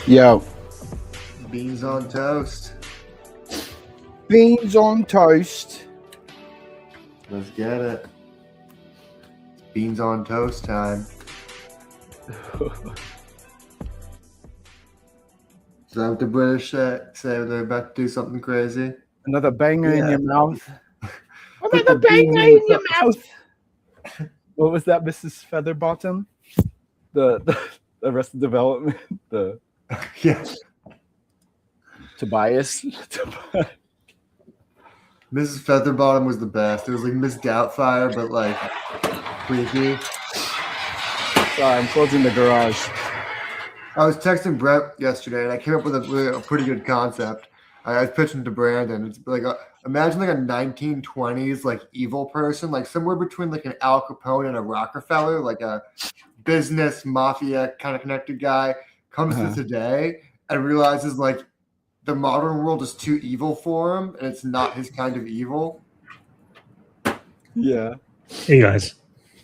Yo, Beans on toast. beans on toast. Let's get it. It's beans on toast time. Is that what the British say when they're about to do something crazy? Another banger in Yeah. your mouth. Put Another the beans banger in in your mouth. What was that, Mrs. Featherbottom? The Arrested Development. The Yeah. Tobias. Mrs. Featherbottom was the best. It was like Miss Doubtfire, but like creepy. Sorry, I'm closing the garage. I was texting Brett yesterday, and I came up with a pretty good concept. I was pitching to Brandon. It's like imagine like a 1920s like evil person, like somewhere between like an Al Capone and a Rockefeller, like a business mafia kind of connected guy, comes to today and realizes like the modern world is too evil for him, and it's not his kind of evil. Yeah. Hey guys,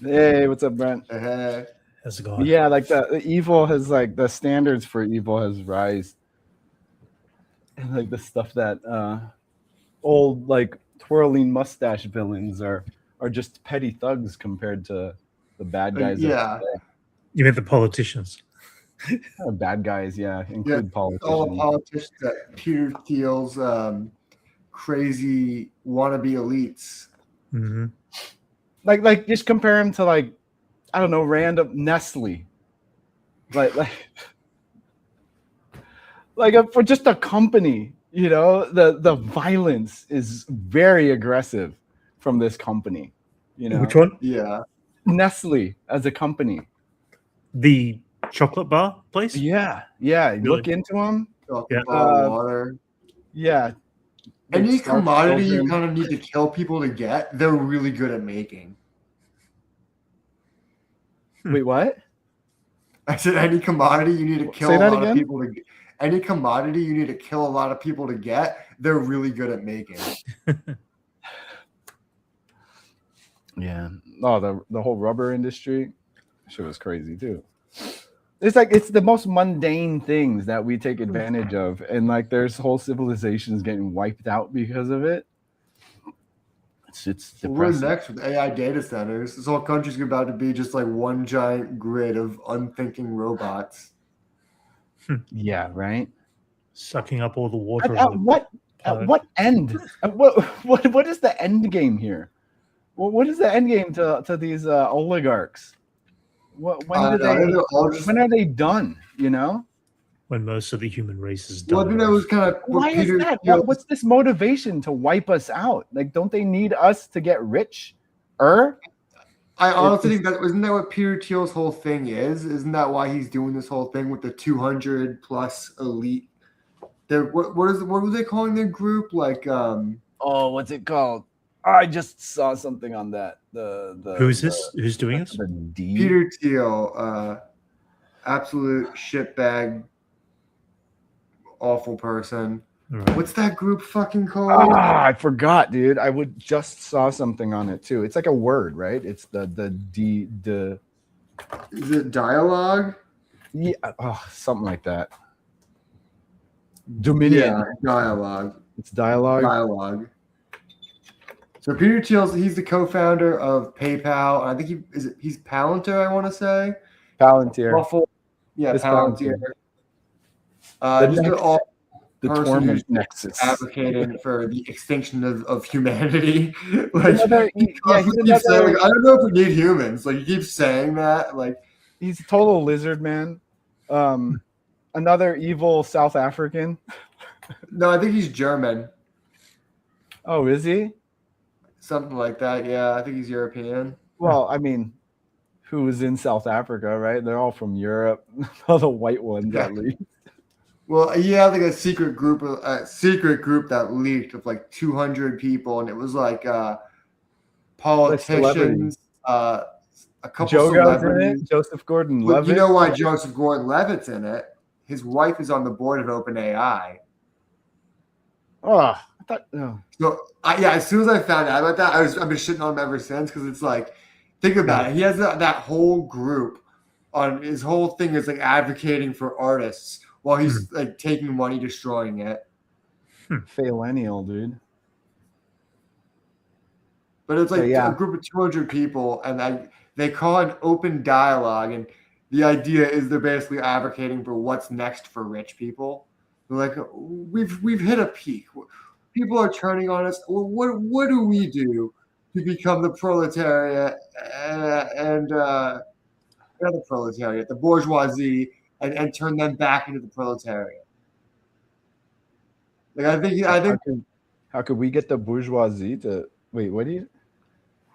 Hey, what's up, Brent? Hey. how's it going? Yeah, like the evil has like the standards for evil has rise. And like the stuff that old like twirling mustache villains are just petty thugs compared to the bad guys. Yeah. You meant the politicians. Bad guys, yeah, include politicians. All the politicians that Peter Thiel's crazy wannabe elites. Mm-hmm. Like just compare him to like I don't know, random Nestle. For just a company, you know, the violence is very aggressive from this company. You know, Which one? Yeah. Nestle as a company. The chocolate bar place? Yeah. Look into them. Yeah. Water. Yeah. Any Start commodity you children. kind of need to kill people to get, they're really good at making. Wait, what? I said any commodity you need to kill Say a that lot of again? people to get. Any commodity you need to kill a lot of people to get, they're really good at making. Yeah. Oh, the whole rubber industry, shit was crazy too. It's like it's the most mundane things that we take advantage of, and like there's whole civilizations getting wiped out because of it. It's We're depressing. next with AI data centers. This whole country's about to be just like one giant grid of unthinking robots. Yeah, right. Sucking up all the water. At what end? What is the end game here? What is the end game to these oligarchs? When are they done? You know? When most of the human race is done. Well, I think that was kind of Why is that? What's this motivation to wipe us out? Like, don't they need us to get rich? I I honestly think that isn't that what Peter Thiel's whole thing is? Isn't that why he's doing this whole thing with the 200 plus elite? What were they calling their group? Like Oh, what's it called? I just saw something on that. Who's this? Who's doing this? The D. Peter Thiel, absolute shitbag, awful person. Right. What's that group fucking called? I forgot, dude. I just saw something on it too. It's like a word, right? It's the D the. Is it dialogue? Yeah, something like that. Dominion. Yeah, dialogue. It's dialogue. Dialogue. So Peter Thiel, he's the co-founder of PayPal. I think he's Palantir, I want to say. Palantir. Ruffle. Yeah, It's Palantir. The Torment Nexus. Advocating for the extinction of humanity. Like, he's another, I don't know if we need humans. Like, he keeps saying that. Like, he's a total lizard man. Another evil South African. No, I think he's German. Oh, is he? Something like that. Yeah, I think he's European. Well, I mean, who was in South Africa, right? They're all from Europe. All the white ones, at least. Well, yeah, like a secret group that leaked of like 200 people, and it was like politicians, a couple celebrities. In it? Joseph Gordon-Levitt. Look, you know why Joseph Gordon-Levitt's in it? His wife is on the board of OpenAI. Oh, I thought. Oh. So as soon as I found out about that, I've been shitting on him ever since because it's like, think about it. He has that whole group on his whole thing is like advocating for artists while he's like taking money, destroying it. Millennial, dude. But it's like a group of 200 people, and they call it an open dialogue, and the idea is they're basically advocating for what's next for rich people. They're like, we've hit a peak. People are turning on us. Well, what do we do to become the proletariat and the proletariat, the bourgeoisie, and turn them back into the proletariat? Like I think. How could we get the bourgeoisie to wait? What do you?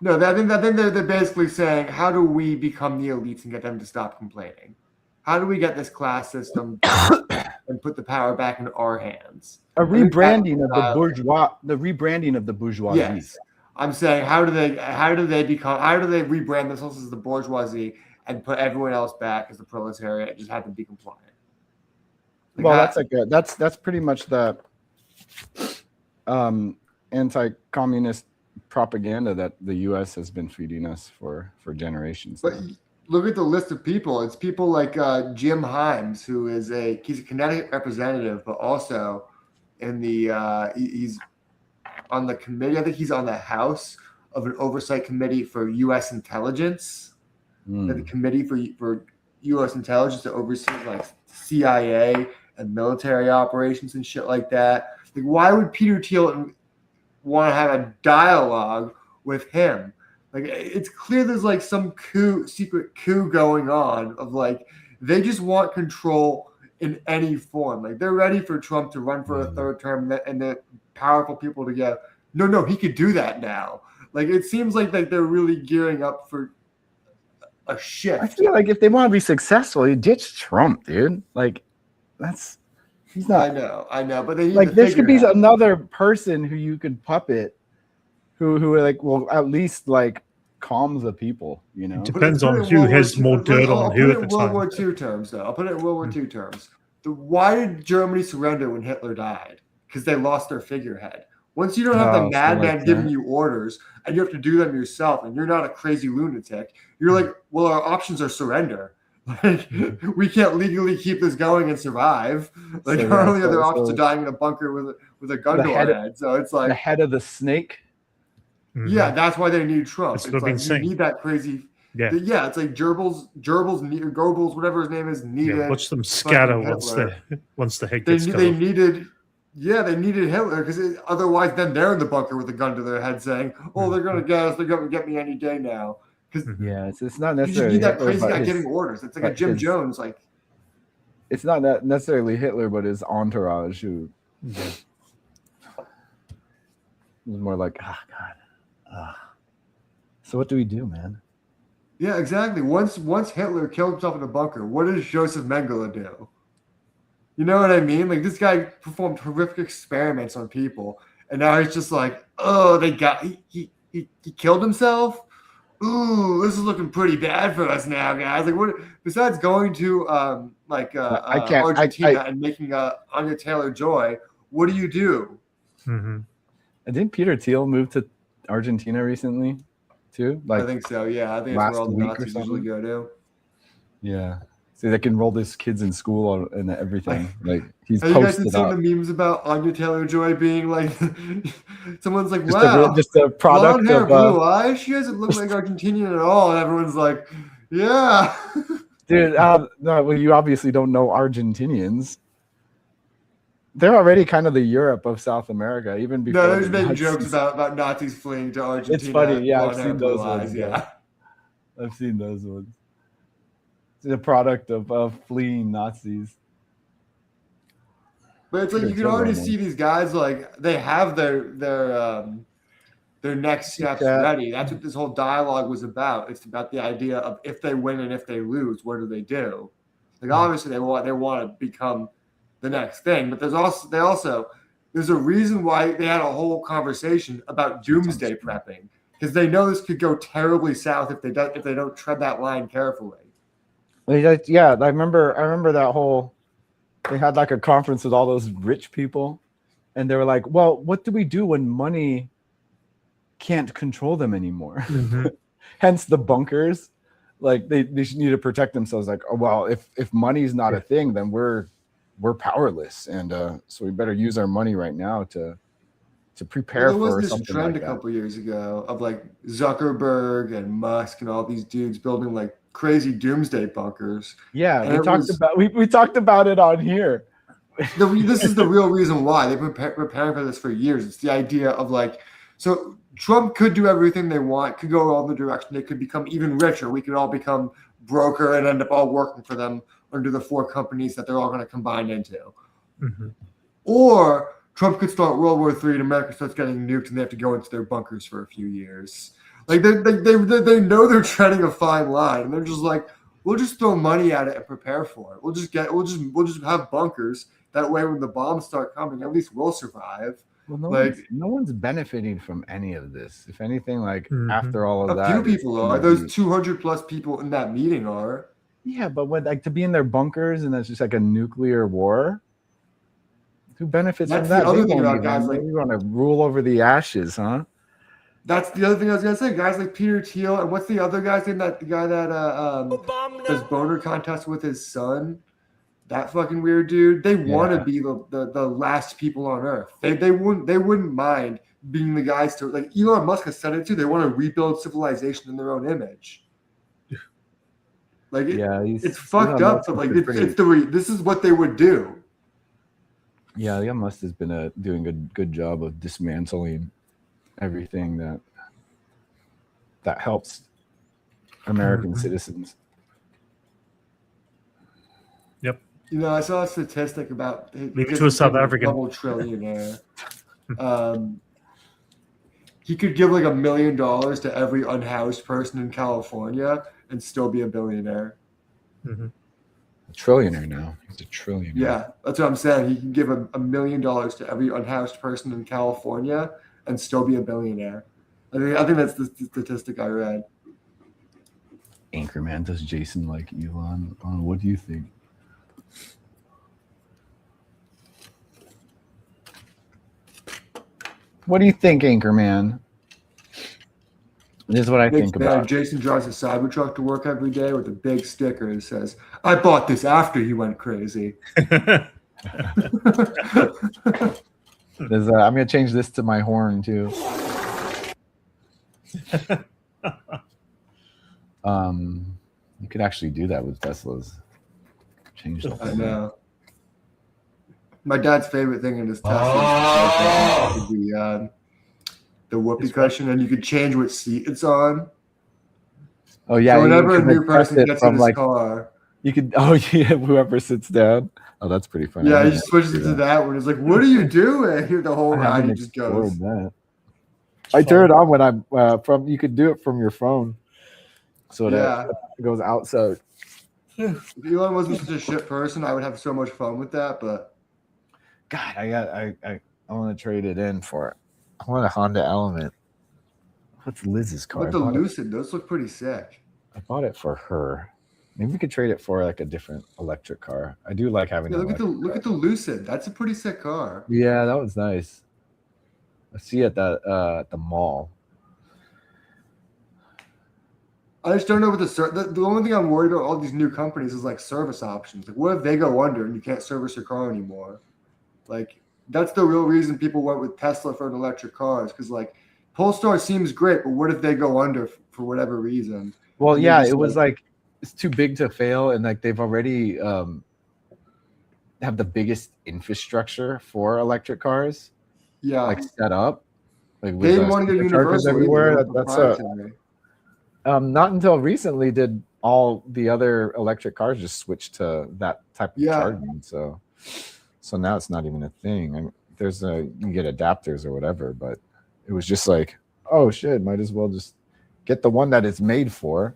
No, I think they're basically saying, how do we become the elites and get them to stop complaining? How do we get this class system and put the power back into our hands? A rebranding of the bourgeois. The rebranding of the bourgeoisie. Yes, I'm saying, how do they rebrand themselves as the bourgeoisie and put everyone else back as the proletariat and just have them be compliant? Like that's pretty much the anti-communist propaganda that the U.S. has been feeding us for generations. But look at the list of people. It's people like Jim Himes, who is he's a Connecticut representative, but also in the he's on the committee. I think he's on the House of an oversight committee for U.S. intelligence. The committee for U.S. intelligence that oversees like CIA and military operations and shit like that. Like, why would Peter Thiel want to have a dialogue with him? Like, it's clear there's like some secret coup going on of like, they just want control in any form. Like, they're ready for Trump to run for a third term and the powerful people to go, no, he could do that now. Like, it seems like they're really gearing up for a shift. I feel like if they want to be successful, you ditch Trump, dude. Like, he's not. I know, but they need like, to there should be out. another person who you could puppet, who like will at least like calm the people. You know, it depends on who has more dirt on who at the time. World War II terms, though. I'll put it in World War II terms. Why did Germany surrender when Hitler died? Because they lost their figurehead. Once you don't have the madman giving you orders and you have to do them yourself, and you're not a crazy lunatic, you're like, well, our options are surrender. Like, we can't legally keep this going and survive. Like, our only other options are dying in a bunker with a gun to our head. So it's like the head of the snake. Yeah, that's why they need Trump. It's like you need that crazy. Yeah, it's like Goebbels, whatever his name is, needed. Yeah, watch them scatter once the head gets they needed. Yeah, they needed Hitler because otherwise, then they're in the bunker with a gun to their head, saying, "Oh, they're gonna get us. They're gonna get me any day now." Because it's not necessarily you need that crazy guy getting orders. It's like a Jim Jones. Like, it's not that necessarily Hitler, but his entourage who was more like, God. So what do we do, man? Yeah, exactly. Once Hitler killed himself in a bunker, what does Joseph Mengele do? You know what I mean? Like this guy performed horrific experiments on people, and now he's just like, oh, he killed himself. Ooh, this is looking pretty bad for us now, guys. Like, what besides going to I can't. Argentina and making Anya Taylor Joy? What do you do? Mm-hmm. Didn't Peter Thiel move to Argentina recently, too? I think so. Yeah, I think it's where all the Nazis usually go to. Yeah. So they can enroll his kids in school and everything. Like he's have you guys posted seen up. the memes about Anya Taylor Joy being like, someone's like, Just wow, just a product blonde hair, of blue eyes. She doesn't look like Argentinian at all. And everyone's like, yeah. dude. No, well, you obviously don't know Argentinians. They're already kind of the Europe of South America, even before. No, they're just making jokes about Nazis fleeing to Argentina. It's funny, yeah. I've blonde hair, seen blue those eyes, ones. yeah. I've seen those ones. It's a product of fleeing Nazis. But it's like you can already see these guys like they have their next steps ready. That's what this whole dialogue was about. It's about the idea of if they win and if they lose, what do they do? Like obviously they want to become the next thing, but there's a reason why they had a whole conversation about doomsday prepping because they know this could go terribly south if they don't tread that line carefully. Yeah, I remember that whole. They had like a conference with all those rich people, and they were like, "Well, what do we do when money can't control them anymore?" Mm-hmm. Hence the bunkers. Like they need to protect themselves. Like, oh well, if money's not a thing, then we're powerless, and so we better use our money right now to prepare for something. There was this trend a couple years ago of like Zuckerberg and Musk and all these dudes building like crazy doomsday bunkers. Yeah, we talked about it on here. This is the real reason why they've been preparing for this for years. It's the idea of like, so Trump could do everything they want, could go all the direction. They could become even richer. We could all become broker and end up all working for them under the 4 companies that they're all going to combine into. Mm-hmm. Or Trump could start World War III and America starts getting nuked and they have to go into their bunkers for a few years. Like they know they're treading a fine line, and they're just like, we'll just throw money at it and prepare for it. We'll just have bunkers. That way, when the bombs start coming, at least we'll survive. Well, no one's benefiting from any of this. If anything, like after all of a that, few people are. Those 200+ people in that meeting are. Yeah, but like to be in their bunkers and that's just like a nuclear war. Who benefits from that? The other thing about guys like we want to rule over the ashes, huh? That's the other thing I was gonna say. Guys like Peter Thiel and what's the other guy's name? The guy that does boner contest with his son. That fucking weird dude. They want to be the last people on Earth. They wouldn't mind being the guys to like Elon Musk has said it too. They want to rebuild civilization in their own image. Like it's fucked up, but like this is what they would do. Yeah, Elon Musk has been doing a good job of dismantling everything that helps American citizens. Yep. You know, I saw a statistic about leave it to a South African double trillionaire. He could give like $1 million to every unhoused person in California and still be a billionaire. Mm-hmm. A trillionaire now. He's a trillionaire. Yeah, that's what I'm saying. He can give $1 million to every unhoused person in California and still be a billionaire. I think that's the statistic I read. Anchorman, does Jason like Elon? What do you think? What do you think, Anchorman? This is what I think about. Jason drives a Cybertruck to work every day with a big sticker that says, "I bought this after you went crazy." I'm gonna change this to my horn too. You could actually do that with Teslas. Change the horn. I know. My dad's favorite thing in his Tesla is the whoopee cushion, and you could change what seat it's on. Oh yeah. So whenever a new person gets in his car, you could. Oh yeah, whoever sits down. Oh, that's pretty funny. Yeah, he switches it to that one. It's like, what are you doing? The whole ride he just goes. That. I turn it on when I'm from. You could do it from your phone. so that it goes out. So If Elon wasn't such a shit person, I would have so much fun with that. But God, I want to trade it in for. I want a Honda Element. What's Liz's car? with the Lucid, those look pretty sick. I bought it for her. Maybe we could trade it for like a different electric car. I do like having. Yeah, look at the Lucid. That's a pretty sick car. Yeah, that was nice. I see it at the mall. I just don't know what the only thing I'm worried about all these new companies is like service options. Like, what if they go under and you can't service your car anymore? Like, that's the real reason people went with Tesla for an electric car, is because like Polestar seems great, but what if they go under for whatever reason? Well, And yeah, just, it was like it's too big to fail, and like they've already have the biggest infrastructure for electric cars, like set up. Like they didn't want to get universal everywhere. That's proprietary. Not until recently did all the other electric cars just switch to that type of charging. So now it's not even a thing. I mean, you get adapters or whatever, but it was just like, oh shit, might as well just get the one that it's made for.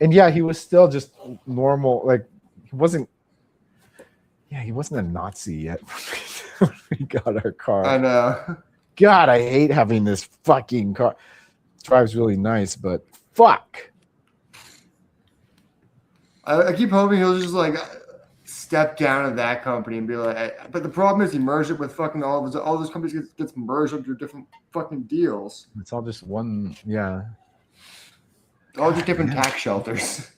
And yeah, he was still just normal. Like he wasn't a Nazi yet when we got our car. I know. God, I hate having this fucking car. It drives really nice, but fuck. I keep hoping he'll just like step down to that company and be like, but the problem is he merged it with fucking all those companies gets merged into different fucking deals. It's all just one, yeah. All just different tax shelters.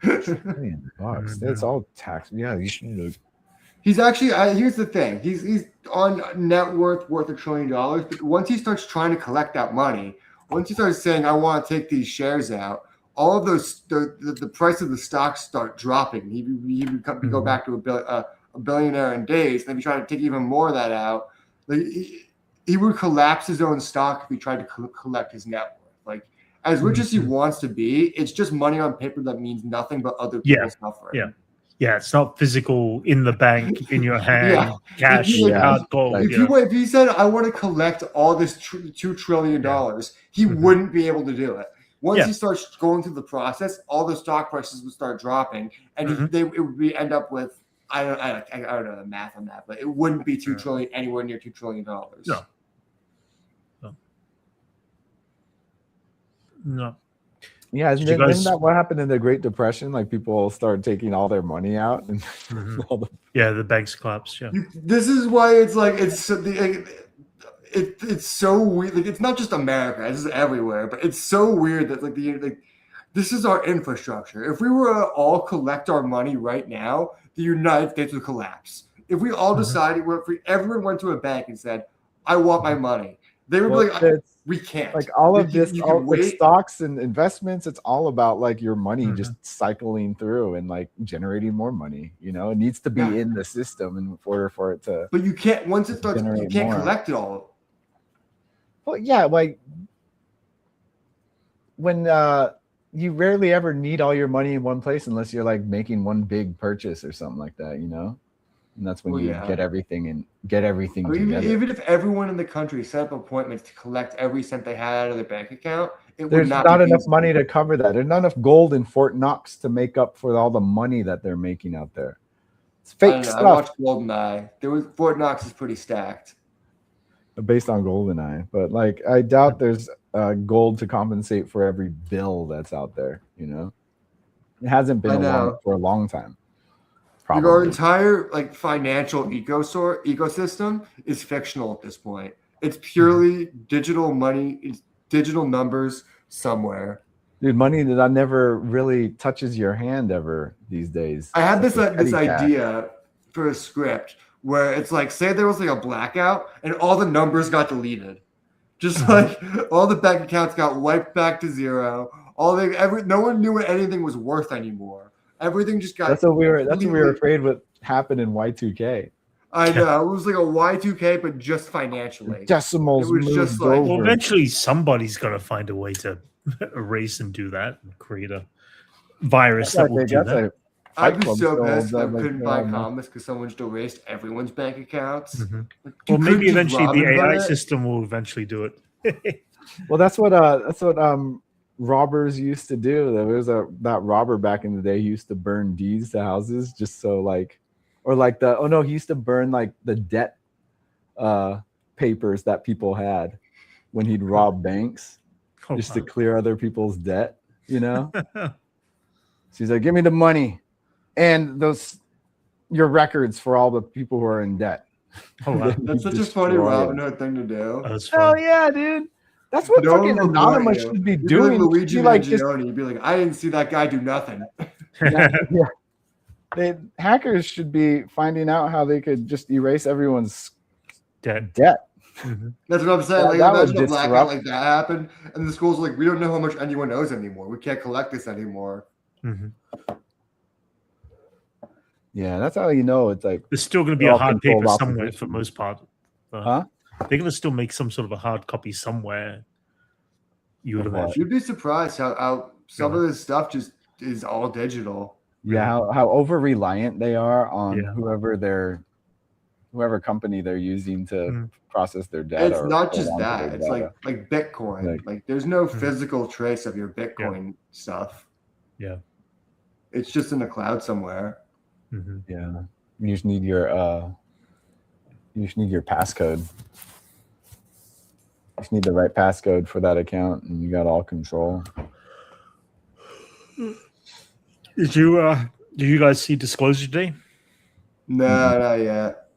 $1,000,000. It's all tax. Yeah, you should. He's actually. Here's the thing. He's on net worth $1 trillion. But once he starts trying to collect that money, once he starts saying, "I want to take these shares out," all of those the price of the stocks start dropping. He would go back to a billionaire in days. And if he tried to take even more of that out, like he would collapse his own stock if he tried to collect his net worth. Like, as rich as he wants to be, it's just money on paper that means nothing but other people's suffering. Yeah, it's not physical in the bank, in your hand, cash, hard gold. If he said, I want to collect all this $2 trillion, he wouldn't be able to do it. Once he starts going through the process, all the stock prices would start dropping, and it would end up with, I don't know the math on that, but it wouldn't be $2 trillion, anywhere near $2 trillion. No. Yeah, isn't that what happened in the Great Depression? Like people started taking all their money out, and the banks collapsed. Yeah, this is why it's like it's so weird. Like, it's not just America; it's everywhere. But it's so weird that this is our infrastructure. If we were to all collect our money right now, the United States would collapse. If we all decided, if everyone went to a bank and said, "I want my money," they would be like, we can't. Like all of this, like stocks and investments, it's all about like your money just cycling through and like generating more money. You know, it needs to be in the system in order for it to. But you can't, once it starts, you can't collect it all. Well, yeah, like when you rarely ever need all your money in one place unless you're like making one big purchase or something like that, you know? And that's when you get everything together. Even if everyone in the country set up appointments to collect every cent they had out of their bank account, there's not enough money to cover that. There's not enough gold in Fort Knox to make up for all the money that they're making out there. It's fake stuff. I watched GoldenEye. Fort Knox is pretty stacked. Based on GoldenEye, but like I doubt there's gold to compensate for every bill that's out there. You know, it hasn't been for a long time. Probably. Our entire like financial ecosystem is fictional at this point. It's purely digital money, it's digital numbers somewhere. Dude, money that never really touches your hand ever these days. I had this idea for a script where it's like, say there was like a blackout and all the numbers got deleted. Just like all the bank accounts got wiped back to zero. No one knew what anything was worth anymore. Everything just got. That's what we were afraid would happen in Y2K. I know, it was like a Y2K, but just financially. Decimals. It was just like. Well, eventually somebody's gonna find a way to erase and do that and create a virus that will do that. I'd be so pissed I couldn't buy comics because someone just erased everyone's bank accounts. Like, well, maybe eventually the AI system will eventually do it. Well, that's what robbers used to do. There was that robber back in the day. He used to burn deeds to houses just so like, or like he used to burn like the debt papers that people had when he'd rob banks just to clear other people's debt. So he's like, give me the money and your records for all the people who are in debt. Oh, wow. That's such a funny Robin Hood thing to do. Hell yeah, dude. That's what fucking Anonymous should be doing. Like Luigi like Mangione. You'd be like, I didn't see that guy do nothing. Hackers should be finding out how they could just erase everyone's debt. Mm-hmm. That's what I'm saying. Like, imagine a blackout like that happened, and the school's like, we don't know how much anyone owes anymore. We can't collect this anymore. Mm-hmm. Yeah, that's how you know it's like there's still going to be a hard paper somewhere for most part. They're going to still make some sort of a hard copy somewhere. You would imagine. You'd be surprised how some of this stuff just is all digital. Yeah, how over reliant they are on whoever company they're using to process their data. It's not just that. It's like Bitcoin. Like there's no physical trace of your Bitcoin stuff. Yeah. It's just in the cloud somewhere. Mm-hmm. Yeah. You just need your passcode. You just need the right passcode for that account and you got all control. Did you guys see Disclosure Day? No, not yet.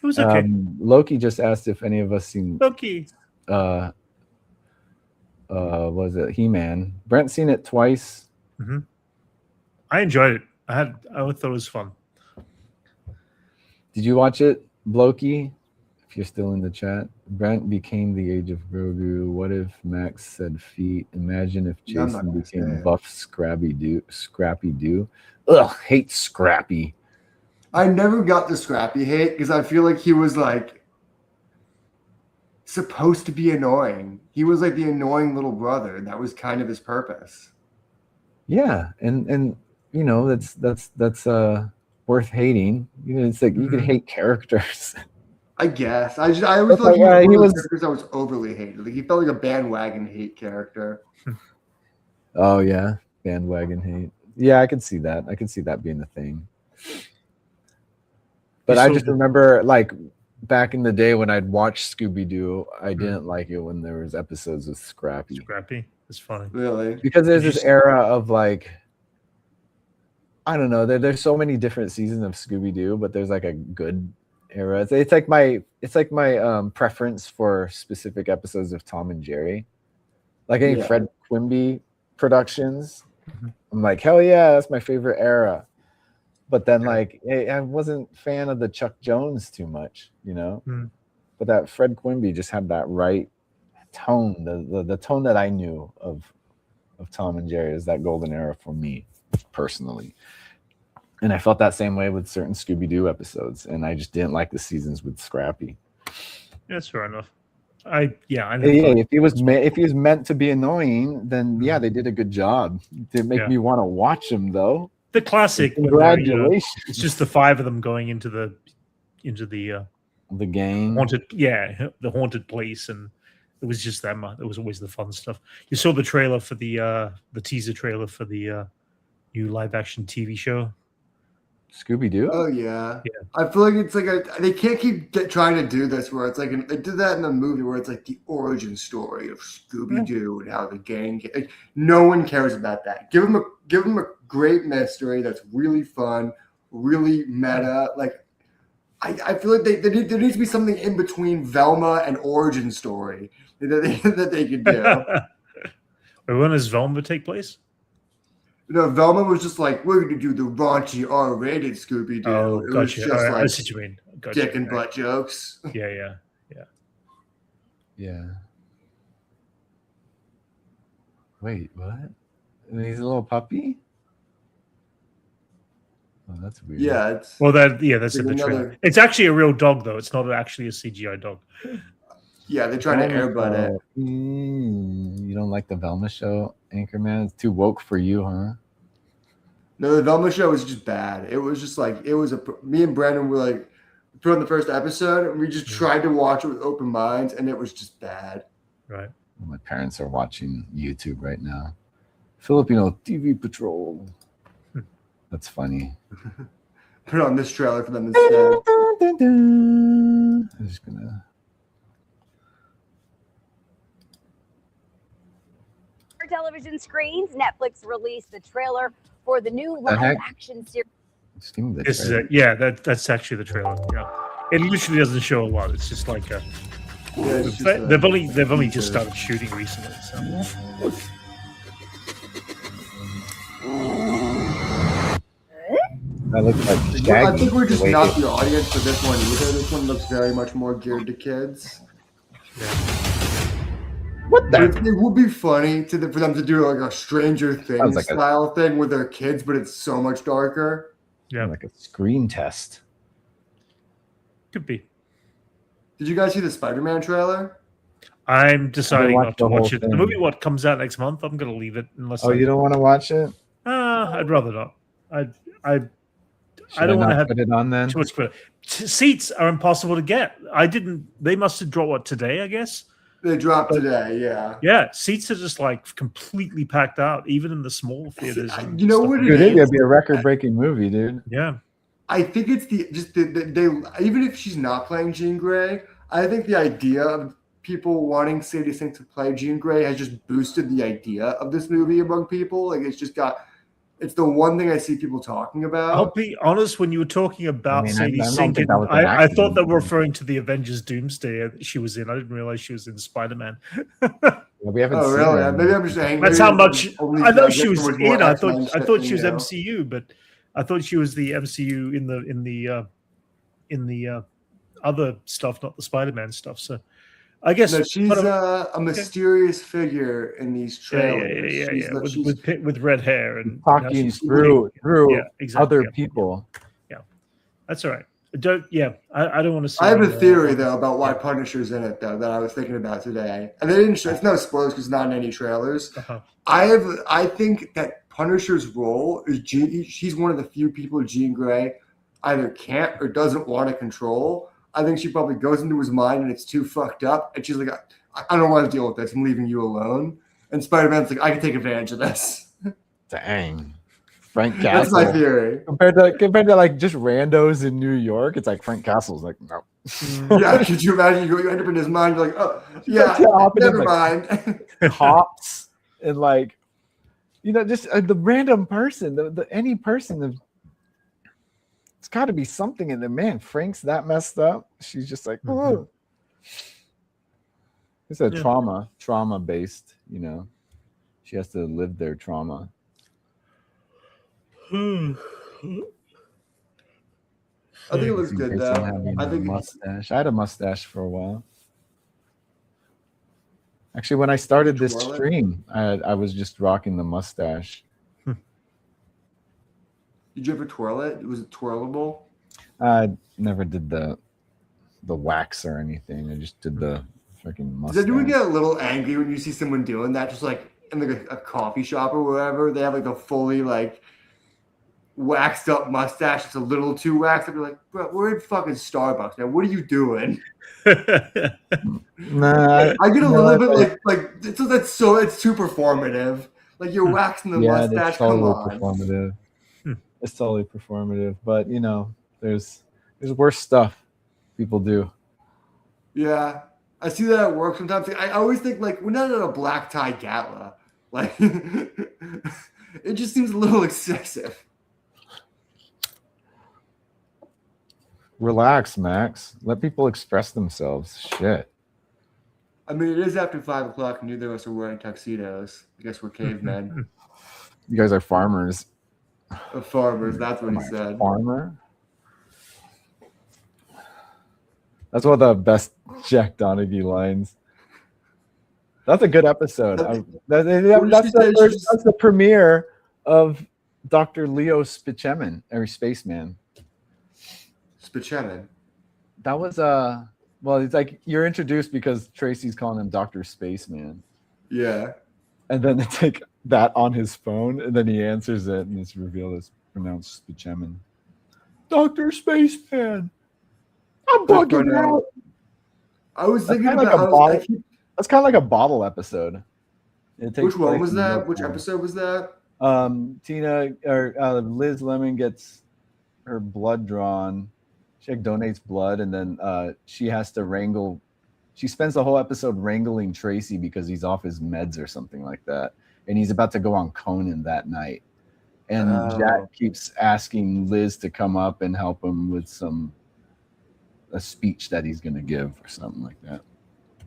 It was okay. Loki just asked if any of us seen Loki. Was it He-Man? Brent's seen it twice. Mm-hmm. I enjoyed it. I thought it was fun. Did you watch it, Loki? If you're still in the chat, Brent became the age of Grogu. What if Max said feet? Imagine if Jason became buff Scrappy Doo. Ugh, hate Scrappy. I never got the Scrappy hate because I feel like he was like supposed to be annoying. He was like the annoying little brother. That was kind of his purpose. Yeah, and that's worth hating. It's like you can hate characters. I guess. I always felt like he was characters that was overly hated. Like he felt like a bandwagon hate character. Oh yeah, bandwagon hate. Yeah, I could see that. I could see that being a thing. But I just remember, like, back in the day when I'd watch Scooby-Doo, I didn't like it when there was episodes of Scrappy. Scrappy? It's funny. Really? Because there's this era of, like, I don't know. There's so many different seasons of Scooby-Doo, but there's, like, a good era. It's like my preference for specific episodes of Tom and Jerry. Like any Fred Quimby productions. I'm like, hell yeah, that's my favorite era. But then, like, I wasn't a fan of the Chuck Jones too much, But that Fred Quimby just had that right tone, the tone that I knew of Tom and Jerry is that golden era for me, personally. And I felt that same way with certain Scooby-Doo episodes, and I just didn't like the seasons with Scrappy. That's fair enough. If he was meant to be annoying, then they did a good job. Didn't make me want to watch him though. The classic. Congratulations. It's just the five of them going into the gang haunted, the haunted place, and it was just them. It was always the fun stuff. You saw the trailer for the teaser trailer for the new live action TV show. Scooby-Doo? Oh yeah. I feel like it's like they can't keep trying to do this where it's like they did that in the movie where it's like the origin story of Scooby-Doo and how the gang. Like, no one cares about that. Give them a great mystery that's really fun, really meta. Like I feel like there needs to be something in between Velma and origin story that they could do. When does Velma take place? No, Velma was just like, we're going to do the raunchy R-rated Scooby-Doo. Oh, it was just like I see what you mean. Dick and butt jokes. Yeah. Wait, what? He's a little puppy? Oh, that's weird. Yeah. That's in the trailer. It's actually a real dog, though. It's not actually a CGI dog. Yeah, they're trying to airbud it. You don't like the Velma show, Anchorman? It's too woke for you, huh? No, the Velma show was just bad. It was just like, me and Brandon were like, put on the first episode, and we just tried to watch it with open minds, and it was just bad. Right. My parents are watching YouTube right now. Filipino TV Patrol. That's funny. Put on this trailer for them instead. I'm just gonna. For television screens, Netflix released the trailer for the new The heck? live-action series. Just give me the This is trailer. it. Yeah, that's actually the trailer. Yeah, it literally doesn't show a lot. It's just like a. Yeah, it's just They've only just teaser. started shooting recently. So. That looks like I Shaggy. think we're just Wait, not the audience for this one either. This one looks very much more geared to kids. What But the? it would be funny for them to do like a Stranger Things like a- style thing with their kids, but it's so much darker. Yeah, Like a screen test. could be. Did you guys see the Spider-Man trailer? I'm deciding watched not to the whole watch it. The thing. movie comes out next month. I'm gonna leave it unless. Oh, you don't want to watch it? I'd rather not. I Should don't want to not have put it on then. too much. Seats are impossible to get. I didn't. They must have dropped what today, I guess. They dropped today, yeah. Yeah, seats are just like completely packed out, even in the small theaters. and You know stuff. what it Dude, is? it'd be a record-breaking movie, dude. Yeah, I think it's they even if she's not playing Jean Grey, I think the idea of people wanting Sadie Sink to play Jean Grey has just boosted the idea of this movie among people. Like it's the one thing I see people talking I'll about. be honest. When you were talking about Sadie I don't Sink, think that was an I thought they accident. were referring to the Avengers Doomsday that she was in. I didn't realize she was in Spider-Man. Yeah, we haven't Oh seen really? it. Maybe I'm just saying. That's maybe how I'm much only I know judging she was towards more in. I X-Men thought shit she was than you. MCU, but I thought she was the MCU in the other stuff, not the Spider-Man stuff. So I guess No, she's whatever. a mysterious figure in these trailers. Yeah. With red hair and Talking she's through yeah, exactly. other yeah. people. That's all right. I don't want to see. I have a theory though about why Punisher's in it though that I was thinking about today, and they didn't show. It's no spoilers because it's not in any trailers. Uh-huh. I think that Punisher's role is she's one of the few people Jean Grey either can't or doesn't want to control. I think she probably goes into his mind and it's too fucked up, and she's like, I don't want to deal with this. I'm leaving you alone. And Spider-Man's like, I can take advantage of this. Dang. Frank That's Castle. my theory. Compared to like just randos in New York, it's like Frank Castle's like, no. Yeah, could you imagine you end up in his mind? You're like, oh yeah, Yeah, never like- mind. Cops and like, just the random person, the any person. It's got to be something in there. Man, Frank's that messed up. She's just like, oh. It's a trauma based. She has to live their trauma. I think it looks good Jason though. having I a think mustache. I had a mustache for a while. Actually, when I started this Twirl it? stream, I was just rocking the mustache. Did you ever twirl it? Was it twirlable? I never did the wax or anything. I just did the freaking Does mustache. anyone get a little angry when you see someone doing that? Just like in like a coffee shop or wherever, they have like a fully like waxed up mustache. It's a little too waxed. I'd be like, bro, we're in fucking Starbucks now. What are you doing? Nah, I get a no, little bit like it's too performative. Like you're waxing the yeah, mustache. it's totally Come on. performative. It's totally performative, but there's worse stuff people do. Yeah, I see that at work sometimes. I always think like we're not at a black tie gala. Like it just seems a little excessive. Relax, Max. Let people express themselves. Shit. I mean, it is after 5 o'clock, and neither of us are wearing tuxedos. I guess we're cavemen. You guys are farmers. Farmers, that's what he Am I a said. Farmer. That's one of the best Jack Donaghy lines. That's a good episode. That's the premiere of Dr. Leo Spichemin, or Spaceman. Spichemin. That was well, it's like you're introduced because Tracy's calling him Dr. Spaceman. Yeah. And then it's like that on his phone, and then he answers it, and it's revealed as pronounced Spichemin. Dr. Spaceman. I'm bugging out. I was thinking That's about kind of That's kind of like a bottle episode. It takes Which one place was in that? real Which time. episode was that? Tina or Liz Lemon gets her blood drawn. She like donates blood, and then she has to wrangle. She spends the whole episode wrangling Tracy because he's off his meds or something like that, and he's about to go on Conan that night. And Jack keeps asking Liz to come up and help him with a speech that he's going to give or something like that.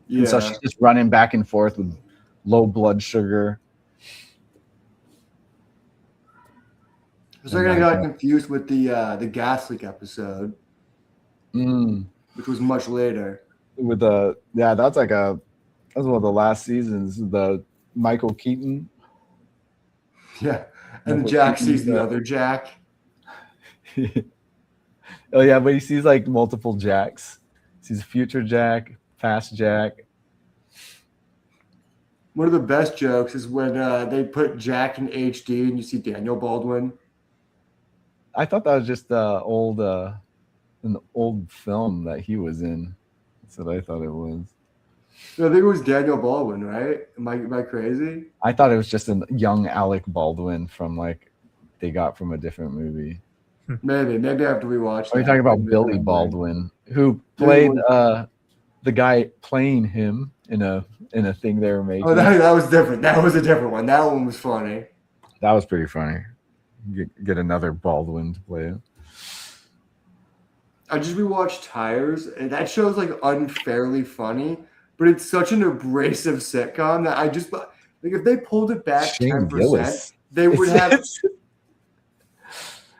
Yeah. And so she's just running back and forth with low blood sugar. So I got confused with the gas leak episode, which was much later. With that's one of the last seasons. The Michael Keaton. Yeah, and Jack sees the other Jack. Oh yeah, but he sees like multiple Jacks. He sees future Jack, past Jack. One of the best jokes is when they put Jack in HD and you see Daniel Baldwin. I thought that was just an old film that he was in. That's what I thought it was. I think it was Daniel Baldwin, right? Am I crazy? I thought it was just a young Alec Baldwin from like they got from a different movie. Maybe after we watch. Are you talking about Billy Baldwin, who played the guy playing him in a thing they were making? Oh, that was different. That was a different one. That one was funny. That was pretty funny. Get another Baldwin to play it. I just rewatched Tires, and that show's like unfairly funny, but it's such an abrasive sitcom that I just like if they pulled it back 10%, they would have.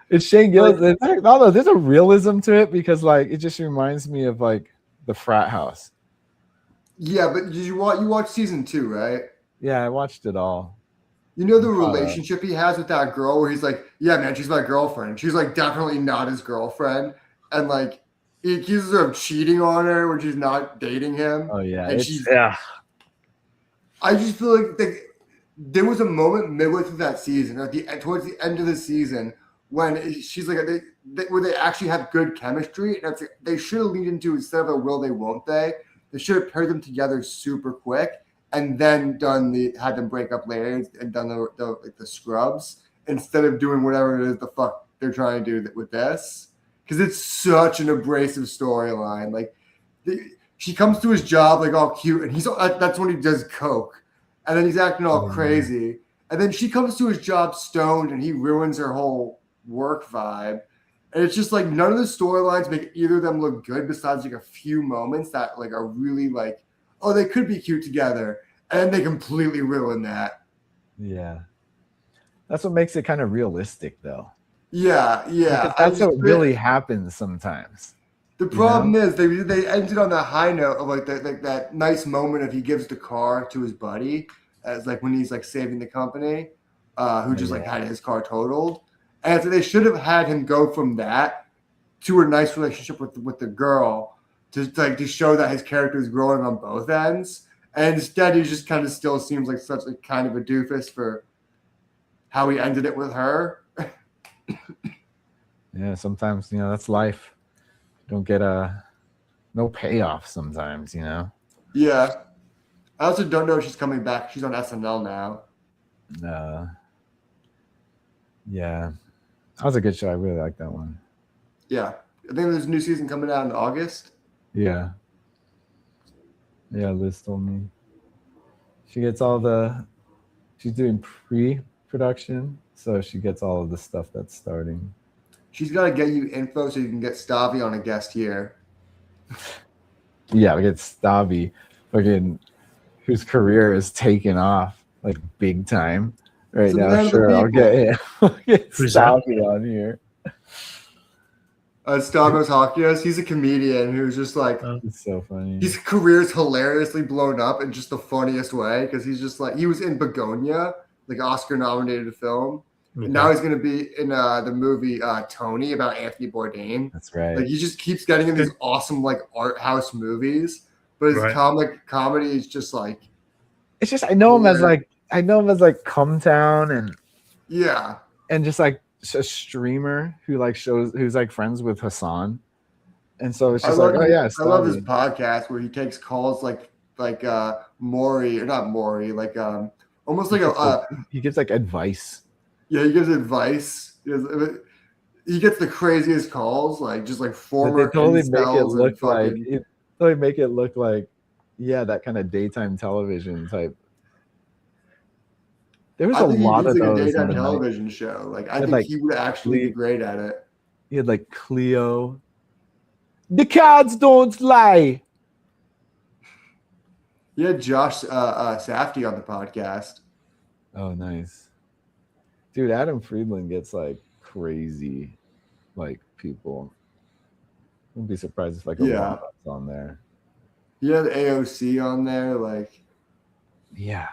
It's Shane Gillis. No, there's a realism to it because like it just reminds me of like the Frat House. Yeah, but did you watch season 2, right? Yeah, I watched it all. You know the relationship he has with that girl where he's like, yeah, man, she's my girlfriend. She's like definitely not his girlfriend. And like he accuses her of cheating on her when she's not dating him. Oh yeah. And I just feel like there was a moment midway through that season, towards the end of the season, when she's like where they actually have good chemistry. And they should have leaned into instead of a will they won't they should have paired them together super quick. And then had them break up later and done the scrubs instead of doing whatever it is the fuck they're trying to do with this, because it's such an abrasive storyline. Like she comes to his job like all cute, and that's when he does coke, and then he's acting all crazy, and then she comes to his job stoned, and he ruins her whole work vibe. And it's just like none of the storylines make either of them look good besides like a few moments that like are really like, oh, they could be cute together. And they completely ruin that. Yeah. That's what makes it kind of realistic, though. Yeah. Because that's what really happens sometimes. The problem is they ended on that high note of like that nice moment of he gives the car to his buddy as like when he's like saving the company, who just like had his car totaled. And so they should have had him go from that to a nice relationship with the girl to show that his character is growing on both ends. And instead, he just kind of still seems like such a kind of a doofus for how he ended it with her. Yeah, sometimes, that's life. You don't get no payoff sometimes, Yeah. I also don't know if she's coming back. She's on SNL now. Yeah. That was a good show. I really like that one. Yeah. I think there's a new season coming out in August. Yeah. Yeah, Liz told me. She gets she's doing pre-production, so she gets all of the stuff that's starting. She's got to get you info so you can get Stavi on a guest here. Yeah, we get Stavi, whose career is taking off like big time right now. Sure, I'll get Stavi on here. Stavros Hakias, he's a comedian who's just like, it's so funny. His career's hilariously blown up in just the funniest way because he's just like, he was in Begonia, like Oscar-nominated film. Okay. And now he's going to be in the movie Tony about Anthony Bourdain. That's right. Like he just keeps getting in these awesome like art house movies, but his comedy is just like. It's just I know him as like Come Town and just like a streamer who like who's like friends with Hassan, and so it's just I love his Stavi. podcast where he takes calls like Maury, or not Maury, like almost like he gives like advice. yeah, he gives advice. He gets the craziest calls, like just like But former they totally make it incels and look fucking yeah, that kind of daytime television type. There was I a think he lot needs of like a those in daytime the night. television show. Like I And, think like, he would actually be great at it. He had like Cleo. The cards don't lie. He had Josh Safdie on the podcast. Oh, nice. Dude, Adam Friedland gets like crazy, like people. Wouldn't be surprised if like Obama's on there. He had AOC on there, like yeah.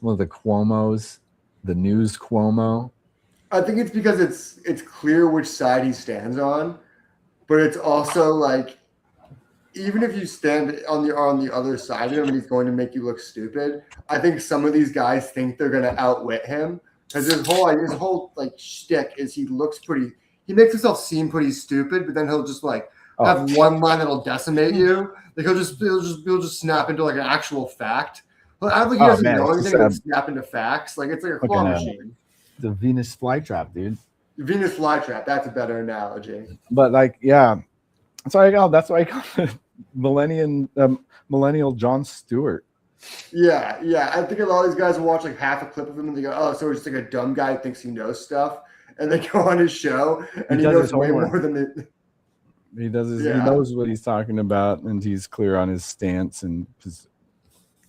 Well, the Cuomos, the news Cuomo. I think it's because it's clear which side he stands on, but it's also like even if you stand on the other side of him and he's going to make you look stupid, I think some of these guys think they're gonna outwit him because his whole like shtick is he makes himself seem pretty stupid, but then he'll just like have one line that'll decimate you. Like he'll just snap into like an actual fact. But I don't think he doesn't know anything. He'll snap into facts. Like it's like a claw machine. The Venus flytrap, dude. Venus flytrap. That's a better analogy. But like, yeah, that's why I call it millennial Jon Stewart. Yeah. I think a lot of these guys will watch like half a clip of him and they go, "Oh, so he's just like a dumb guy who thinks he knows stuff," and they go on his show and he knows way more than they. He does he knows what he's talking about, and he's clear on his stance and his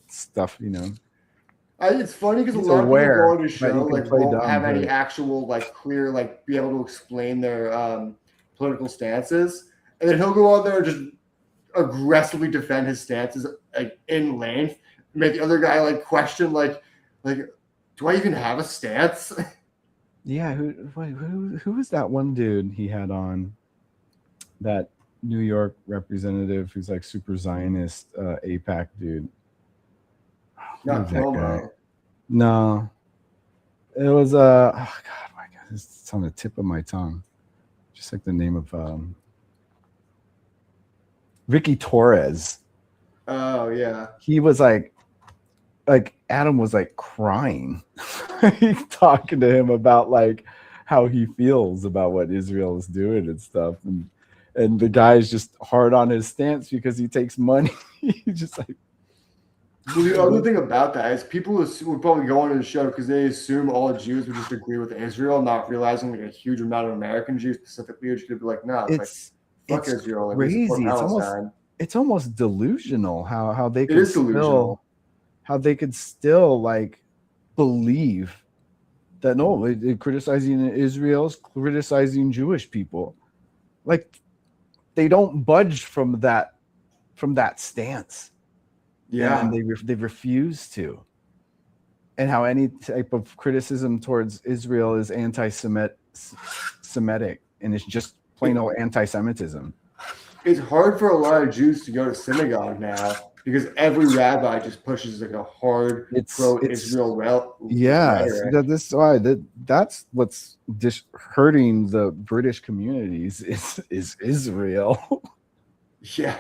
stuff, you know. It's funny because a lot of people go on his show like won't have any actual like clear like be able to explain their political stances, and then he'll go on there and just aggressively defend his stances like in length, make the other guy like question like do I even have a stance? Yeah, who was that one dude he had on? That New York representative who's like super Zionist AIPAC dude. Not Cuomo. No, it was oh god, my god, it's on the tip of my tongue. Just like the name of Ricky Torres. Oh yeah. He was like Adam was like crying. He's talking to him about like how he feels about what Israel is doing and stuff, and the guy's just hard on his stance because he takes money. He's just like. Well, the other thing about that is people would probably go on the show because they assume all Jews would just agree with Israel, not realizing like a huge amount of American Jews specifically are just going to be like, no, it's like, fuck Israel. Like, crazy. It's almost delusional how they could still like believe that no, criticizing Israel is criticizing Jewish people. Like they don't budge from that stance. Yeah, and they refuse to. And how any type of criticism towards Israel is anti-Semitic, and it's just plain old anti-Semitism. It's hard for a lot of Jews to go to synagogue now because every rabbi just pushes like a hard pro-Israel rhetoric. Yeah, that's why that's what's hurting the British communities is Israel. Yeah.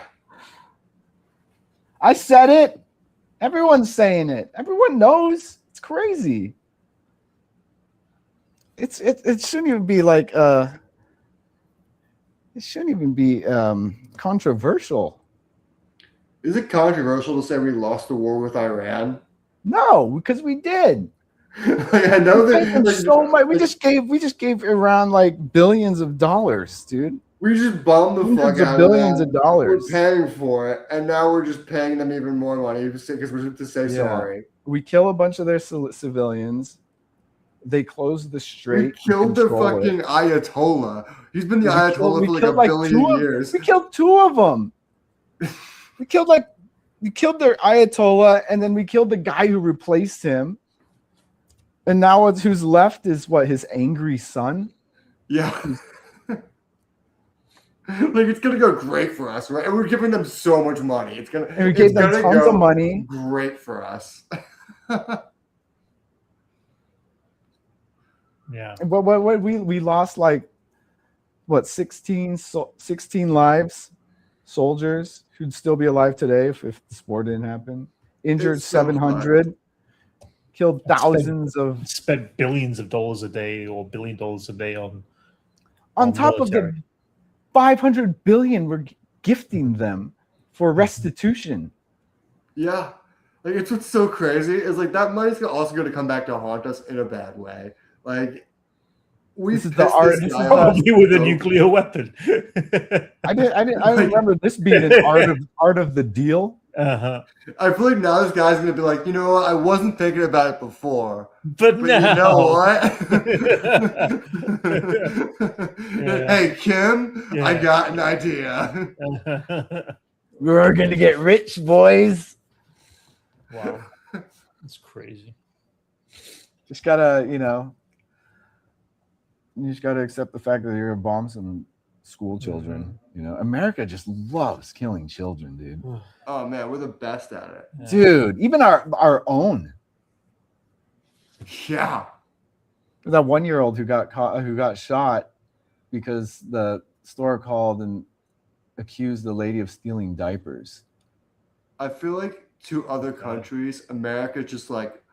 I said it. Everyone's saying it. Everyone knows. It's crazy. It shouldn't even be like it shouldn't even be controversial. Is it controversial to say we lost the war with Iran? No, because we did. I know that so much. We just gave Iran like billions of dollars, dude. We just bummed the fuck out billions of dollars. We're paying for it, and now we're just paying them even more money because we're to say sorry. We kill a bunch of their civilians. They close the strait. We killed the fucking Ayatollah. He's been the Ayatollah for like a billion years. We killed two of them. we killed their Ayatollah, and then we killed the guy who replaced him. And now who's left is his angry son. Yeah. Like it's gonna go great for us, right? And we're giving them so much money. And we gave them tons of money. Great for us. Yeah. But what we lost like 16 lives soldiers who'd still be alive today if the war didn't happen. Injured It's so 700. Killed Spend- thousands of. Spent billions of dollars a day or $1 billion a day on top of military. the 500 billion we're gifting them for restitution. Yeah. Like, it's what's so crazy is like that money's also going to come back to haunt us in a bad way. Like, we This is the art. This is Probably with a nuclear weapon. I remember this being an art of the deal. Uh-huh. I feel like now this guy's going to be like, you know what? I wasn't thinking about it before. But You know what? Yeah. Hey, Kim, Yeah. I got an idea. We're gonna get rich, boys. Wow. That's crazy. Just gotta, you just gotta accept the fact that you're gonna bomb some school children. America just loves killing children, dude. Oh man, we're the best at it. Yeah. Dude, even our own. Yeah. That 1-year-old who got shot because the store called and accused the lady of stealing diapers. I feel like to other countries, America's just like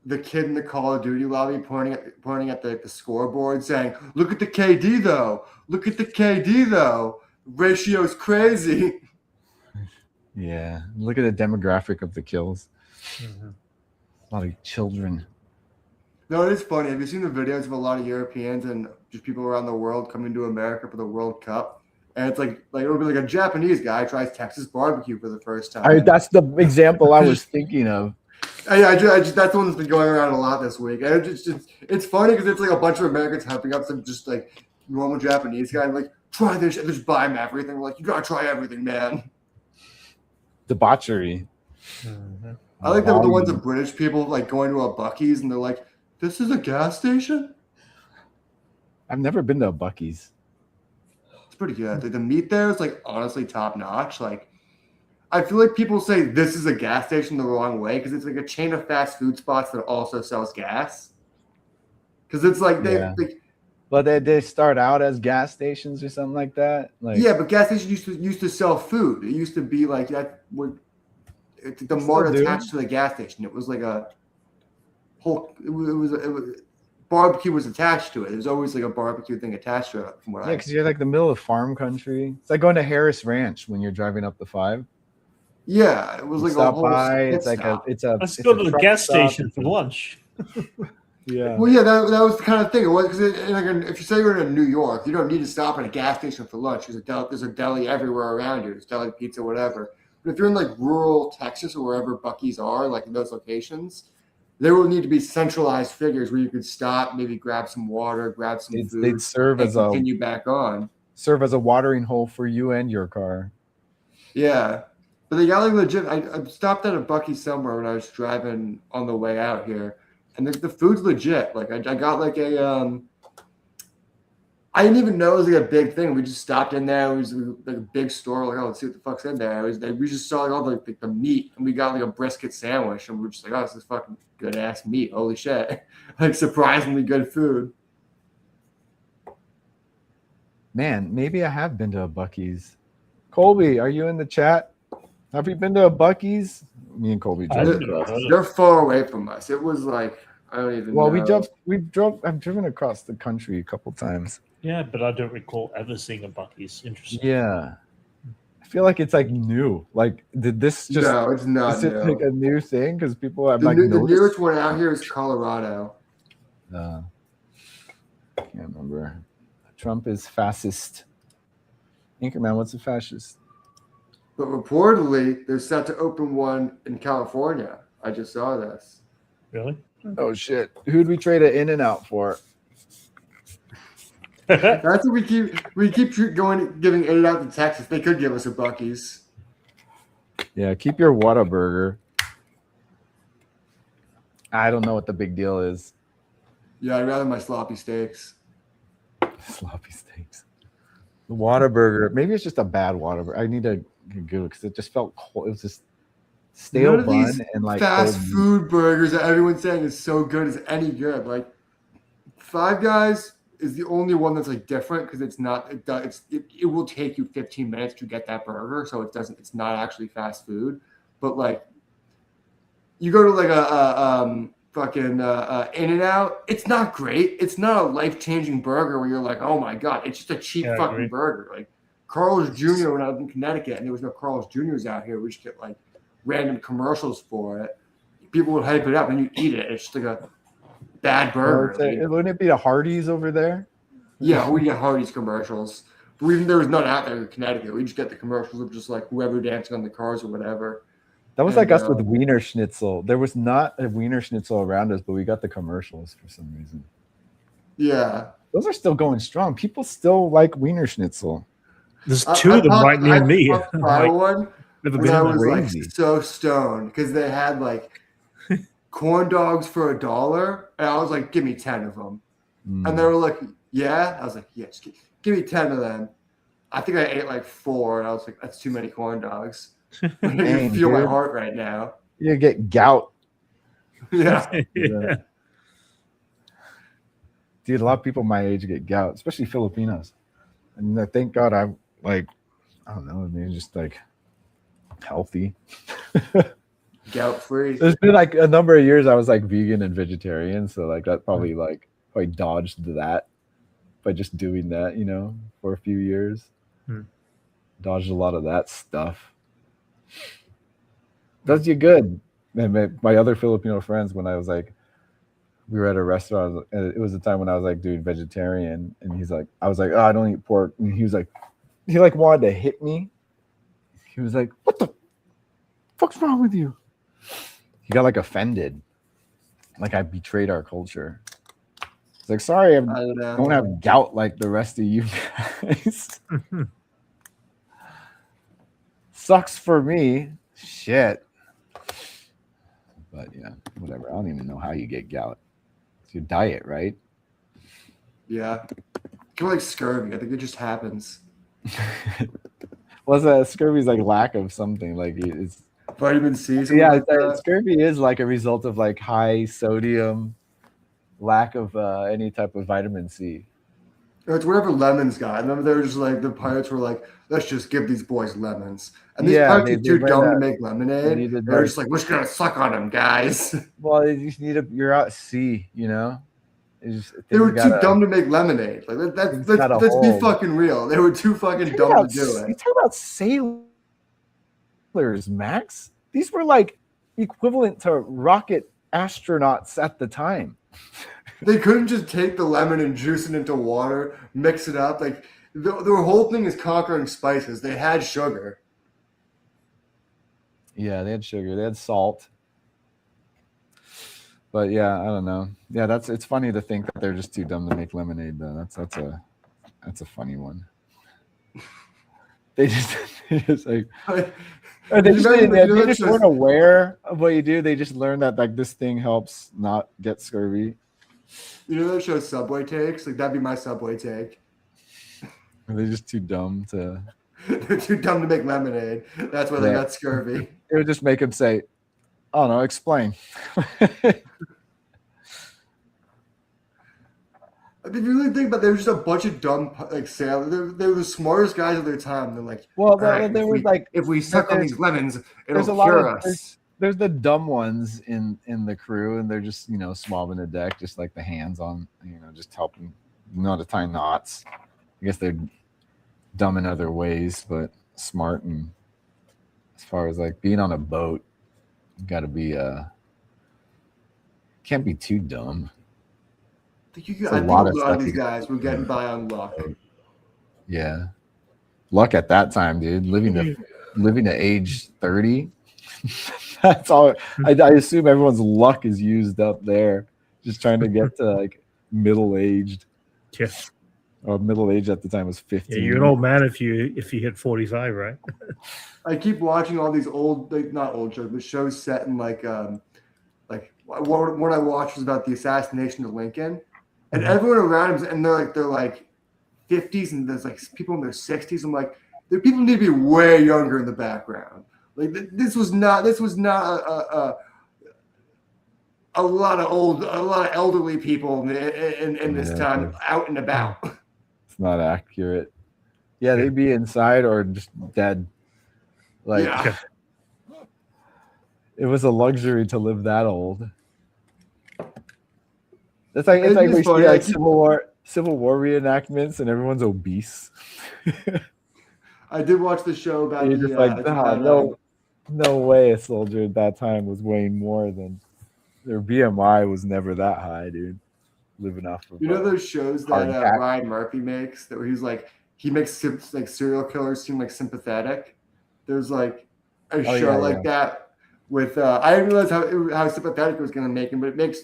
the kid in the Call of Duty lobby pointing at the scoreboard saying, "Look at the KD though. Look at the KD though. Ratio's crazy." Yeah, look at the demographic of the kills. Mhm. A lot of children. No, it is funny. Have you seen the videos of a lot of Europeans and just people around the world coming to America for the World Cup? And it's like it'll be like a Japanese guy tries Texas barbecue for the first time. That's the example I was thinking of. I just that's the one that's been going around a lot this week. And it's funny because it's like a bunch of Americans helping up some just like normal Japanese guy, like try this, and just buy him everything. Like, you gotta try everything, man. Debauchery. Mhm. I like the ones of British people like going to a Buc-ee's and they're like, "This is a gas station." I've never been to a Buc-ee's. It's pretty good. Like, the meat there is like honestly top notch. Like, I feel like people say this is a gas station the wrong way because it's like a chain of fast food spots that also sells gas. Because it's like Yeah. But they start out as gas stations or something like that. Like, yeah, but gas stations used to sell food. It used to be like that. The mart do. attached to the gas station. It was like a whole. It was barbecue was attached to it. There's always like a barbecue thing attached to it. From what yeah, because you're like the middle of farm country. It's like going to Harris Ranch when you're driving up the 5. yeah, it was You like stop a whole by. pit It's like stop. Let's go to the truck gas stop. station for lunch. Yeah. Well, yeah, that was the kind of thing. It was because if you say you're in New York, you don't need to stop at a gas station for lunch. There's a deli everywhere around you. There's deli, pizza, whatever. But if you're in like rural Texas or wherever Buc-ee's are, like in those locations, there will need to be centralized figures where you could stop, maybe grab some water, grab some food, They'd serve and as continue back on. a watering hole for you and your car. Yeah. But they got like legit. I stopped at a Buc-ee's somewhere when I was driving on the way out here. And the food's legit. Like I got like a I didn't even know it was like a big thing. We just stopped in there. It was like a big store. Like, oh, let's see what the fuck's in there. We just saw like all the meat, and we got like a brisket sandwich, and we were just like, oh, this is fucking good ass meat. Holy shit! Like surprisingly good food. Man, maybe I have been to a Buc-ee's. Colby, are you in the chat? Have you been to a Buc-ee's? Me and Colby I drove didn't across. know. They're far away from us. It was like I don't even. Well, know. I've driven across the country a couple times. Yeah, but I don't recall ever seeing a Buc-ee's. Interesting. Yeah. I feel like it's like new. Like, did this just No, it's not. is it No. like a new thing? Because people have The, like the noticed. nearest one out here is Colorado. Can't remember. Trump is fascist. Anchorman, what's a fascist? But reportedly, they're set to open one in California. I just saw this. Really? Oh shit! Who'd we trade it in and out for? That's what we keep giving it out to Texas. They could give us a Buc-ee's. Yeah, keep your Whataburger. I don't know what the big deal is. Yeah, I'd rather my sloppy steaks. Sloppy steaks. The Whataburger. Maybe it's just a bad Whataburger. I need to go because it just felt cold. It was just stale None of bun these and like fast cold meat. food burgers that everyone's saying is so good is any good. Like Five Guys, is the only one that's like different because it's not. It will take you 15 minutes to get that burger, so it's not actually fast food. But like, you go to like a fucking In-N-Out, it's not great. It's not a life-changing burger where you're like, oh my god, it's just a cheap Yeah, I fucking agree. burger. Like Carl's Jr. when I was in Connecticut and there was no Carl's Jr.'s out here, we just get like random commercials for it. People would hype it up and you eat it. It's just like a bad burger. Wouldn't it be the Hardee's over there? Yeah, we get Hardee's commercials. But there was none out there in Connecticut. We just get the commercials of just like whoever dancing on the cars or whatever. That was like us with Wiener Schnitzel. There was not a Wiener Schnitzel around us, but we got the commercials for some reason. Yeah. Those are still going strong. People still like Wiener Schnitzel. There's two of them right near me. I tried one Never when been I there. was Crazy. like so stoned because they had like corn dogs for $1, and I was like, "Give me 10 of them." And they were like, "Yeah." I was like, "Yes, give me 10 of them." I think I ate like 4, and I was like, "That's too many corn dogs." I can feel my heart right now. You get gout. Yeah. Yeah. Dude, a lot of people my age get gout, especially Filipinos. And thank God I'm like, I don't know, maybe just like healthy. Gout free. There's been like a number of years I was like vegan and vegetarian, so like that probably dodged that by just doing that, for a few years. Dodged a lot of that stuff. Does you good. And my other Filipino friends, when I was like, we were at a restaurant, and it was the time when I was like, dude, vegetarian, and he's like, I was like, oh, I don't eat pork, and he was like, he like wanted to hit me. He was like, what the fuck's wrong with you? He got like offended, like I betrayed our culture. It's like, sorry, I don't have gout like the rest of you guys. Sucks for me. Shit. But yeah, whatever. I don't even know how you get gout. It's your diet, right? Yeah. Kind of like scurvy. I think it just happens. Well, scurvy is like lack of something. Like it's Vitamin C. Yeah, Like that. scurvy is like a result of like high sodium, lack of any type of vitamin C. It's whatever lemons got. And then they were just like, the pirates were like, let's just give these boys lemons. And these pirates are too dumb to make lemonade. They're just like, we're just going to suck on them, guys. Well, you just you're out at sea, They were too dumb to make lemonade. Like let's be fucking real. They were too fucking dumb to do it. You talk about sailors, Max. These were like equivalent to rocket astronauts at the time. They couldn't just take the lemon and juice it into water, mix it up. Like the whole thing is conquering spices. They had sugar. Yeah, they had sugar. They had salt. But yeah, I don't know. Yeah, it's funny to think that they're just too dumb to make lemonade though. That's a funny one. They just like they just weren't aware of what you do. They just learned that like this thing helps not get scurvy. You know that show Subway Takes? Like that'd be my Subway take. Are they just too dumb to? They're too dumb to make lemonade. That's why they got scurvy. It would just make them say, "Oh no, explain." If you really think about it, they were just a bunch of dumb like sailors. They were the smartest guys of their time. They're like, well, right, there was like if we suck on these lemons, it'll there's a lot cure of us. there's the dumb ones in the crew, and they're just swabbing the deck, just like the hands on, just helping how to tie knots. I guess they're dumb in other ways, but smart. And as far as like being on a boat, you got to be can't be too dumb. I think a lot of these guys were getting by on luck. Yeah, luck at that time, dude. Living to age 30. That's all. I assume everyone's luck is used up there, just trying to get to like middle aged. Yeah. Or middle age at the time was 15. Yeah, you're an old man if you hit 45, right? I keep watching all these old, like not old shows, but shows set in like one I watched was about the assassination of Lincoln, and everyone around him, and they're like 50s, and there's like people in their 60s. I'm like, the people need to be way younger in the background. Like this was not a lot of elderly people in this Yeah, town out and about. It's not accurate. Yeah, they'd be inside or just dead. Like, Yeah. it was a luxury to live that old. It's like It's we see funny, like Civil War reenactments and everyone's obese. I did watch the show about You're the. just like, it's nah, about, no way a soldier at that time was weighing more than their BMI was never that high, dude. Living off of you know those shows that hardtack? Ryan Murphy makes that where he's like he makes like serial killers seem like sympathetic. There's like a show like that with I didn't realize how sympathetic it was going to make him, but it makes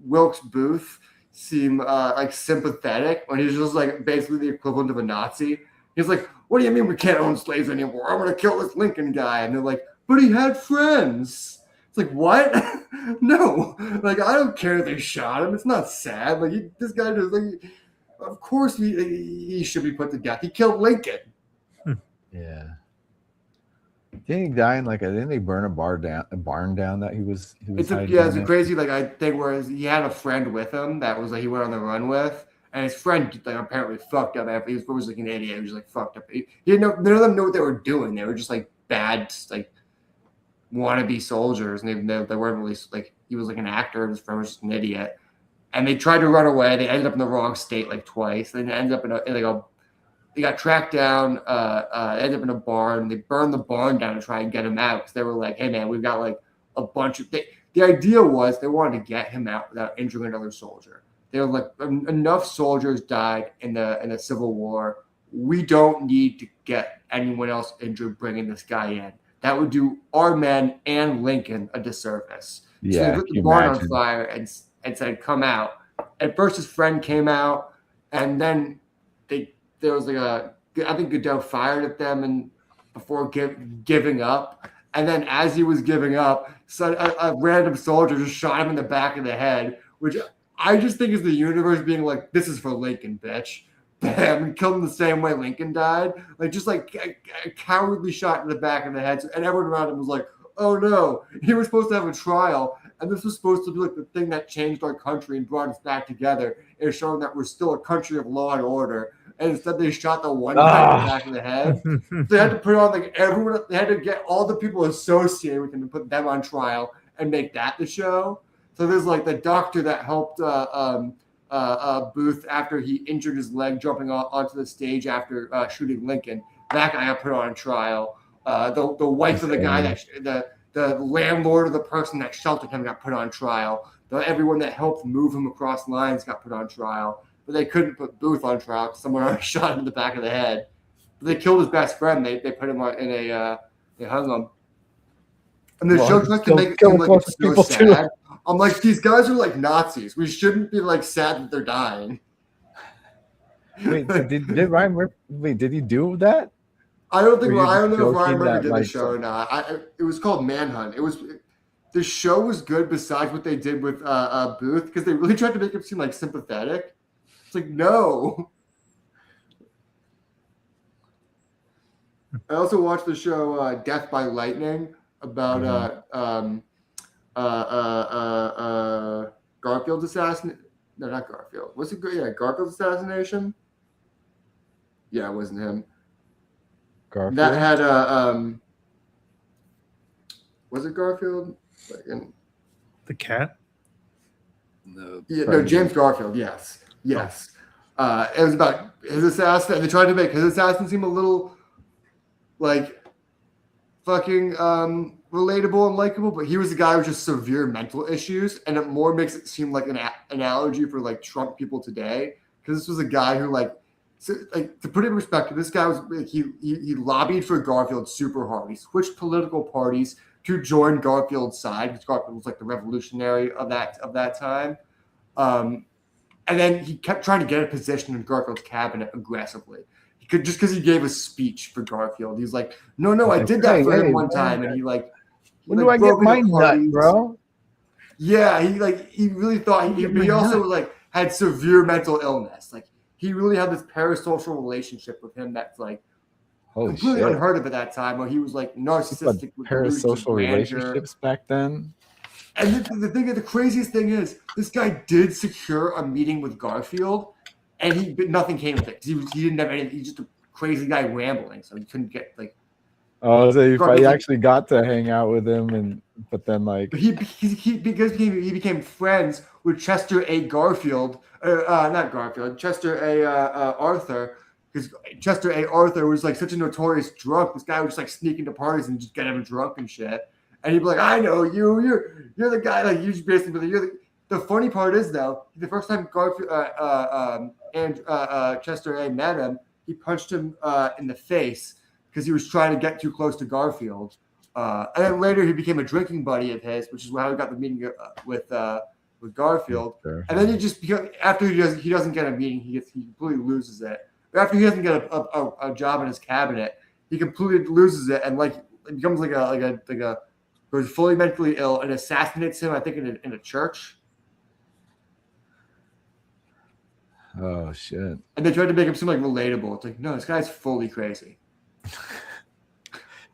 Wilkes Booth seem like sympathetic when he's just like basically the equivalent of a Nazi. He's like, "What do you mean we can't own slaves anymore? I'm going to kill this Lincoln guy," and they're like, "But he had friends." It's like, what? No, like I don't care they shot him. It's not sad. Like this guy just like, of course he should be put to death. He killed Lincoln. Yeah. Didn't he die in didn't they burn a barn down that he was It's hiding it's a in? crazy I think whereas he had a friend with him that was he went on the run with, and his friend apparently fucked up after he was like an idiot. He was fucked up. He didn't know, none of them knew what they were doing. They were just bad wannabe soldiers, and they weren't really he was an actor, and his friend was just an idiot. And they tried to run away. They ended up in the wrong state twice. Then they ended up they got tracked down. Ended up in a barn. They burned the barn down to try and get him out because they were like, "Hey man, we've got a bunch of." The idea was they wanted to get him out without injuring another soldier. They were like, enough soldiers died in the Civil War. We don't need to get anyone else injured bringing this guy in. That would do our men and Lincoln a disservice. Yeah, so they put the barn on fire and said, "Come out." At first, his friend came out, and then there was I think Goodell fired at them and before giving up. And then as he was giving up, a random soldier just shot him in the back of the head, which I just think is the universe being like, "This is for Lincoln, bitch." Bam, and killed him the same way Lincoln died. Just a cowardly shot in the back of the head. And everyone around him was like, "Oh no, he was supposed to have a trial. And this was supposed to be the thing that changed our country and brought us back together. It's showing that we're still a country of law and order." And instead they shot the one guy in the back of the head. They had to put on everyone, they had to get all the people associated with him and put them on trial and make that the show. So there's the doctor that helped Booth after he injured his leg jumping onto the stage after shooting Lincoln. That guy got put on trial. The wife of the guy the landlord of the person that sheltered him got put on trial. Everyone that helped move him across lines got put on trial. But they couldn't put Booth on trial because someone already shot him in the back of the head. But they killed his best friend. They put him in they hung him. And the show tries to make it seem like it's so sad. I'm like, these guys are Nazis. We shouldn't be sad that they're dying. Wait, did Ryan Murphy? Wait, did he do that? I don't think. I don't know if Ryan Murphy did the show or not. It was called Manhunt. The show was good besides what they did with Booth because they really tried to make him seem sympathetic. It's no. I also watched the show Death by Lightning about Garfield's assassination. No, not Garfield. Was it good? Yeah, Garfield's assassination. Yeah, it wasn't him. Garfield? That had was it Garfield? The cat? No. Yeah, no, James Garfield. Yes. It was about his assassin. They tried to make his assassin seem a little fucking relatable and likable, but he was a guy with just severe mental issues, and it more makes it seem like an analogy for Trump people today. Because this was a guy who to put it in perspective, this guy was he lobbied for Garfield super hard. He switched political parties to join Garfield's side because Garfield was the revolutionary of that time. And then he kept trying to get a position in Garfield's cabinet aggressively. He could just because he gave a speech for Garfield. He's like, no, I did that for him one time, and he when do I get my nut, bro? Yeah, he really thought he also had severe mental illness. He really had this parasocial relationship with him that's completely unheard of at that time. Where he was narcissistic with parasocial relationships back then. And the craziest thing is, this guy did secure a meeting with Garfield, and but nothing came of it because he didn't have anything. He's just a crazy guy rambling, so he couldn't get like. Oh, so you Garfield's like, actually got to hang out with him, but then like but he became friends with Chester A. Garfield, not Garfield, Chester A. Arthur, because Chester A. Arthur was like such a notorious drunk. This guy would just like sneak into parties and just get him drunk and shit. And he'd be like, "I know you. You're the guy." Like you just basically you're the funny part is though, the first time Garfield and Chester A. met him, he punched him in the face because he was trying to get too close to Garfield. And then later he became a drinking buddy of his, which is how he got the meeting with Garfield. Sure. And then he just after he doesn't get a meeting, he completely loses it. After he doesn't get a job in his cabinet, he completely loses it and like it becomes like a goes fully mentally ill and assassinates him. I think in a church. oh shit. And they tried to make him seem like relatable. It's like no, this guy's fully crazy.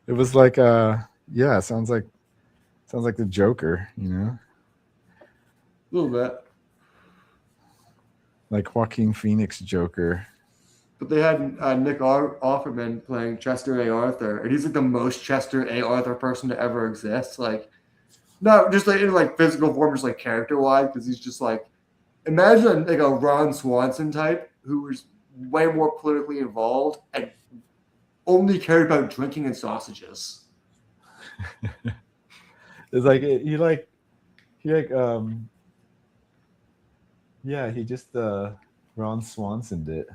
It was like yeah, sounds like the Joker, you know, A little bit. like Joaquin Phoenix Joker. But they had Nick Offerman playing Chester A. Arthur, and he's like the most Chester A. Arthur person to ever exist. Like, not just like in like physical form, just like character wise, because he's just like, imagine like a Ron Swanson type who was way more politically involved and only cared about drinking and sausages. It's like he just Ron Swanson did.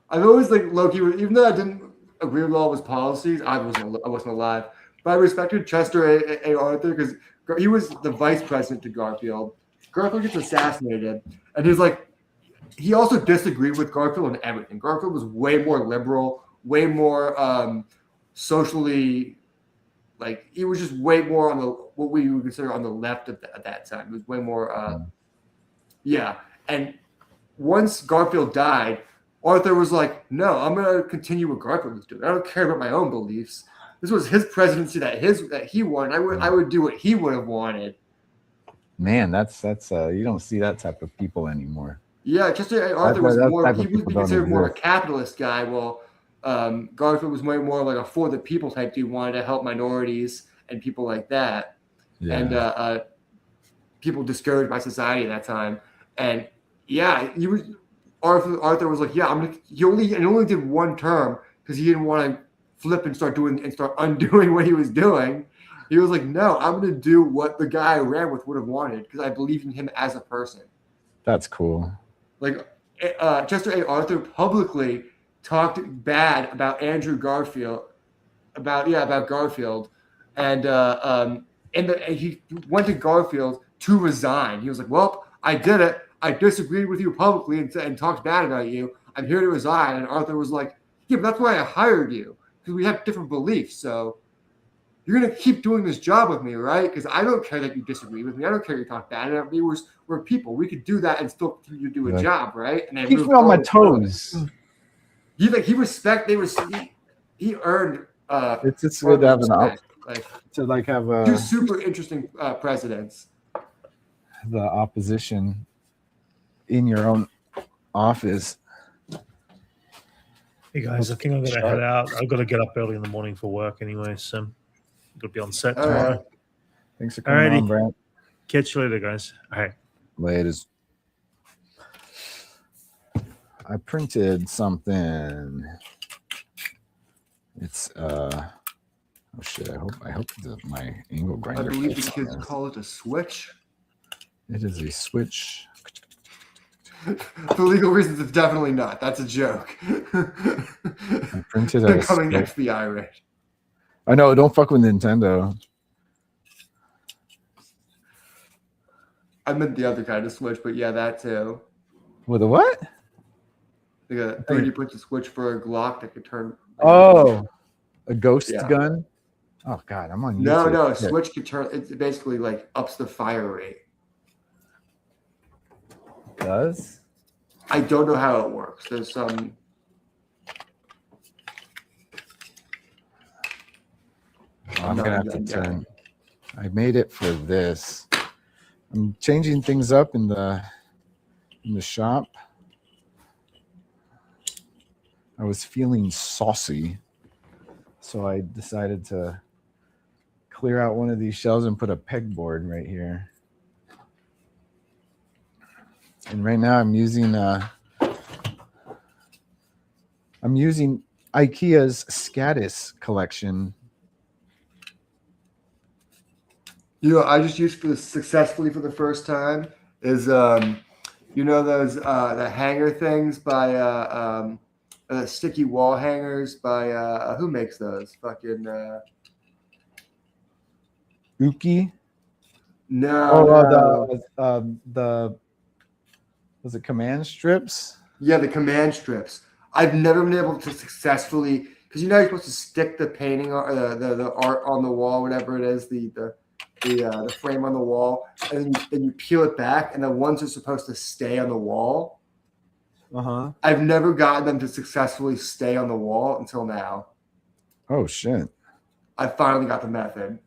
I've always like low-key, even though I didn't agree with all of his policies, I wasn't alive. But I respected Chester A. Arthur because he was the vice president to Garfield. Garfield gets assassinated, and he also disagreed with Garfield on everything. Garfield was way more liberal, way more socially, like he was just way more on what we would consider on the left at that time. It was way more, yeah. And once Garfield died, Arthur was like, no, I'm going to continue what Garfield was doing. I don't care about my own beliefs. This was his presidency that he wanted. I would do what he would have wanted. Man, that's you don't see that type of people anymore. Yeah, Chester A. Arthur was more. He would be considered more a exist. capitalist guy, while Garfield was way more like a for the people type dude. Wanted to help minorities and people like that, Yeah. and people discouraged by society at that time. And yeah, he was. Arthur was like, yeah, he only did one term because he didn't want to flip and start undoing what he was doing. He was like, no, I'm going to do what the guy I ran with would have wanted because I believe in him as a person. That's cool. Like Chester A. Arthur publicly talked bad about Andrew Garfield, about Garfield, and he went to Garfield to resign. He was like, well, I did it. I disagreed with you publicly and talked bad about you. I'm here to resign. And Arthur was like, yeah, but that's why I hired you, because we have different beliefs. So you're going to keep doing this job with me, right? Because I don't care that you disagree with me. I don't care you talk bad about me. We're people. We could do that and still continue to do a job, right? And keep me on my toes. He earned it's good to have two super interesting presidents. The opposition in your own office. Hey guys, I think I'm gonna head out. I've got to get up early in the morning for work anyway, so I'm gonna be on set tomorrow. Right. Thanks for coming on, Brent. Catch you later, guys. All right. Laters. I printed something. It's oh shit! I hope my angle grinder. I believe the kids call it a switch. It is a switch. For legal reasons, it's definitely not. That's a joke. I printed a coming FBI raid. I know. Don't fuck with Nintendo. I meant the other kind of switch, but yeah, that too. With a what? Like a 3D printed switch for a Glock that could turn. Oh, a ghost gun. Oh god, I'm on YouTube. No, switch could turn. It's basically like ups the fire rate. Does? I don't know how it works. There's some. I'm gonna have to turn. I made it for this. I'm changing things up in the shop. I was feeling saucy, so I decided to clear out one of these shelves and put a pegboard right here. And right now I'm using IKEA's Scadis collection. You know, I just used for this successfully for the first time is you know those the hanger things by sticky wall hangers by who makes those? Fucking Uki. no. The was it command strips? Yeah, the command strips. I've never been able to successfully, because you know you're supposed to stick the painting or the art on the wall, whatever it is, the frame on the wall, and then you peel it back, and the ones are supposed to stay on the wall. Uh-huh. I've never gotten them to successfully stay on the wall until now. Oh shit. I finally got the method.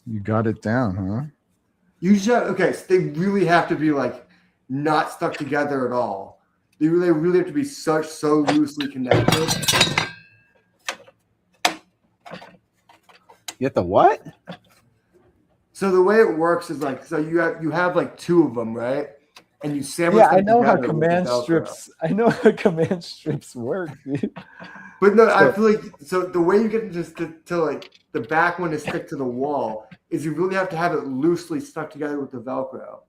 You got it down, huh? You should, okay, so they really have to be like not stuck together at all. They really have to be so loosely connected. You get the what? So the way it works is like, so you have like two of them, right? And you sandwich Yeah, them I know how together with command the Velcro. strips. I know how command strips work, dude. But no, So- I feel like so the way you get just to like the back one to stick to the wall is you really have to have it loosely stuck together with the Velcro.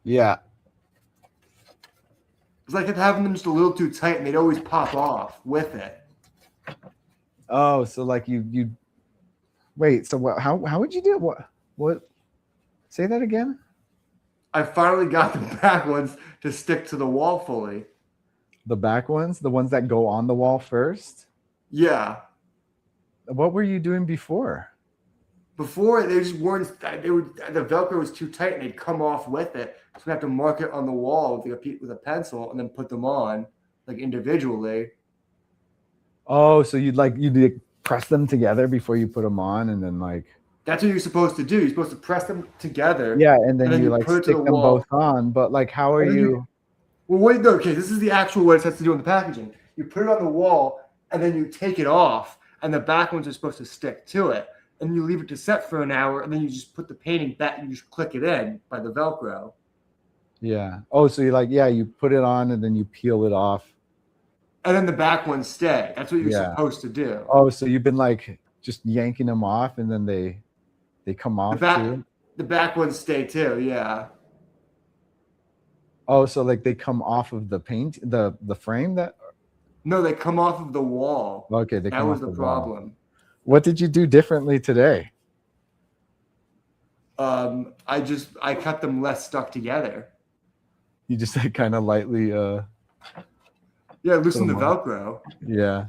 Yeah. It's like having them just a little too tight and they'd always pop off with it. Oh, so like you wait. So what? How would you do it? What? Say that again. I finally got the back ones to stick to the wall fully. The back ones, the ones that go on the wall first. Yeah. What were you doing before? Before they just weren't. The Velcro was too tight and they'd come off with it. So we have to mark it on the wall with a pencil and then put them on like individually. Oh, so you'd press them together before you put them on, and then like. That's what you're supposed to do. You're supposed to press them together. Yeah, and then you you like put it to stick the them wall. both on. But like, how are And then you? Well, wait, no, okay, this is the actual what it has to do in the packaging. You put it on the wall, and then you take it off, and the back ones are supposed to stick to it. And you leave it to set for an hour, and then you just put the painting back, and you just click it in by the Velcro. Yeah. Oh, so you put it on and then you peel it off. And then the back ones stay. That's what you're Yeah. supposed to do. Oh, so you've been like just yanking them off, and then they come off too. The back ones stay too, yeah. Oh, so like they come off of the paint, the frame that. No, they come off of the wall. Okay, they That come was off the the wall. problem. What did you do differently today? I cut them less stuck together. You just like kind of lightly, Yeah, loosen the Put 'em on. Velcro. yeah,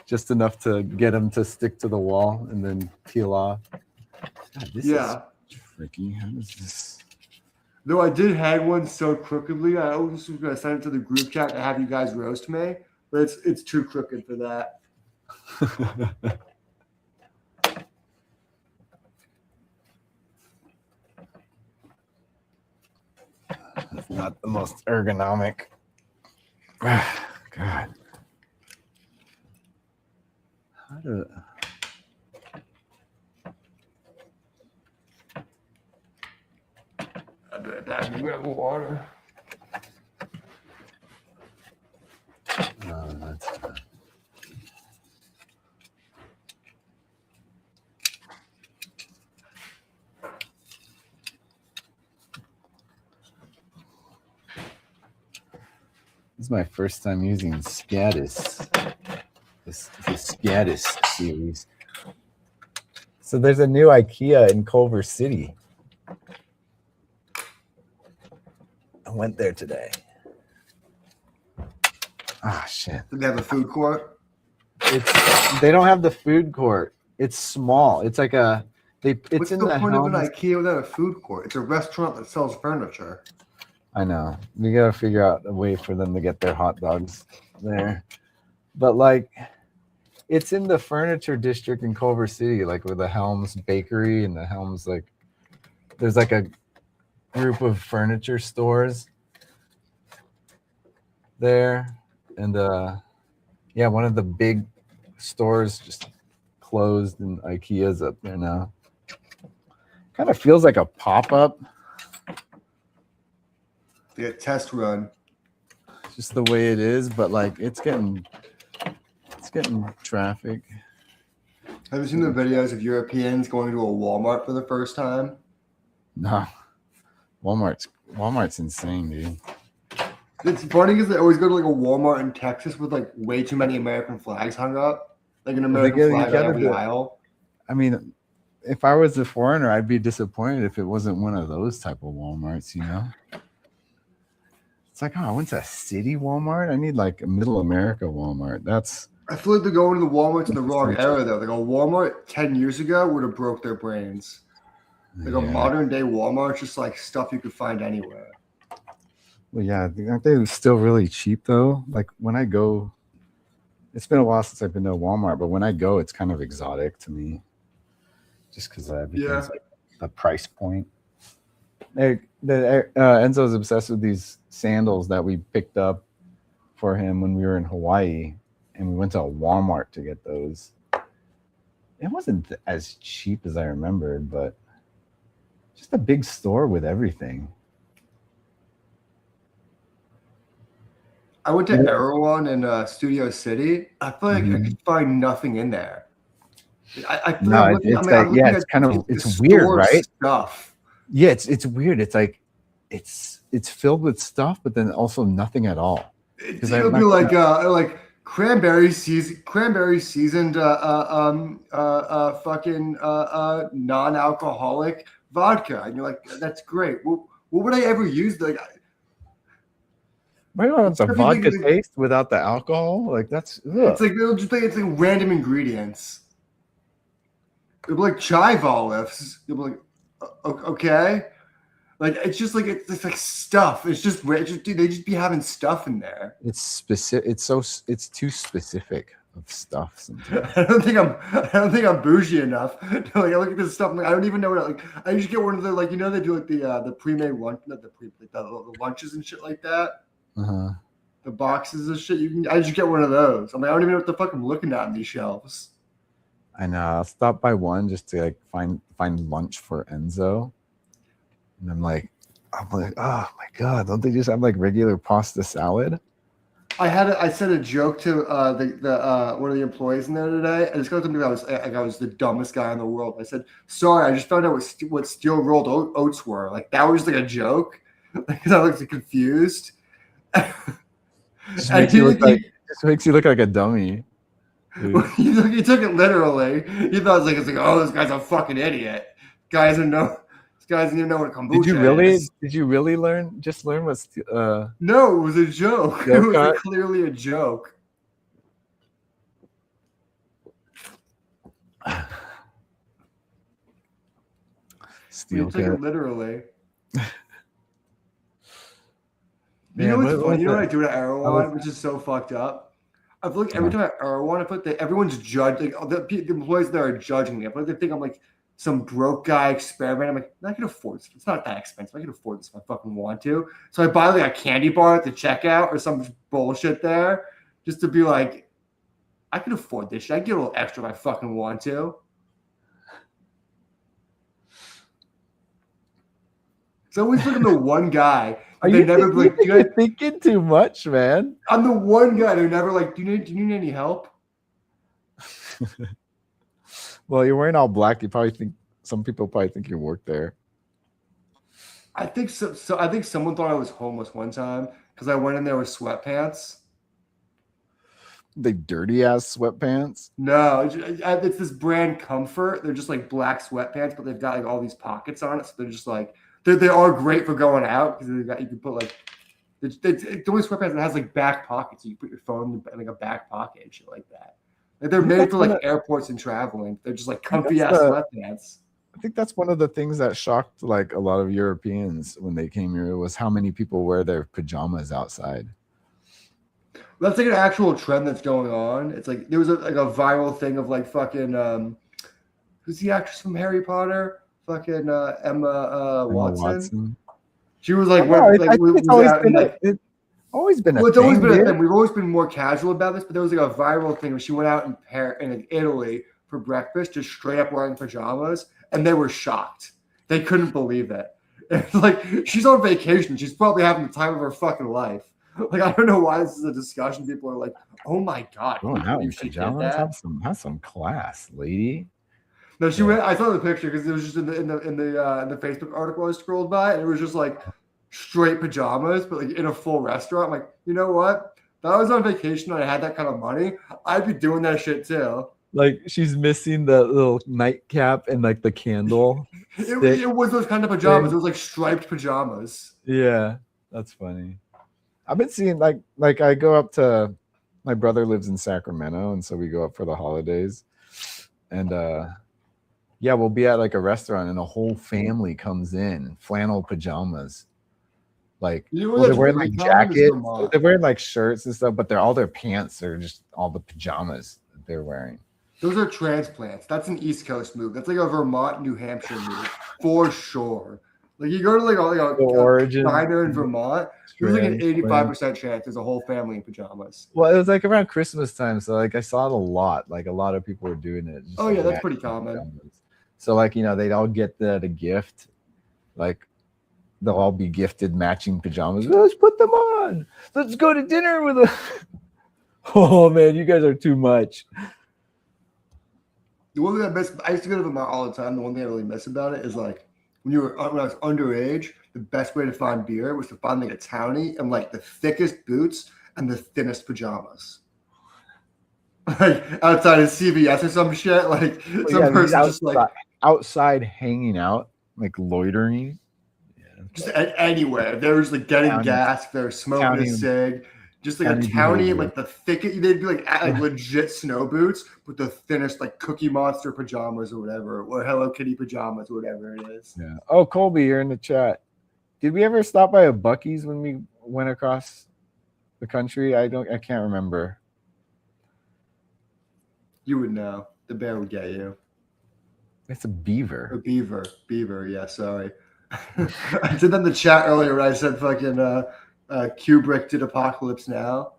just enough to get them to stick to the wall and then peel off. God, this Yeah. is tricky. How does this? Though I did hang one so crookedly, I was going to send it to the group chat to have you guys roast me, but it's too crooked for that. It's not the most ergonomic. God. How do? I bet that you got water. No, that's fine. This is my first time using Scadis. The Scadis series. So there's a new IKEA in Culver City. I went there today. Ah, shit. Did they have a food court? They don't have the food court. It's small. It's like it's What's in the the point of an Helms. IKEA without a food court? It's a restaurant that sells furniture. I know. We gotta figure out a way for them to get their hot dogs there. But like, It's in the furniture district in Culver City, like with the Helms Bakery and the Helms, like there's like a group of furniture stores there. And yeah, one of the big stores just closed and IKEA's up there now. Kind of feels like a pop-up. Yeah, test run. Just the way it is, but like it's getting traffic. Have you seen the videos of Europeans going to a Walmart for the first time? No, Walmart's insane, dude. It's funny because they always go to like a Walmart in Texas with like way too many American flags hung up, like an American flag on every aisle. I mean, if I was a foreigner, I'd be disappointed if it wasn't one of those type of Walmarts, you know? It's like, oh, I went to a city Walmart. I need like a middle America Walmart. I feel like they're going to the Walmarts in the wrong era, though. Like a Walmart 10 years ago would have broke their brains. Like a modern day Walmart, just like stuff you could find anywhere. Well, yeah, aren't they still really cheap though? Like when I go, it's been a while since I've been to a Walmart, but when I go, it's kind of exotic to me, just because everything's like the price point. Enzo's obsessed with these sandals that we picked up for him when we were in Hawaii, and we went to a Walmart to get those. It wasn't as cheap as I remembered, but just a big store with everything. I went to Erewhon in Studio City. I feel like I could find nothing in there. I feel no, it's kind of weird, right? Stuff. Yeah, it's weird. It's like it's filled with stuff, but then also nothing at all. It'll be like cranberry seasoned fucking non-alcoholic vodka, and you're like, that's great. What would I ever use? Like, why don't it's a vodka taste without the alcohol? Like that's it's like it'll just it's like random ingredients. It'll be like chive olives. You'll be like, okay. Like it's just like it's like stuff. It's just dude, they just be having stuff in there. It's specific. It's too specific of stuff sometimes. I don't think I'm bougie enough. Like I look at this stuff, like I don't even know what. Like I just get one of the they do like the pre-made lunch, not the lunches and shit like that. The boxes of shit I just get one of those. I'm like I don't even know what the fuck I'm looking at on these shelves. I know. I'll stop by one just to like find lunch for Enzo. And I'm like, oh my god, don't they just have like regular pasta salad? I said a joke to the one of the employees in there today. I just got to me I was the dumbest guy in the world. I said, sorry, I just found out what steel rolled oats were. Like that was like a joke because I looked confused. Just makes you look like a dummy. He took it literally. He thought it's like, oh, this guy's a fucking idiot. Guys don't know. This guy doesn't even know what kombucha is. Did you really learn what's No, it was a joke. It was clearly a joke. Steel he took it literally. Man, you know what's funny? You know what I do at Erewhon, which is so fucked up? I feel like every time at Erewhon, I feel like everyone's judging. Like, the employees there are judging me. I feel like they think I'm like some broke guy experiment. I'm like, I can afford this. It's not that expensive. I can afford this if I fucking want to. So I buy like a candy bar at the checkout or some bullshit there just to be like, I can afford this shit. I can get a little extra if I fucking want to. So always looking at the one guy. You're thinking too much, man. I'm the one guy who never like, do you need any help? Well, you're wearing all black. Some people probably think you work there. I think so. I think someone thought I was homeless one time because I went in there with sweatpants. They dirty ass sweatpants? No, it's this brand Comfort. They're just like black sweatpants, but they've got like all these pockets on it. So they're just like they are great for going out because you can put like it's the only sweatpants that has like back pockets. So you put your phone in like a back pocket and shit like that. Like they're made for like airports and traveling. They're just like comfy ass sweatpants. I think that's one of the things that shocked like a lot of Europeans when they came here was how many people wear their pajamas outside. That's like an actual trend that's going on. It's like there was like a viral thing of like fucking who's the actress from Harry Potter? Fucking Emma Emma Watson. Watson. She was like, No, I think it's was always out been and, like, always been a well, it's thing, always been a dude. thing. We've always been more casual about this, but there was like a viral thing where she went out in like, Italy for breakfast, just straight up wearing pajamas, and they were shocked. They couldn't believe it. It's like she's on vacation. She's probably having the time of her fucking life. Like I don't know why this is a discussion. People are like, "Oh my god, Going can you out in believe she did pajamas, that?" have some class, lady. No, she Yeah. went. I saw the picture because it was just in the Facebook article I scrolled by, and it was just like straight pajamas, but like in a full restaurant. I'm like, you know what? If I was on vacation and I had that kind of money, I'd be doing that shit too. Like she's missing the little nightcap and like the candle. It was those kind of pajamas. It was like striped pajamas. Yeah, that's funny. I've been seeing like I go up to my brother lives in Sacramento, and so we go up for the holidays. And yeah, we'll be at like a restaurant and a whole family comes in flannel pajamas. Like they're wearing like jackets, they're wearing like shirts and stuff, but all their pants are just all the pajamas that they're wearing. Those are transplants. That's an East Coast move. That's like a Vermont, New Hampshire move for sure. Like you go to like a diner in Vermont, there's like an 85% chance there's a whole family in pajamas. Well, it was like around Christmas time, so like I saw it a lot. Like a lot of people were doing it. Oh yeah, that's pretty common. Pajamas. So like they'd all get the gift, like they'll all be gifted matching pajamas. Let's put them on. Let's go to dinner with them. Oh man, you guys are too much. The one thing I miss, I used to go to Vermont all the time. The one thing I really miss about it is like when I was underage, the best way to find beer was to find like a townie and like the thickest boots and the thinnest pajamas. Like outside of CVS or some shit, like some person just like outside hanging out, like loitering. Yeah. Just anywhere. They were just like getting gas, they were smoking a cig. Just like a townie, like the thickest, they'd be like legit snow boots with the thinnest, like Cookie Monster pajamas or whatever, or Hello Kitty pajamas, or whatever it is. Yeah. Oh, Colby, you're in the chat. Did we ever stop by a Buc-ee's when we went across the country? I can't remember. You would know. The bear would get you. It's a beaver. A beaver. Yeah, sorry. I did that in the chat earlier when I said fucking Kubrick did Apocalypse Now.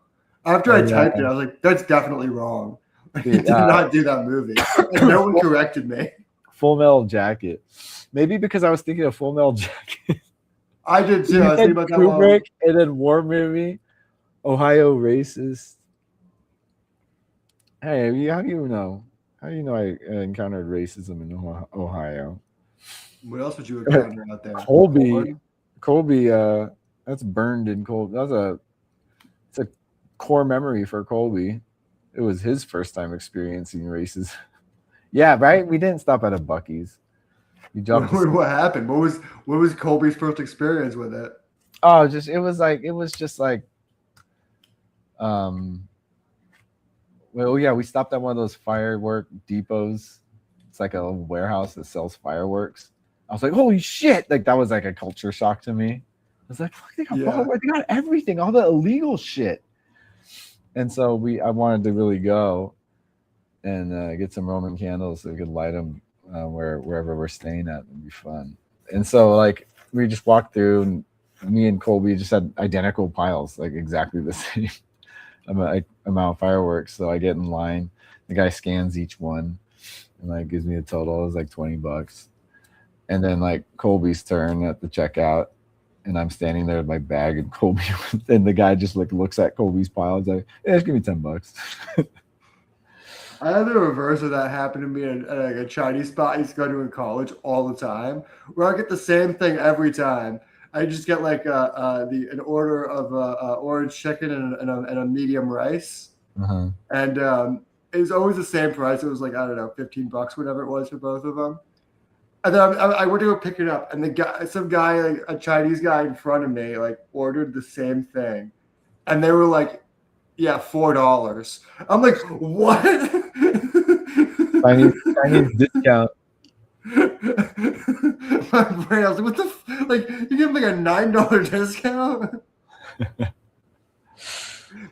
After I typed it, I was like, that's definitely wrong. He did not do that movie. And no one corrected me. Full Metal Jacket. Maybe because I was thinking of Full Metal Jacket. I did too. I was thinking about that Kubrick and then War Movie, Ohio Racist. Hey, how do you know? How do you know I encountered racism in Ohio? What else would you encounter out there? Colby, that's burned in Colby. It's a core memory for Colby. It was his first time experiencing racism. Yeah, right. We didn't stop at a Buc-ee's. What happened? What was Colby's first experience with it? Oh, it was just like well, yeah, we stopped at one of those firework depots. It's like a warehouse that sells fireworks. I was like, holy shit! Like that was like a culture shock to me. I was like, fuck, they got everything, all the illegal shit. And so I wanted to really go and get some Roman candles so we could light them wherever we're staying at. It'd be fun. And so like we just walked through, and me and Colby just had identical piles, like exactly the same amount of fireworks. So I get in line, the guy scans each one and like gives me a total. It was like $20. And then like Colby's turn at the checkout, and I'm standing there with my bag, and Colby and the guy just like looks at Colby's pile and like, yeah, just give me $10. I had the reverse of that happen to me at like a Chinese spot I used to go to in college all the time, where I get the same thing every time. I just get like an order of orange chicken and a medium rice, and it was always the same price. It was like, I don't know, $15, whatever it was for both of them. And then I went to go pick it up, and some guy, like a Chinese guy in front of me, like ordered the same thing, and they were like, "Yeah, $4." I'm like, "What?" Chinese discount. My brain, I was like, "What the? Like, you give me like a $9 discount?"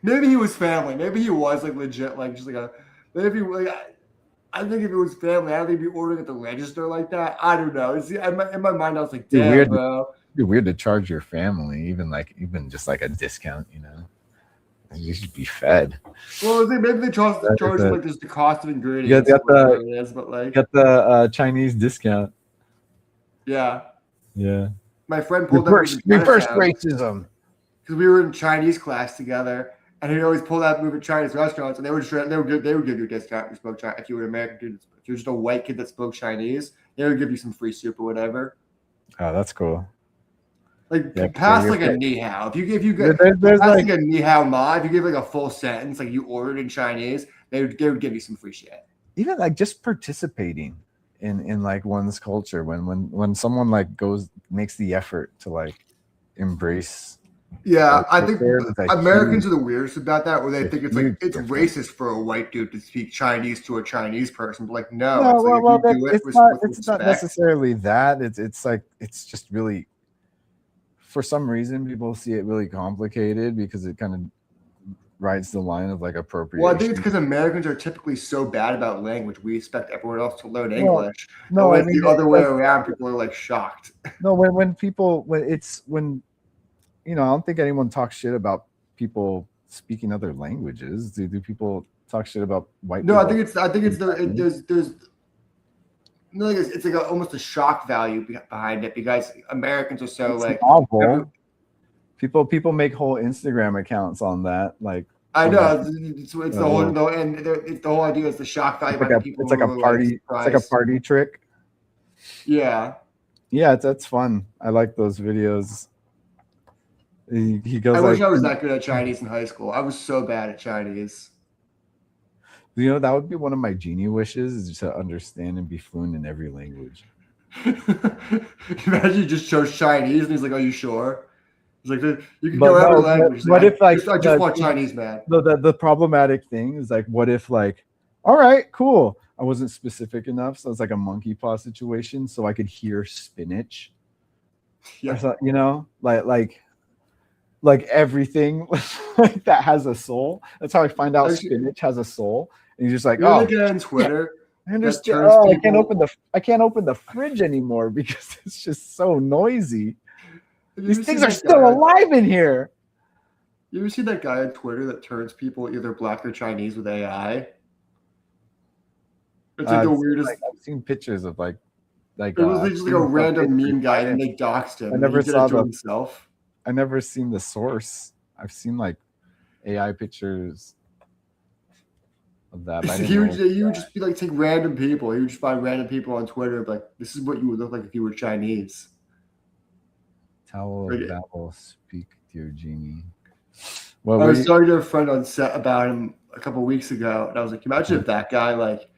maybe he was family. Maybe he was like legit, like just like a. Maybe like I think if it was family, I don't think he'd be ordering at the register like that. I don't know. See, in my mind, I was like, Dude, damn, weird. bro. It'd be weird to charge your family, even just like a discount, you know. You should be fed. Well, maybe they charge That is them it. like just the cost of ingredients. got or whatever it is, but like, Get the Chinese discount. yeah. Yeah. My friend pulled Reverse up racism. because we were in Chinese class together, and he'd always pull that move at Chinese restaurants, and they would give you a discount if you spoke Chinese. If you were an American kid, if you're just a white kid that spoke Chinese, they would give you some free soup or whatever. Oh, that's cool. Like Yeah, past you're like a right. ni hao. If you get There's past like like a ni hao ma, if you give like a full sentence, like you ordered in Chinese, they would give you some free shit. even like just participating in like one's culture when someone like makes the effort to like embrace. Yeah, I Like, think there's a Americans huge- are the weirdest about that, where they think it's like huge it's difference. racist for a white dude to speak Chinese to a Chinese person. But like, no, No, it's like well, if you do it it's with not respect. necessarily that. It's like it's just really, for some reason, people see it really complicated because it kind of rides the line of like appropriation. Well, I think it's because Americans are typically so bad about language. We expect everyone else to learn Well, English. no, and I mean the other way like, around, people are like shocked. no, when you know, I don't think anyone talks shit about people speaking other languages. Do people talk shit about white No, people? I think it's there's no, it's like almost a shock value behind it because Americans are so It's like novel. People make whole Instagram accounts on that. Like I on know that. it's the whole it's the whole idea is the shock value behind the people. It's like a who are, party. It's like a surprised. party trick. Yeah. Yeah, that's fun. I like those videos. He goes I like, wish I was that good at Chinese in high school. I was so bad at Chinese. you know, that would be one of my genie wishes, is to understand and be fluent in every language. Imagine you just chose Chinese and he's like, "Are you sure?" He's like, "You can But go every no, language." what if, like, I just want Chinese, man. The problematic thing is like, what if like, all right, cool, I wasn't specific enough, so it's like a monkey paw situation, so I could hear spinach. Yeah. Or so, you know, like everything like that has a soul. That's how I find out Actually, spinach has a soul. And you're just like, You know oh, the guy on Twitter I understand. turns Oh, people- I can't open the fridge anymore because it's just so noisy. Have you These ever things seen are that still guy- alive in here. You ever see that guy on Twitter that turns people either black or Chinese with AI? It's like the weirdest. Like, I've seen pictures of like it was like just like a random meme guy, and they doxed him. I never and he did saw it to the- himself. I never seen the source. I've seen like AI pictures of that. but I didn't He know would, it was he would that. just be like take random people. He would just find random people on Twitter, and be like, "This is what you would look like if you were Chinese." Towel Like- of Babel, speak, dear genie. I Well, was talking to a friend on set about him a couple weeks ago, and I was like, "Imagine if that guy, like,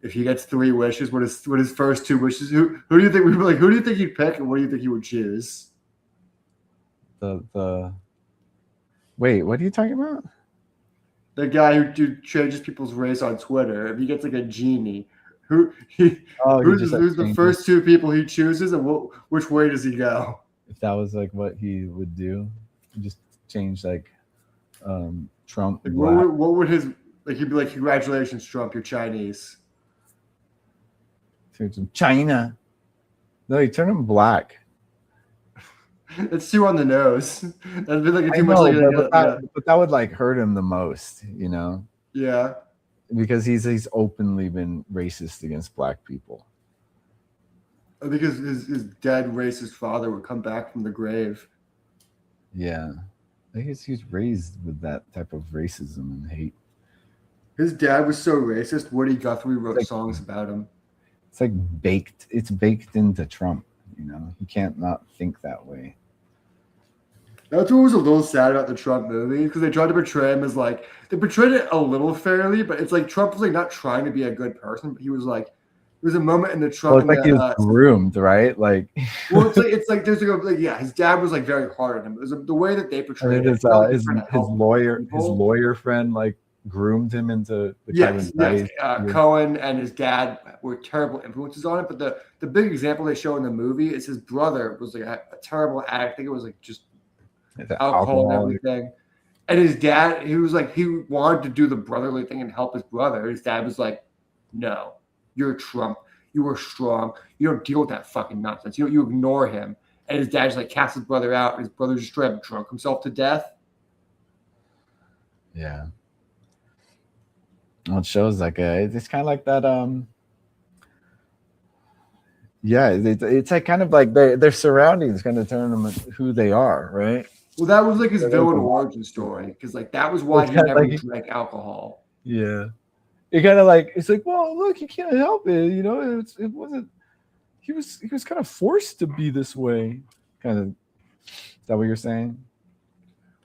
if he gets 3 wishes, what his first 2 wishes? Who do you think we were like? Who do you think he'd pick, and what do you think he would choose?" the wait, what are you talking about? The guy who changes people's race on Twitter. If he gets like a genie, Oh, who's the first 2 people he chooses, and which way does he go? If that was like what he would do, he'd just change like Trump Like, black. what would his like? He'd be like, "Congratulations, Trump, you're Chinese." Turns him China. No, he turned him black. It's too on the nose. That'd be like I too much. know, Like but that would like hurt him the most, you know, yeah. because he's openly been racist against black people. I think his dead racist father would come back from the grave. Yeah, I guess he's raised with that type of racism and hate. His dad was so racist. Woody Guthrie wrote Like- songs about him. It's like baked. It's baked into Trump. You know, he can't not think that way. That's what was a little sad about the Trump movie because they tried to portray him as like they portrayed it a little fairly, but it's like Trump was like not trying to be a good person, but he was like there was a moment in the Trump. Well, it's like he was groomed, right? Like, well, it's like there's like yeah, his dad was like very hard on him. It was the way that they and portrayed then it. his felt his different at home. lawyer people. friend like groomed him into the kind Yes, of guy yes. he- Cohen and his dad were terrible influences on it. But the big example they show in the movie is his brother was like a terrible addict. I think it was like just the alcohol and alcoholic. everything. And his dad, he wanted to do the brotherly thing and help his brother. His dad was like, no, you're Trump. You are strong. You don't deal with that fucking nonsense. You ignore him. And his dad just like casts his brother out, and his brother just straight up drunk himself to death. Yeah. Well, it shows like it's kind of like that. Yeah, it's like kind of like their surroundings kind of turn them who they are, right? Well, that was like his villain origin story, because like that was why he never drank alcohol. Yeah, it kind of like it's like, well, look, you can't help it, you know. It wasn't. He was kind of forced to be this way. Kind of. Is that what you're saying?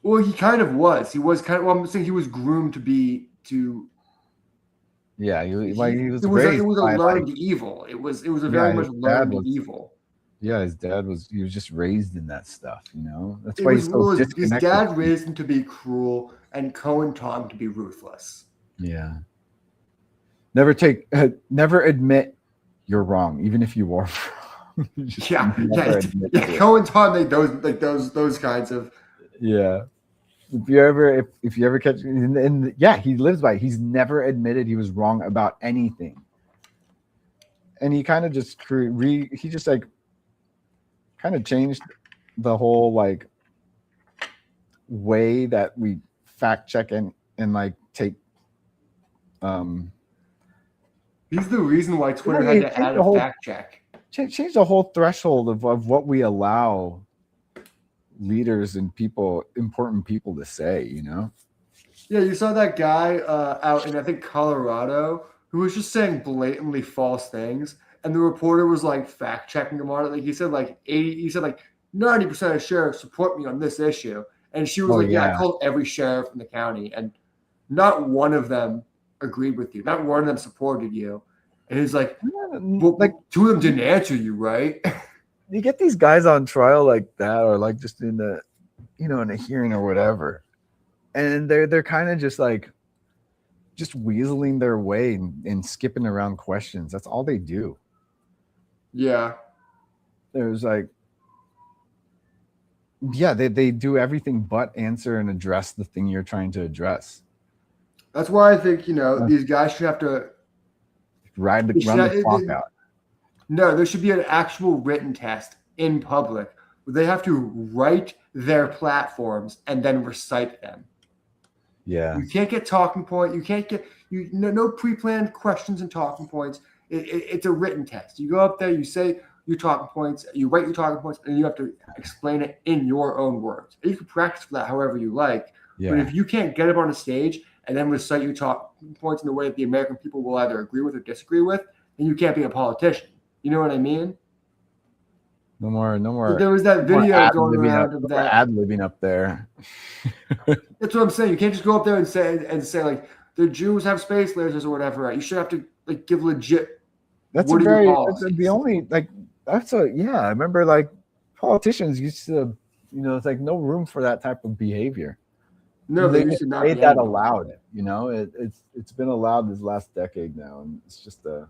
Well, he kind of was. He was kind of. Well, I'm saying he was groomed to be to. Yeah, he was It was raised a by, learned like, evil. It was a very much learned evil. Yeah, his dad was. He was just raised in that stuff, you know. That's why he's so his disconnected. dad raised him to be cruel, and Cohen taught him to be ruthless. Yeah. Never admit you're wrong, even if you are wrong. Yeah. Cohen taught me those kinds of. Yeah. If you ever catch, and yeah, he lives by it. He's never admitted he was wrong about anything, and he kind of just he just like kind of changed the whole like way that we fact check and like take. He's the reason why Twitter had to add a fact check. Change the whole threshold of what we allow leaders and important people to say, you know? Yeah, you saw that guy out in, I think, Colorado, who was just saying blatantly false things, and the reporter was like fact checking him on it. Like he said, like 90% of sheriffs support me on this issue, and she was I called every sheriff in the county, and not one of them agreed with you. Not one of them supported you. And he's like, well, like 2 of them didn't answer you, right? You get these guys on trial like that, or like just in the, in a hearing or whatever, and they're kind of just like, just weaseling their way and skipping around questions. That's all they do. Yeah. There's like, yeah, they do everything but answer and address the thing you're trying to address. That's why I think, these guys should have to run the clock out. No, there should be an actual written test in public where they have to write their platforms and then recite them. Yeah. You can't get talking point. You can't get no pre-planned questions and talking points. It's a written test. You go up there, you say your talking points, you write your talking points, and you have to explain it in your own words. And you can practice for that however you like. Yeah. But if you can't get up on a stage and then recite your talking points in a way that the American people will either agree with or disagree with, then you can't be a politician. You know what I mean? No more. There was that video going around of that ad-libbing up there. That's what I'm saying. You can't just go up there and say like the Jews have space lasers or whatever. Right? You should have to like give legit. That's the only like that's a yeah. I remember like politicians used to it's like no room for that type of behavior. No, they used to not made that allowed. It's been allowed this last decade now, and it's just a.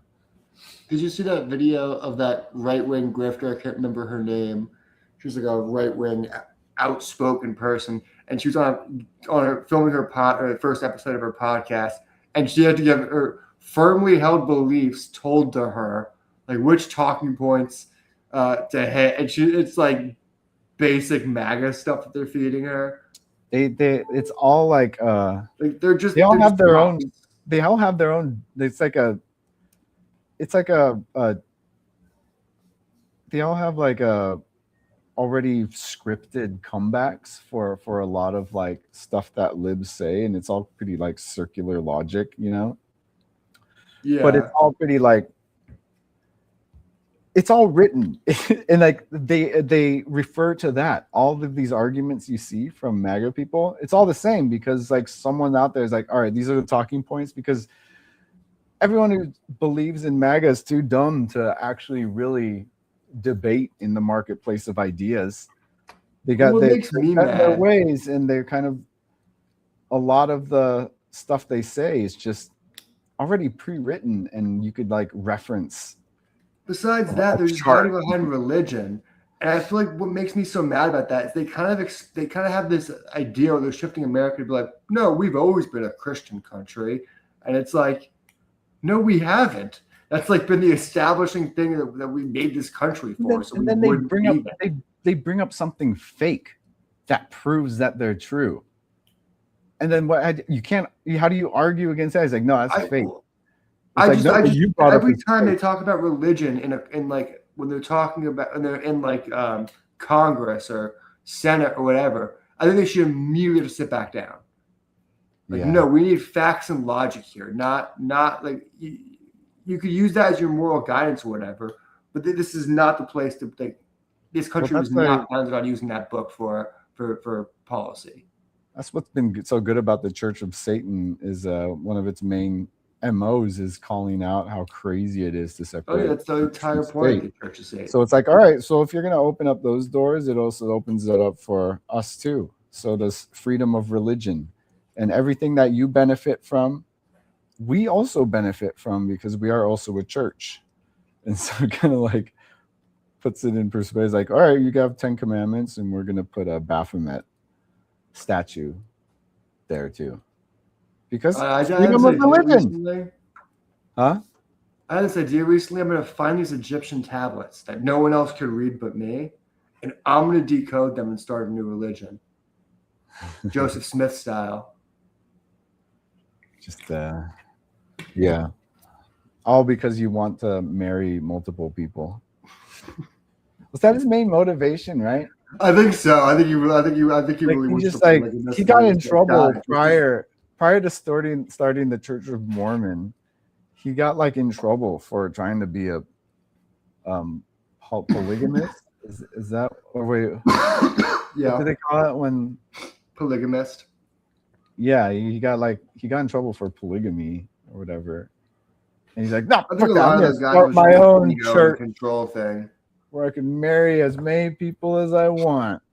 Did you see that video of that right-wing grifter? I can't remember her name. She was like a right-wing, outspoken person, and she was on her filming her first episode of her podcast, and she had to get her firmly held beliefs told to her, like which talking points to hit, and it's like basic MAGA stuff that they're feeding her. It's all like they're just they all have their own. They all have their own. They all have like already scripted comebacks for a lot of like stuff that libs say, and it's all pretty like circular logic, Yeah. But it's all pretty like it's all written, and like they refer to that. All of these arguments you see from MAGA people, it's all the same because like someone out there is like, all right, these are the talking points because. Everyone who believes in MAGA is too dumb to actually really debate in the marketplace of ideas. They got their ways, and they're kind of a lot of the stuff they say is just already pre-written, and you could like reference. Besides that, they're just hiding behind religion, And I feel like what makes me so mad about that is they kind of have this idea, or they're shifting America to be like, no, we've always been a Christian country, and it's like, no, we haven't. That's like been the establishing thing that we made this country for. And then they bring up something fake that proves that they're true. And then how do you argue against that? It's like, no, that's fake. Every time they talk about religion in like when they're talking about, and they're in like Congress or Senate or whatever, I think they should immediately just sit back down. Like, no, we need facts and logic here. Not like you could use that as your moral guidance or whatever, but this is not the place to like. This country was not founded on using that book for policy. That's what's been so good about the Church of Satan is one of its main MOs is calling out how crazy it is to separate. Oh yeah, that's the entire point of the Church of Satan. So it's like, all right, so if you're going to open up those doors, it also opens it up for us too. So does freedom of religion, and everything that you benefit from, we also benefit from because we are also a church. And so it kind of like puts it in perspective, like, all right, you have 10 commandments and we're going to put a Baphomet statue there too. Because freedom of religion. Huh? I had this idea recently. I'm going to find these Egyptian tablets that no one else could read but me, and I'm going to decode them and start a new religion. Joseph Smith style. Just, yeah. All because you want to marry multiple people. Was that his main motivation, right? I think so. I think he really wants just to like he got in trouble prior to starting the Church of Mormon. He got like in trouble for trying to be a polygamist. Is that or wait? Yeah. What do they call it when polygamist? Yeah, he got in trouble for polygamy or whatever. And he's like, no, I think a lot of those guys start my own church control thing where I can marry as many people as I want.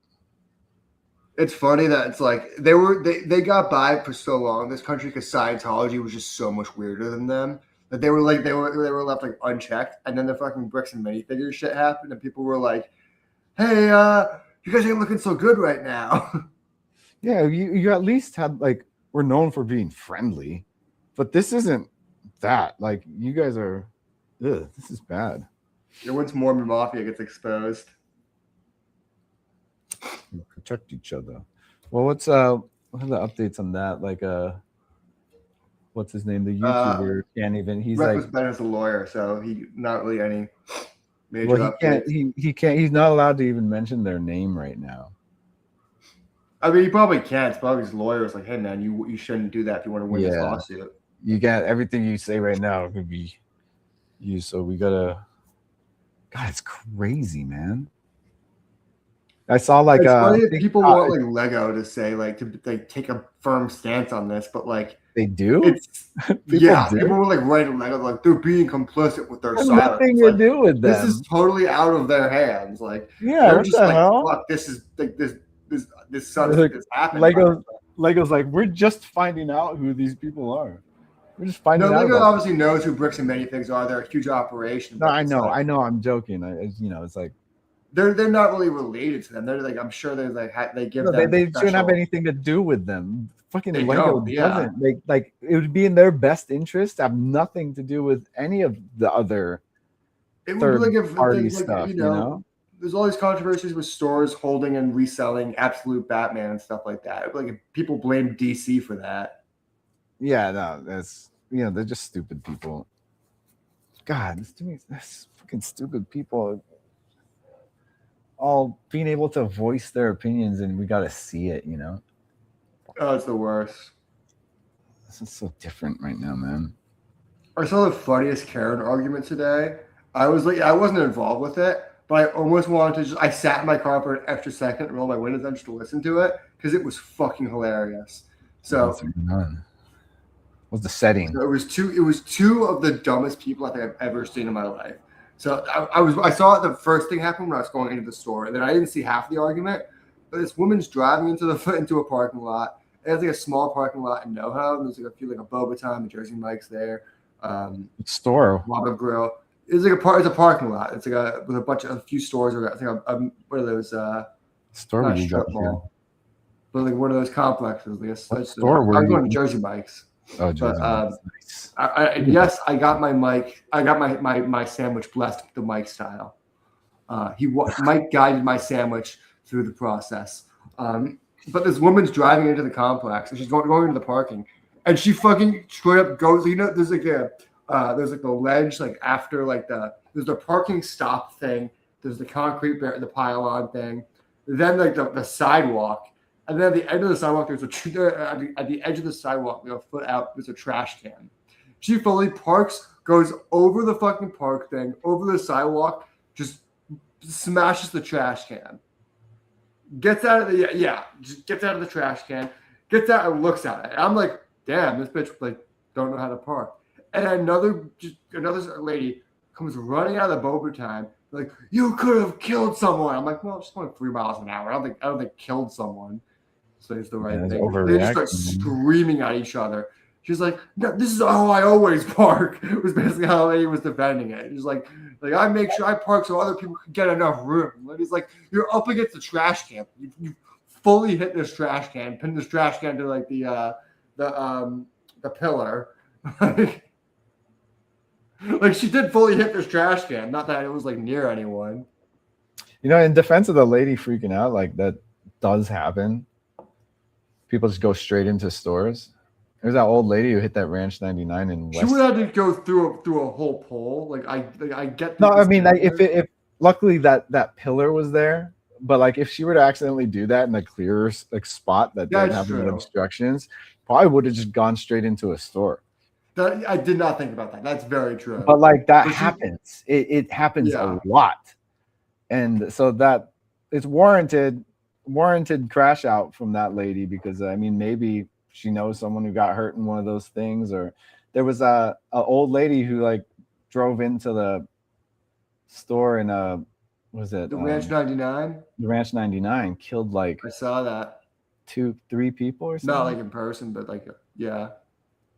It's funny that it's like they got by for so long in this country because Scientology was just so much weirder than them that they were left like unchecked, and then the fucking bricks and minifigures shit happened, and people were like, "Hey, you guys ain't looking so good right now." Yeah, you at least had like we're known for being friendly, but this isn't that. Like you guys are, this is bad. Once Mormon Mafia gets exposed. Protect each other. Well, what are the updates on that? Like what's his name? The YouTuber can't even. He's Reckless like Ben is a lawyer, so he not really any major. Well, he can't. He's not allowed to even mention their name right now. I mean, he probably can't. It's probably his lawyer is like, "Hey, man, you shouldn't do that if you want to win this lawsuit." You got everything you say right now could be used. So we gotta. God, it's crazy, man. I saw like it's funny that people want like Lego to say like to like take a firm stance on this, but like they do. People were like writing Lego like they're being complicit with their silence. Nothing to do with them. This is totally out of their hands. Like they're just like, fuck, this is like this sucks. Like, this happened. Lego's like, we're just finding out who these people are. We're just finding out. Lego obviously knows who Bricks and Many Things are. They're a huge operation. No, I know. I'm joking. It's like they're not really related to them. They're like, I'm sure they're like they give them. They shouldn't have anything to do with them. Fucking Lego doesn't. Like it would be in their best interest to have nothing to do with any of the other third-party stuff. You know, there's all these controversies with stores holding and reselling Absolute Batman and stuff like that. Like people blame DC for that. Yeah, no, that's they're just stupid people. God, that's fucking stupid people. All being able to voice their opinions, and we got to see it. Oh, it's the worst. This is so different right now, man. I saw the funniest Karen argument today. I was like, I wasn't involved with it, but I almost wanted to I sat in my car for an extra second and rolled my windows down just to listen to it because it was fucking hilarious. So. What's the setting? So it was two of the dumbest people I think I've ever seen in my life. So I saw the first thing happen when I was going into the store, and then I didn't see half the argument. But this woman's driving into a parking lot. And it's like a small parking lot in NoHo, and there's like a few like a Boba Time, a Jersey Mike's there. Store. Wabba Grill. It's like it's a parking lot. It's like with a few stores. Or I think what are those? Store Not would you go strip to? mall, but like one of those complexes. What store were I'm you going to in? Jersey Mike's. Oh, But Jersey. Nice. yes, I got my Mike. I got my sandwich blessed the Mike style. Mike guided my sandwich through the process. But this woman's driving into the complex and she's going into the parking, and she fucking straight up goes. There's like the ledge like after like there's the parking stop thing. There's the concrete the pylon thing. Then like the sidewalk. And then at the end of the sidewalk, at the edge of the sidewalk, a foot out, there's a trash can. She fully parks, goes over the fucking park thing, over the sidewalk, just smashes the trash can. Gets out of just gets out of the trash can, gets out and looks at it. And I'm like, damn, this bitch like don't know how to park. And another lady comes running out of the boba time, like, you could have killed someone. I'm like, well, I'm just going 3 miles an hour. I don't think killed someone. So it's the right thing. They just start screaming at each other. She's like, no, this is how I always park. It was basically how the lady was defending it. She's like I make sure I park so other people can get enough room. And he's like, you're up against the trash can. You fully hit this trash can, pinned this trash can to like the pillar. Like she did fully hit this trash can. Not that it was like near anyone. In defense of the lady freaking out, like that does happen. People just go straight into stores. There's that old lady who hit that Ranch 99 in West. She would have to go through a whole pole. Like I get. No, I mean, like if luckily that pillar was there, but like if she were to accidentally do that in a clearer like spot that didn't have any obstructions, probably would have just gone straight into a store. I did not think about that. That's very true. But like that happens. It happens a lot, and so that it's warranted crash out from that lady, because I mean maybe she knows someone who got hurt in one of those things, or there was a old lady who like drove into the store in the Ranch 99? The Ranch 99, killed like I saw that 2-3 people or something. Not like in person, but like yeah.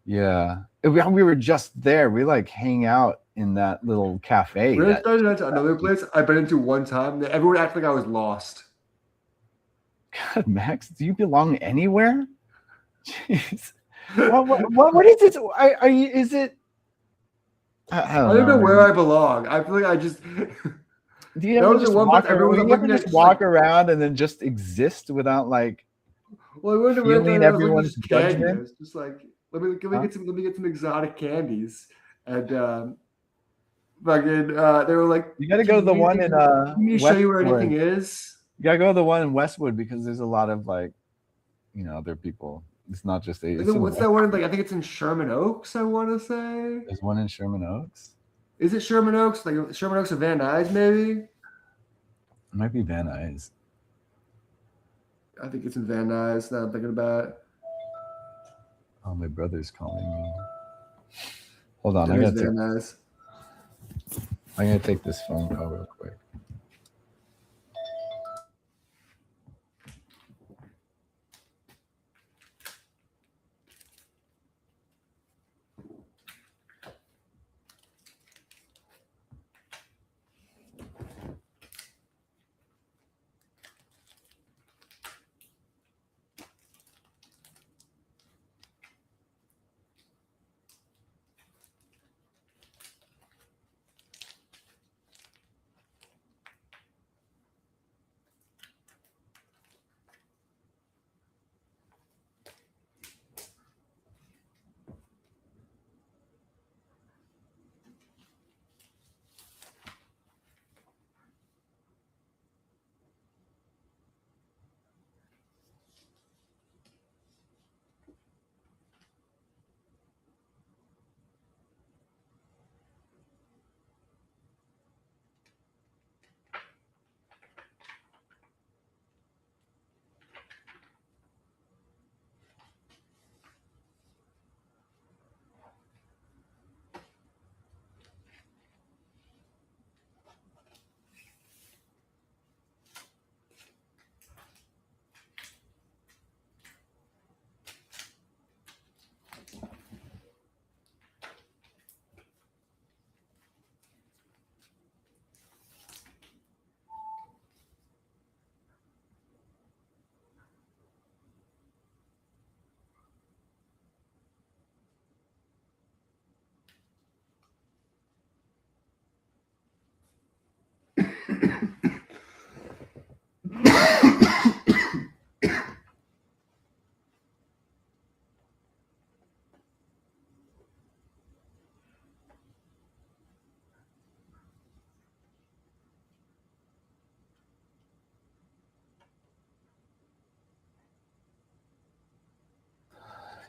We were just there. We like hang out in that little cafe. Ranch 99 to another place I've been into one time. Everyone acted like I was lost. God, Max, do you belong anywhere? Jeez. What is it? Are you? Is it? I don't know where I belong. I feel like I just. Do you ever just walk around and then just exist without like feeling everyone's judgment? Just like let me get some exotic candies, and fucking they were like, you got to go to the one in Let me show you where anything is. You got to go to the one in Westwood, because there's a lot of like, other people. It's not just what's that one? Like I think it's in Sherman Oaks. I want to say there's one in Sherman Oaks. Is it Sherman Oaks? Like Sherman Oaks or Van Nuys, maybe? It might be Van Nuys. I think it's in Van Nuys. Now I'm thinking about it. Oh, my brother's calling me. Hold on, Van Nuys. I'm gonna take this phone call real quick.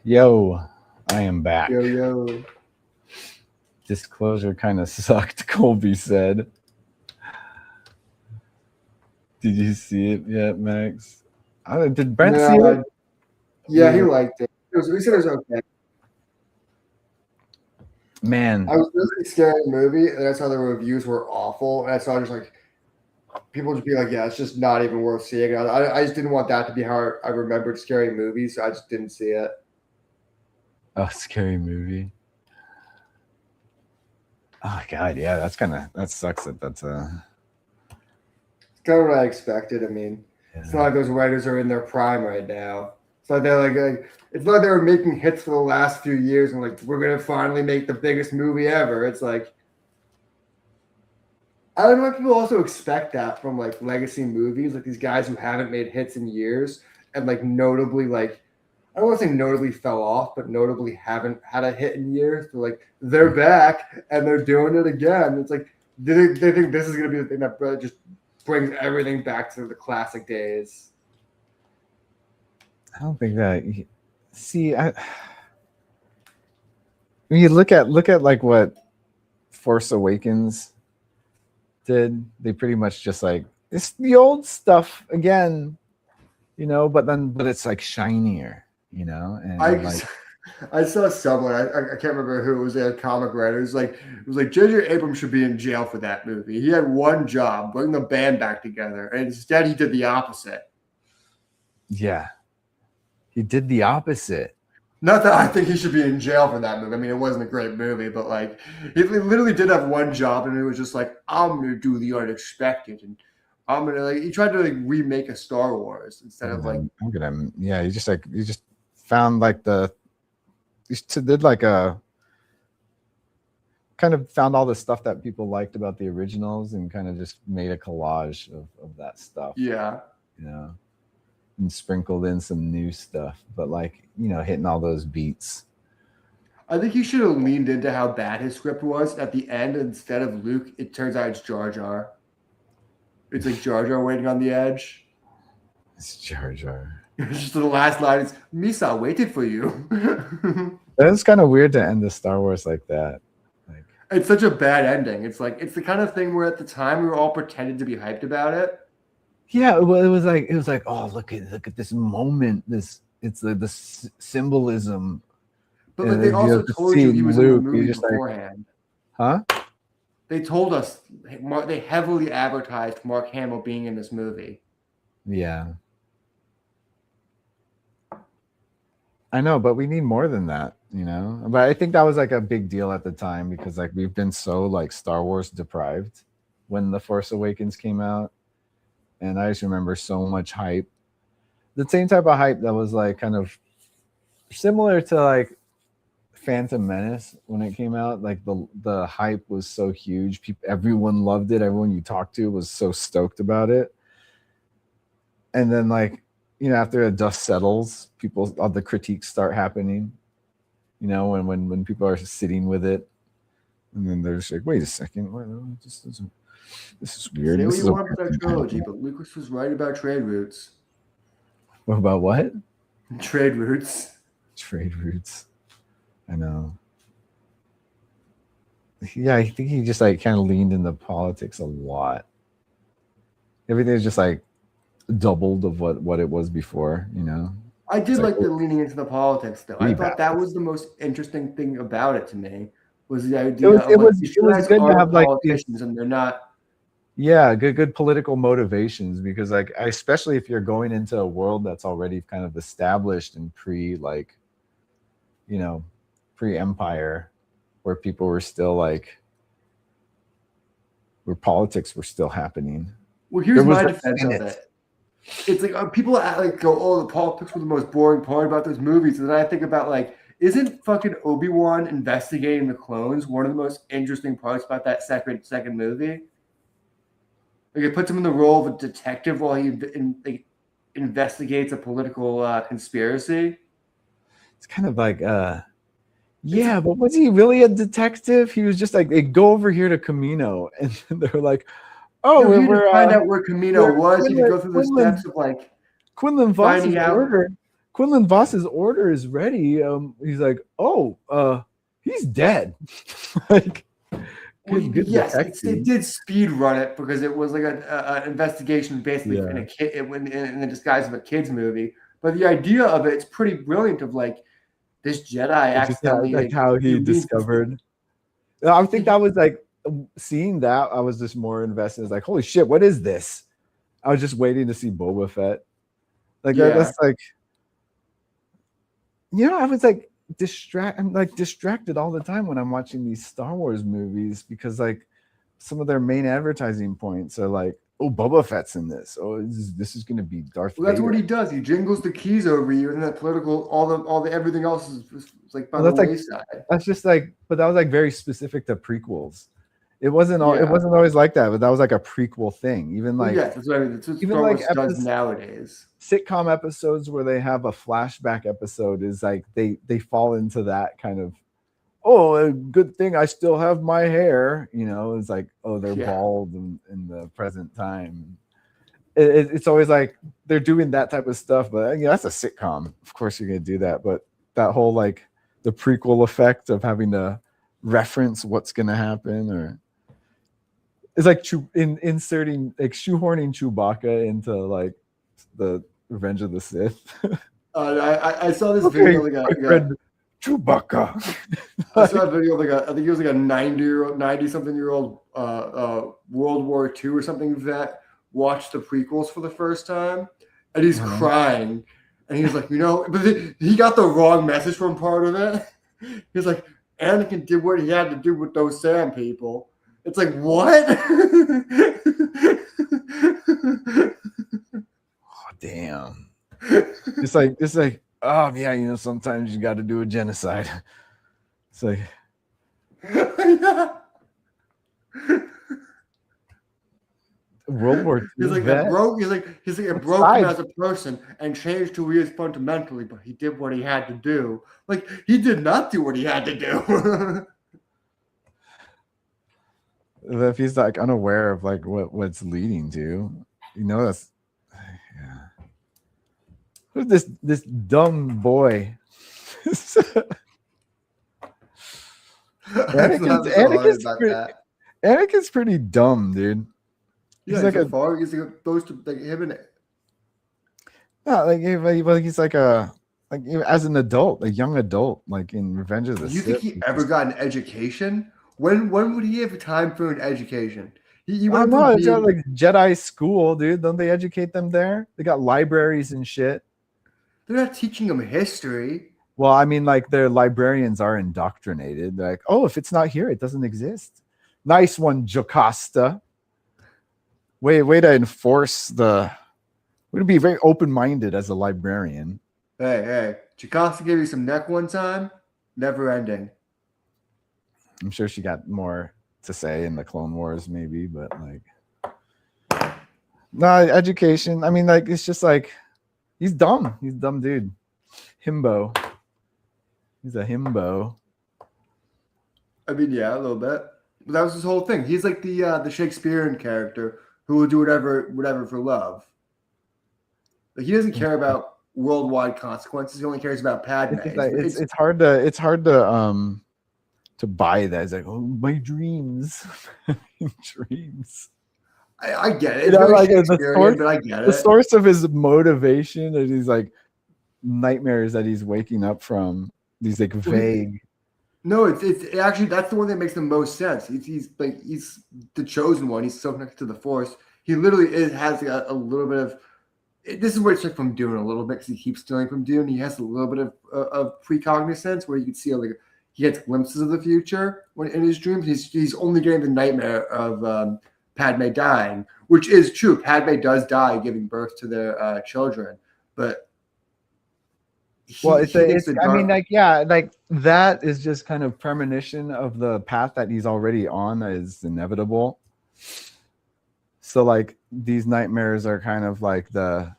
Yo, I am back. Yo. Disclosure kind of sucked, Colby said. Did you see it yet, Max? Did Brent see it? Yeah, he liked it. He said it was okay. Man, I was really scared of the movie, and I saw the reviews were awful, and I saw just like people just be like, "Yeah, it's just not even worth seeing." I just didn't want that to be how I remembered scary movies, so I just didn't see it. a scary movie. Oh God, yeah, that sucks. That's It's kind of what I expected. I mean, it's not like those writers are in their prime right now. It's like they're like it's not like they were making hits for the last few years and like we're gonna finally make the biggest movie ever. It's like I don't know if people also expect that from like legacy movies, like these guys who haven't made hits in years and like notably like I don't want to say notably fell off, but notably haven't had a hit in years. They're back and they're doing it again. It's like they think this is gonna be the thing that just brings everything back to the classic days. I don't think that. See, when you look at like what Force Awakens did, they pretty much just like it's the old stuff again, but it's like shinier, and I saw someone I can't remember who it was, a comic writer. It was like J.J. Abrams should be in jail for that movie. He had one job, bring the band back together, and instead he did the opposite. Yeah, he did the opposite. Not that I think he should be in jail for that movie. I mean, it wasn't a great movie, but like he literally did have one job, and it was just like I'm gonna do the unexpected, and I'm gonna like he tried to like remake a Star Wars instead of like you just found like did like a kind of found all the stuff that people liked about the originals and kind of just made a collage of that stuff. Yeah. And sprinkled in some new stuff, but like, hitting all those beats. I think he should have leaned into how bad his script was at the end. Instead of Luke, it turns out it's Jar Jar. It's like Jar Jar waiting on the edge. It's Jar Jar. Just the last line is, Misa waited for you. That's kind of weird to end the Star Wars like that. Like, it's such a bad ending. It's like, it's the kind of thing where at the time we were all pretending to be hyped about it. Yeah, well, it was like, oh, look at this moment. It's the symbolism. But like, they also told you he was in the movie beforehand. Huh? They told us they heavily advertised Mark Hamill being in this movie. Yeah. I know, but we need more than that, But I think that was like a big deal at the time because like we've been so like Star Wars deprived when The Force Awakens came out. And I just remember so much hype. The same type of hype that was like kind of similar to like Phantom Menace when it came out. Like the hype was so huge. Everyone loved it. Everyone you talked to was so stoked about it. And then like, after the dust settles, all the critiques start happening. When people are sitting with it. And then they're just like, wait a second, this is weird. Say what you want about that trilogy, but Lucas was right about trade routes. What about what? Trade routes. Trade routes. I know. Yeah, I think he just like kind of leaned into politics a lot. Everything's just like doubled of what it was before, I did like the leaning into the politics though. I thought that was the most interesting thing about it to me. Was the idea it was good to have like politicians and they're not. Yeah, good political motivations because like especially if you're going into a world that's already kind of established and pre-empire, where people were still like where politics were still happening. Well, here's my defense of it. It's like people go, "Oh, the politics were the most boring part about those movies," and then I think about like. Isn't fucking Obi-Wan investigating the clones one of the most interesting parts about that second movie? Like it puts him in the role of a detective while he investigates a political conspiracy. It's kind of like, yeah, but was he really a detective? He was just like, they go over here to Camino, and they're like, oh, we're to find out where Camino was. You go through the steps of like Quinlan Voss finding out. murdered. Quinlan Voss's order is ready. He's like, oh, he's dead. Like, good yes, detective. it did speed run it because it was like an investigation basically Yeah. in a kid in the disguise of a kids movie. But the idea of it's pretty brilliant. Of like this Jedi It's just how, accidentally like how he leads- discovered. I think that was like seeing that. I was just more invested. It's like, holy shit, what is this? I was just waiting to see Boba Fett. Like Yeah. that's like, I was like I'm like distracted all the time when I'm watching these Star Wars movies because like some of their main advertising points are like, oh, Boba Fett's in this. Oh, this is going to be Darth Well, that's Vader. what he does. He jingles the keys over you, and that political, all the everything else is like by Well, the that's wayside. That's just like, but that was like very specific to prequels. It wasn't all. Yeah. It wasn't always like that, but that was like a prequel thing. Even Well, like yes, that's what I mean. That's what even Star like Wars does nowadays. sitcom episodes where they have a flashback episode is like they fall into that kind of, oh, a good thing I still have my hair. It's like, oh, they're bald in the present time. It's always like they're doing that type of stuff, but that's a sitcom. Of course you're gonna do that, but that whole like the prequel effect of having to reference what's gonna happen, or it's like inserting like shoehorning Chewbacca into like the Revenge of the Sith. I saw this video like Chewbacca. I saw a video of like I think it was like a 90-something-year-old World War II or something vet watched the prequels for the first time, and he's crying, and he's like, but he got the wrong message from part of it. He's like, Anakin did what he had to do with those sand people. It's like, what? Oh, damn. It's like, oh yeah, sometimes you got to do a genocide. It's like, Yeah. World War II. He's like, vet? it broke him as a person and changed who he is fundamentally, but he did what he had to do. Like, he did not do what he had to do. If he's like unaware of like what's leading to, that's who's this dumb boy. Anakin's pretty dumb, dude. Yeah, he's like those to like him and he's like as an adult, a young adult, like in Revenge of the Sith. You think he ever got an education? When would he have time for an education? He I don't know. It's got like Jedi school, dude. Don't they educate them there? They got libraries and shit. They're not teaching them history. Well, I mean, like their librarians are indoctrinated. They're like, oh, if it's not here, it doesn't exist. Nice one, Jocasta. Way to enforce way to be very open-minded as a librarian. Hey, Jocasta gave you some neck one time. Never ending. I'm sure she got more to say in the Clone Wars, maybe, but like, no education. I mean, like, it's just like he's dumb. He's a dumb dude. Himbo. He's a himbo. I mean, yeah, a little bit. But that was his whole thing. He's like the Shakespearean character who will do whatever for love. Like, he doesn't care about worldwide consequences. He only cares about Padme. It's hard to buy that. It's like, oh, my dreams. Dreams. I get it. It's like but I get it. The source of his motivation is these like nightmares that he's waking up from. These like vague. No, it's actually that's the one that makes the most sense. He's the chosen one. He's so connected to the Force. He literally has a little bit of. This is where it's like from Dune a little bit because he keeps stealing from Dune. He has a little bit of precognizance where you can see like he gets glimpses of the future when in his dreams. He's only getting the nightmare of Padme dying, which is true. Padme does die giving birth to their children, but I mean, like, yeah, like that is just kind of premonition of the path that he's already on that is inevitable. So like these nightmares are kind of like the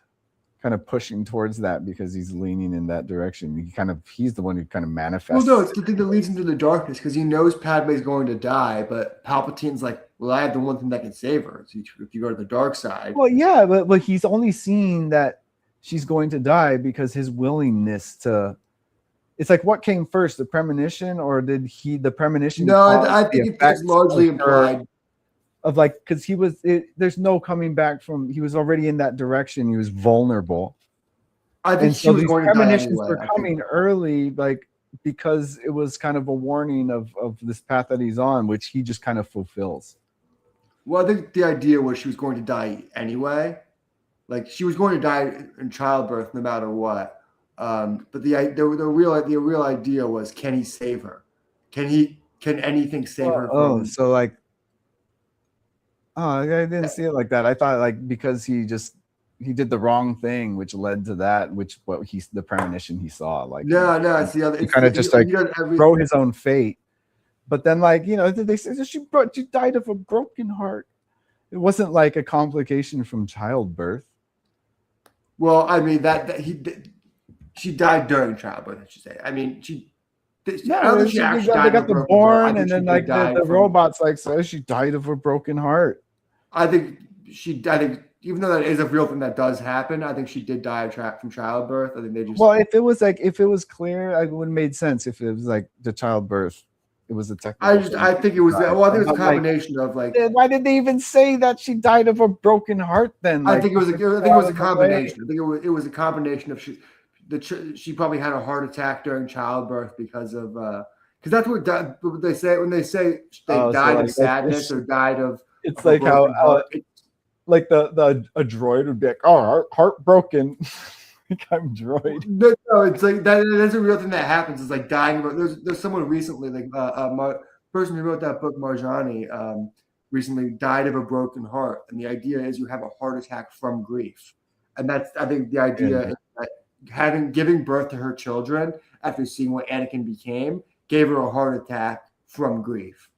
kind of pushing towards that because he's leaning in that direction. He's the one who kind of manifests. Well, no, it's the thing that leads him to the darkness because he knows Padme's going to die, but Palpatine's like, well, I have the one thing that can save her. So if you go to the dark side. Well, yeah, but he's only seeing that she's going to die because his willingness to. It's like, what came first, the premonition, or did the premonition? No, cause I the think it's effects largely of her- implied. Of like, because there's no coming back from. He was already in that direction. He was vulnerable. I think And she so was these going to die premonitions anyway. were coming early, like because it was kind of a warning of this path that he's on, which he just kind of fulfills. Well, I think the idea was she was going to die anyway. Like she was going to die in childbirth no matter what. But the real idea was, can he save her? Can anything save her from? So like, I didn't see it like that. I thought like because he did the wrong thing, which led to that, the premonition he saw. Like No, it's the other. he It's kind of just like every, wrote his own fate. But then, like, they say she died of a broken heart. It wasn't like a complication from childbirth. Well, I mean she died during childbirth. I should say. I mean, I don't think she actually they died got of a the broken born, heart. I and think then she did like die the robots like says she died of a broken heart. I think even though that is a real thing that does happen, I think she did die from childbirth. I think they just. Well, if it was clear, it would have made sense. If it was like the childbirth, it was a technical. I think it was. Well, I think it was a combination of like. Why did they even say that she died of a broken heart? Then I think it was. I think it was a combination. I think it was a combination of she probably had a heart attack during childbirth because that's what they say when they say they died of sadness or died of. It's like how like a droid would be like, oh, heartbroken. Like I'm droid. No, it's like that's a real thing that happens. It's like dying. There's someone recently, like person who wrote that book, Marjani, recently died of a broken heart, and the idea is you have a heart attack from grief, and that's I think the idea is that giving birth to her children after seeing what Anakin became gave her a heart attack from grief.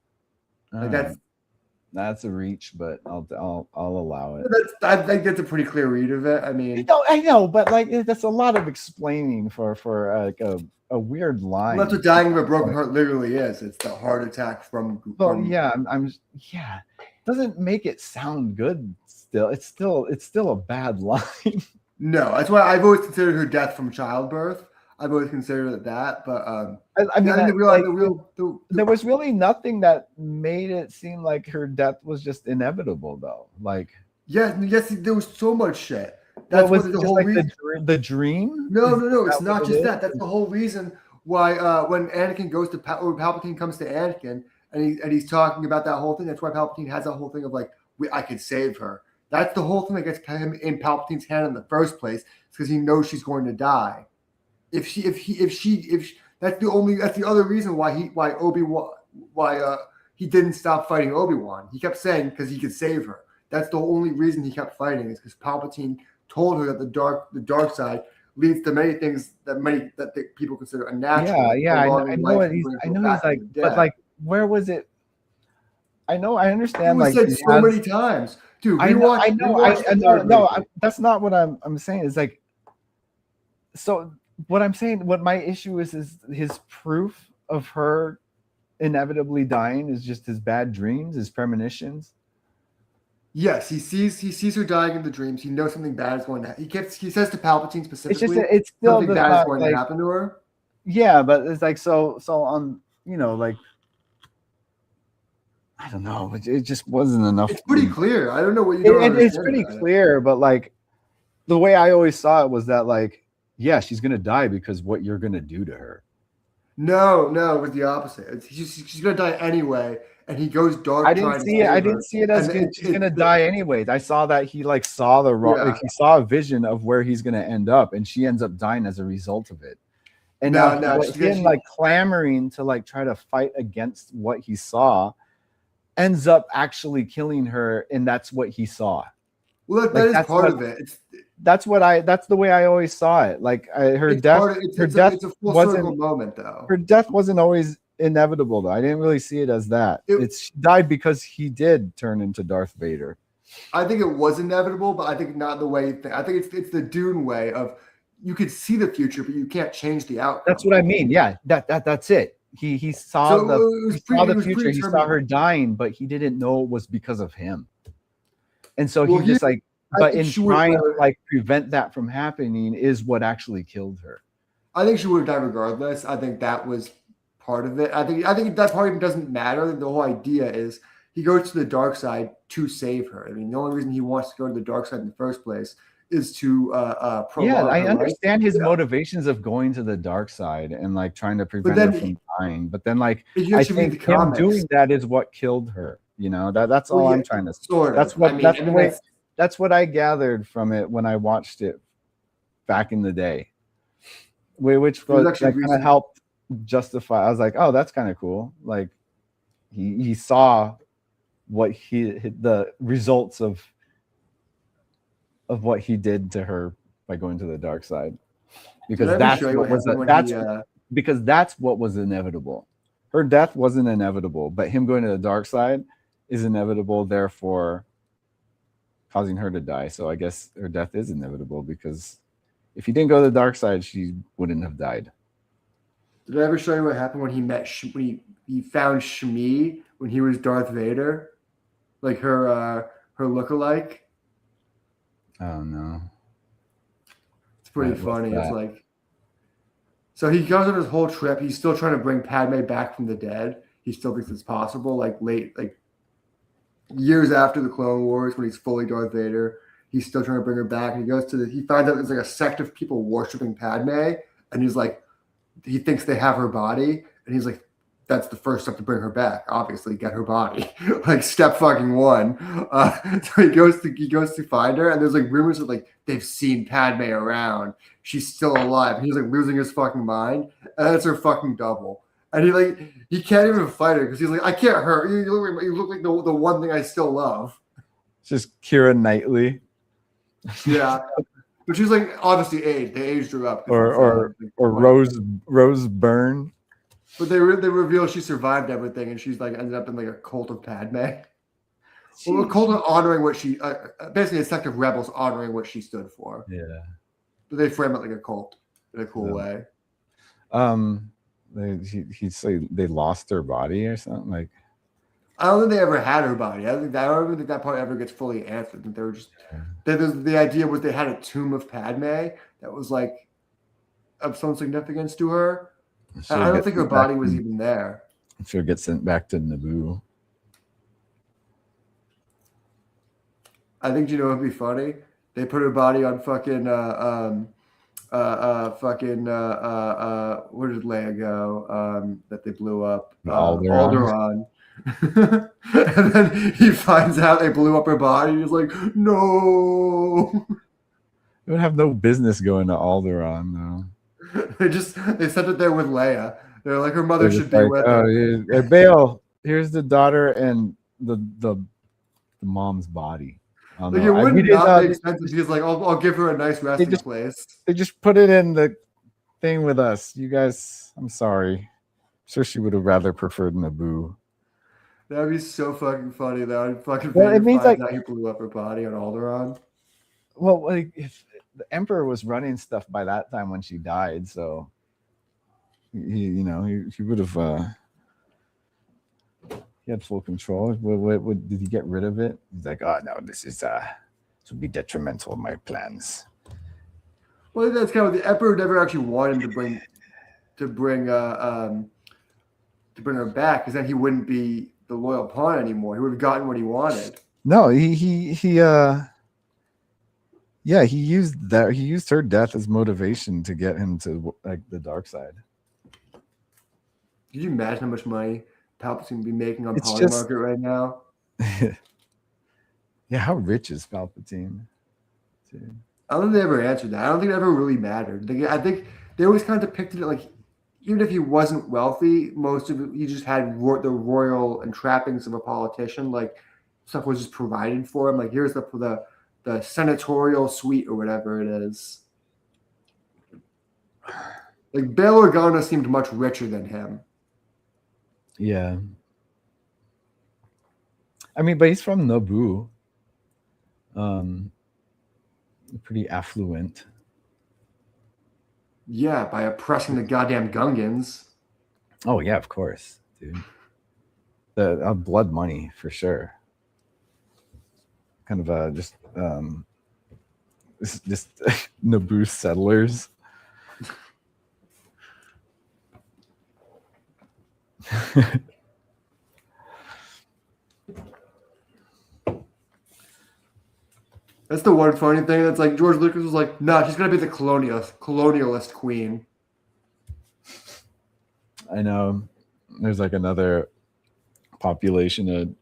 Like that's a reach, but I'll allow it. I think that's a pretty clear read of it. I mean, I know, but like that's a lot of explaining for like a weird line. Well, that's what dying of a broken heart literally is. It's the heart attack from. Yeah. Doesn't make it sound good. It's still a bad line. No, that's why I've always considered her death from childbirth. I've always considered it that, but I mean, there was really nothing that made it seem like her death was just inevitable, though. Like, yes, there was so much shit. That's was the whole like reason. The dream. No, it's not just that. That's the whole reason why when Anakin goes to Palpatine comes to Anakin and he's talking about that whole thing. That's why Palpatine has that whole thing of like, I could save her. That's the whole thing that gets him in Palpatine's hand in the first place. It's because he knows she's going to die. If that's the other reason why he didn't stop fighting Obi-Wan. He kept saying because he could save her. That's the only reason he kept fighting is because Palpatine told her that the dark side leads to many things that people consider unnatural. Yeah, I know it. I know he's like, but like, where was it? I know, I understand. Like said so many times, dude. I know. No, that's not what I'm saying. Is like, so what I'm saying. What my issue is his proof of her inevitably dying is just his bad dreams, his premonitions. Yes, he sees her dying in the dreams. He knows something bad is going to happen. He says to Palpatine specifically, it's still something bad is going to happen to her. Yeah, but it's like so on, like I don't know, but it just wasn't enough. It's pretty clear. I don't know what you don't understand. It's pretty clear, but like the way I always saw it was that like, yeah, she's gonna die because what you're gonna do to her. No, it was the opposite. She's gonna die anyway. And he goes dark. I didn't see it as she's gonna die anyways. I saw that he like saw he saw a vision of where he's gonna end up, and she ends up dying as a result of it. And him like clamoring to like try to fight against what he saw, ends up actually killing her, and that's what he saw. Well, that is part of it. That's the way I always saw it. Like her death it's a full circle moment, though. Her death wasn't always inevitable, though. I didn't really see it as that. She died because he did turn into Darth Vader. I think it was inevitable, but I think not the way. I think it's the Dune way of you could see the future, but you can't change the outcome. That's what I mean. Yeah, that's it. He saw the future. He saw her dying, but he didn't know it was because of him. And so he just like but think in she would trying to have- like prevent that from happening is what actually killed her. I think she would have died regardless. I think that was part of it. I think that part even doesn't matter. I think the whole idea is he goes to the dark side to save her. I mean, the only reason he wants to go to the dark side in the first place is to prolong Yeah, I her life. understand his Yeah. motivations of going to the dark side and like trying to prevent then her from dying. But then like If you I actually read think the him comics, doing that is what killed her. You know, that's all Well, I'm yeah, trying to say. sort of. That's what I mean, that's I the mean, way that's what I gathered from it when I watched it back in the day. Which It was was actually that kind of recent. helped justify. I was like, oh, that's kind of cool. Like he saw what the results of what he did to her by going to the dark side, because Did I ever that's show you what was happened when that's he, because that's what was inevitable. Her death wasn't inevitable, but him going to the dark side is inevitable, therefore causing her to die. So I guess her death is inevitable, because if he didn't go to the dark side, she wouldn't have died. Did I ever show you what happened when he met when he found Shmi when he was Darth Vader, like her lookalike? Oh no. It's pretty What's funny. It's that? like, so he goes on his whole trip. He's still trying to bring Padme back from the dead. He still thinks it's possible. Like years after the Clone Wars, when he's fully Darth Vader, he's still trying to bring her back. And he goes to he finds out there's like a sect of people worshiping Padme, and he's like, he thinks they have her body, and he's like, that's the first step to bring her back. Obviously, get her body. Like step fucking one. So he goes to find her, and there's like rumors that like they've seen Padme around. She's still alive. And he's like losing his fucking mind, and that's her fucking double. And he can't even fight her because he's like, I can't hurt you. You look like the one thing I still love. It's just Keira Knightley. Yeah. But she's like obviously aged. They aged her up. Or Rose Byrne. But they reveal she survived everything, and she's like ended up in like a cult of Padme. Well, a cult of honoring what she basically a sect of rebels honoring what she stood for. Yeah. But they frame it like a cult in a cool way. He'd say they lost their body or something like. I don't think they ever had her body. I don't even think that part ever gets fully answered. I think they were just the idea was they had a tomb of Padme that was like of some significance to her. I don't think her body was even there. She'll get sent back to Naboo. I think you know what'd be funny? They put her body on fucking where did Leia go? That they blew up. Alderaan. And then he finds out they blew up her body. He's like, no. It would have no business going to Alderaan, though. They sent it there with Leia. They're like, her mother should be with her. Hey, Bail, here's the daughter and the mom's body. Like it would not make sense if he's like, I'll give her a nice resting place. They just put it in the thing with us. You guys, I'm sorry. I'm sure she would have rather preferred Naboo. That'd be so fucking funny though. Fucking well, it means like he blew up her body on Alderaan. Well, like if the Emperor was running stuff by that time when she died, so he would have he had full control. What did he get rid of it? He's like, oh no, this would be detrimental to my plans. Well, that's kind of the Emperor never actually wanted to bring her back, because then he wouldn't be the loyal pawn anymore. He would have gotten what he wanted. No, he used her death as motivation to get him to like the dark side. Could you imagine how much money Palpatine would be making on Polymarket right now? Yeah, how rich is Palpatine? Dude. I don't think they ever answered that. I don't think it ever really mattered. I think they always kind of depicted it like, even if he wasn't wealthy, most of it, he just had the royal and trappings of a politician. Like stuff was just provided for him. Like here's the senatorial suite or whatever it is. Like Bail Organa seemed much richer than him. Yeah. I mean, but he's from Naboo. Pretty affluent. Yeah, by oppressing the goddamn Gungans. Oh yeah, of course, dude. The blood money for sure. Kind of just It's just Naboo settlers. That's the one funny thing. That's like George Lucas was like, "No, she's gonna be the colonialist queen." I know. There's like another population of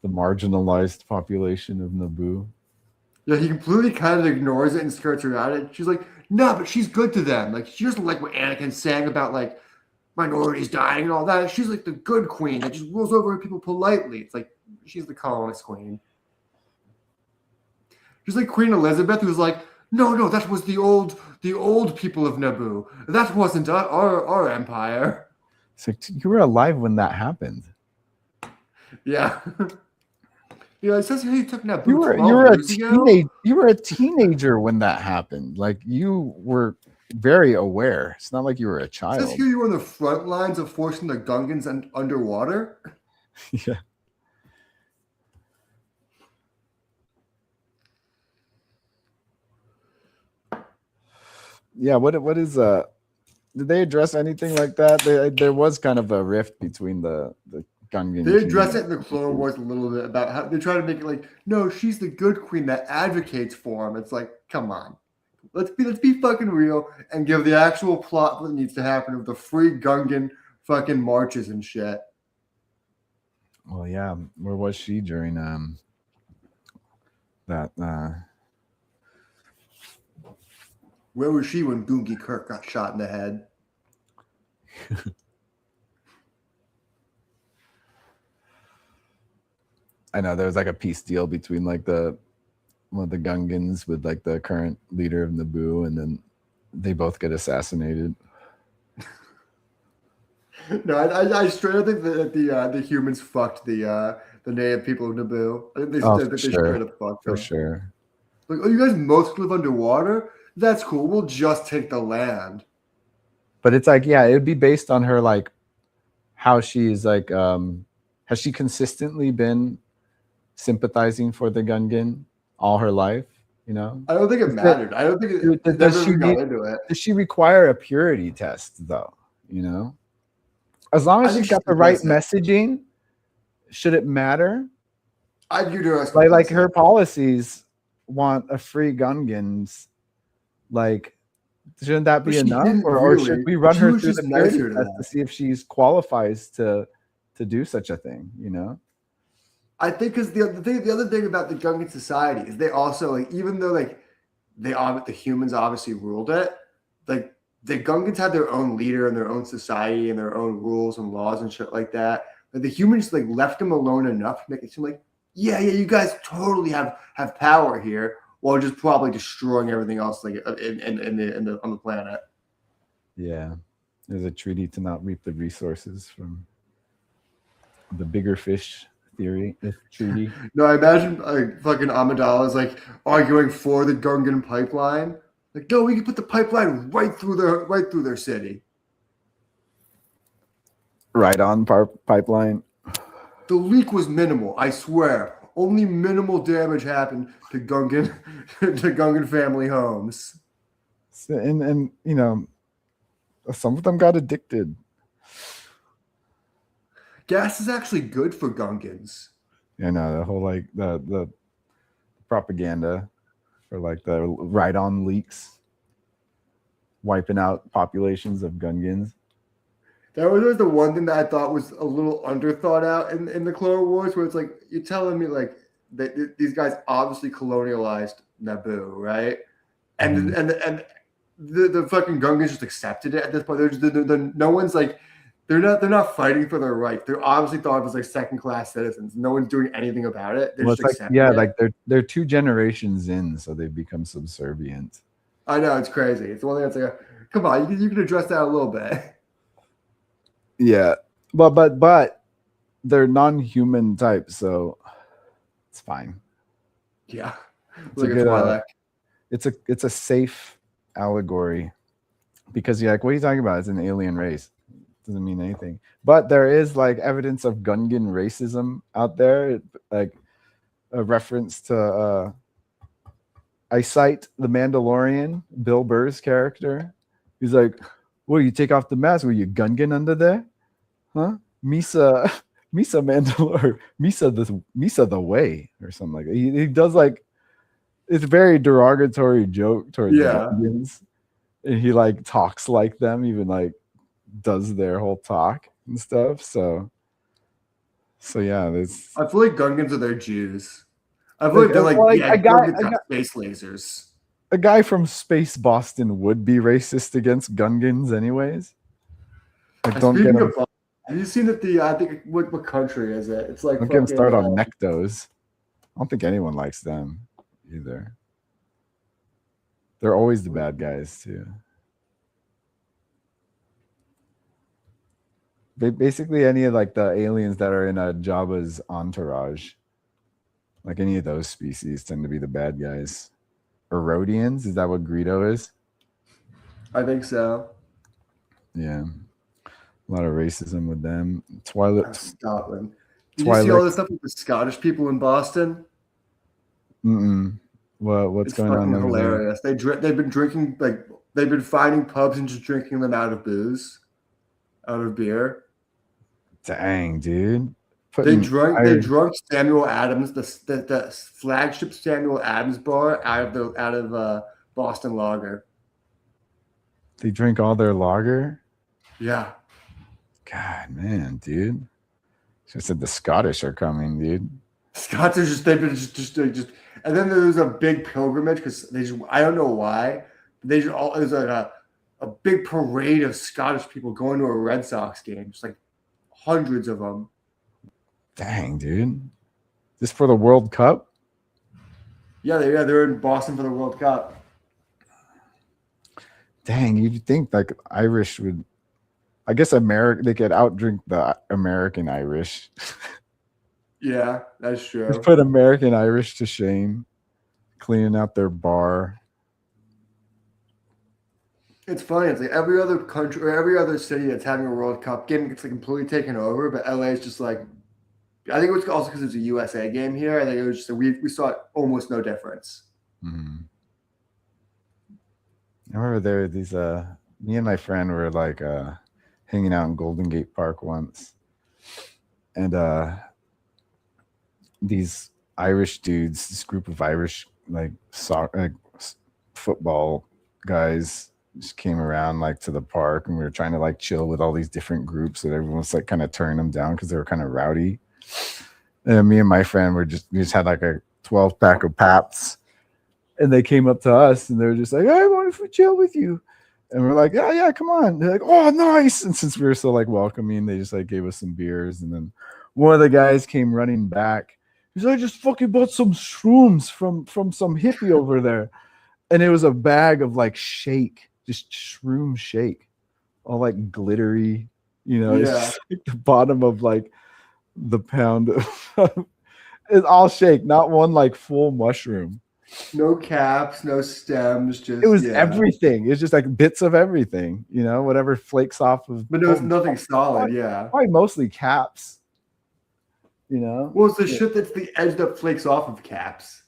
the marginalized population of Naboo. Yeah, he completely kind of ignores it and skirts around it. She's like, "No, but she's good to them. Like she doesn't like what Anakin's saying about like minorities dying and all that. She's like the good queen that just rules over people politely. It's like she's the colonist queen." She's like Queen Elizabeth, who's like, no, that was the old people of Naboo. That wasn't our empire. So you were alive when that happened. Yeah. Yeah, it says here you took Naboo You were 12 years ago. You were a teenager when that happened. Like you were very aware. It's not like you were a It child. says here you were on the front lines of forcing the Gungans underwater. Yeah. Yeah, what is did they address anything like that? There was kind of a rift between the Gungan. They address it in the Clone Wars a little bit about how they try to make it like, no, she's the good queen that advocates for him. It's like, come on. Let's be fucking real and give the actual plot that needs to happen of the free Gungan fucking marches and shit. Well, yeah, where was she during that Where was she when Gungi Kirk got shot in the head? I know there was like a peace deal between like one of the Gungans with like the current leader of Naboo, and then they both get assassinated. No, I straight up think that the humans fucked the native people of Naboo. I think they straight up fucked them. For sure. Like, oh, you guys mostly live underwater? That's cool. We'll just take the land. But it's like, yeah, it would be based on her, like how she's like, has she consistently been sympathizing for the Gungan all her life? You know, I don't think it mattered. I don't think it does she got into it. Does she require a purity test though? You know, as long as she's got the right messaging, should it matter? I viewed her as like her policies want a free Gungans. Like, shouldn't that be enough, or should we run her through the purity test to see if she's qualifies to do such a thing? You know, I think because the other thing about the Gungan society is they also, like, even though like the humans obviously ruled it, like the Gungans had their own leader and their own society and their own rules and laws and shit like that. Like the humans like left them alone enough to make it seem like, yeah, you guys totally have power here, while just probably destroying everything else like on the planet. Yeah, there's a treaty to not reap the resources from the bigger fish theory. Treaty. No, I imagine like fucking Amidala is like arguing for the Gungan pipeline. Like, no, we can put the pipeline right through their city. Right on pipeline. The leak was minimal, I swear. Only minimal damage happened to Gungan family homes. So, and you know, some of them got addicted. Gas is actually good for Gungans. You know, the whole like the propaganda for like the right on leaks, wiping out populations of Gungans. That was the one thing that I thought was a little underthought out in the Clone Wars, where it's like, you're telling me like that these guys obviously colonialized Naboo, right? And and the fucking Gungans just accepted it at this point. They're no one's like they're not fighting for their rights. They're obviously thought of as like second class citizens. No one's doing anything about it. They're just accepting it. Like they're 2 generations in, so they've become subservient. I know, it's crazy. It's the one thing that's like, come on, you can address that a little bit. Yeah, but they're non-human type, so it's fine. Yeah, it's a safe allegory, because you're like, what are you talking about? It's an alien race. Doesn't mean anything. But there is like evidence of Gungan racism out there, like a reference to I cite the Mandalorian, Bill Burr's character. He's like, "What? You take off the mask? Were you Gungan under there? Huh? Misa, Misa Mandalore, Misa the way, or something like that." He does like it's a very derogatory joke towards Gungans, and he like talks like them, even like does their whole talk and stuff. So yeah, there's. I feel like Gungans are their Jews. I feel like they're like, Gungans got space lasers. A guy from Space Boston would be racist against Gungans, anyways. Like, don't get him. Have you seen that? I think what country is it? It's like don't get him started on Nectos. I don't think anyone likes them either. They're always the bad guys too. Basically, any of like the aliens that are in Jabba's entourage, like any of those species, tend to be the bad guys. Erodians, is that what Greedo is? I think so. Yeah, a lot of racism with them. Scotland. Did you see all this stuff with the Scottish people in Boston? What's going on? It's hilarious. They've been drinking they've been finding pubs and just drinking them out of beer. Dang, dude. They drunk Samuel Adams, the flagship Samuel Adams bar out of Boston Lager. They drink all their lager? Yeah. God, man, dude. I said the Scottish are coming, dude. Scots are they've been just and then there's a big pilgrimage because I don't know why. There's like a big parade of Scottish people going to a Red Sox game, just like hundreds of them. Dang, dude. This for the World Cup? Yeah, they're in Boston for the World Cup. Dang, you'd think like Irish would. I guess they could outdrink the American Irish. Yeah, that's true. Just put American Irish to shame, cleaning out their bar. It's funny. It's like every other country or every other city that's having a World Cup game gets like completely taken over, but LA is just like. I think it was also because it's a USA game here. I think it was just we saw almost no difference. Mm-hmm. I remember these me and my friend were like hanging out in Golden Gate Park once, and these Irish dudes, this group of Irish like football guys just came around like to the park, and we were trying to like chill with all these different groups, and everyone was like kind of turning them down because they were kind of rowdy. And me and my friend we just had like a 12-pack of Paps, and they came up to us and they were just like, "I want to chill with you," and we're like, "Yeah, come on." They're like, "Oh, nice!" And since we were so like welcoming, they just like gave us some beers, and then one of the guys came running back. He's like, "I just fucking bought some shrooms from some hippie over there," and it was a bag of like shake, just shroom shake, all like glittery, It's just, like, the bottom of like the pound of it's all shake, not one like full mushroom. No caps, no stems, just it was everything. It's just like bits of everything, whatever flakes off of. But there was nothing solid, Probably mostly caps. Well, it's the shit that's the edge that flakes off of caps.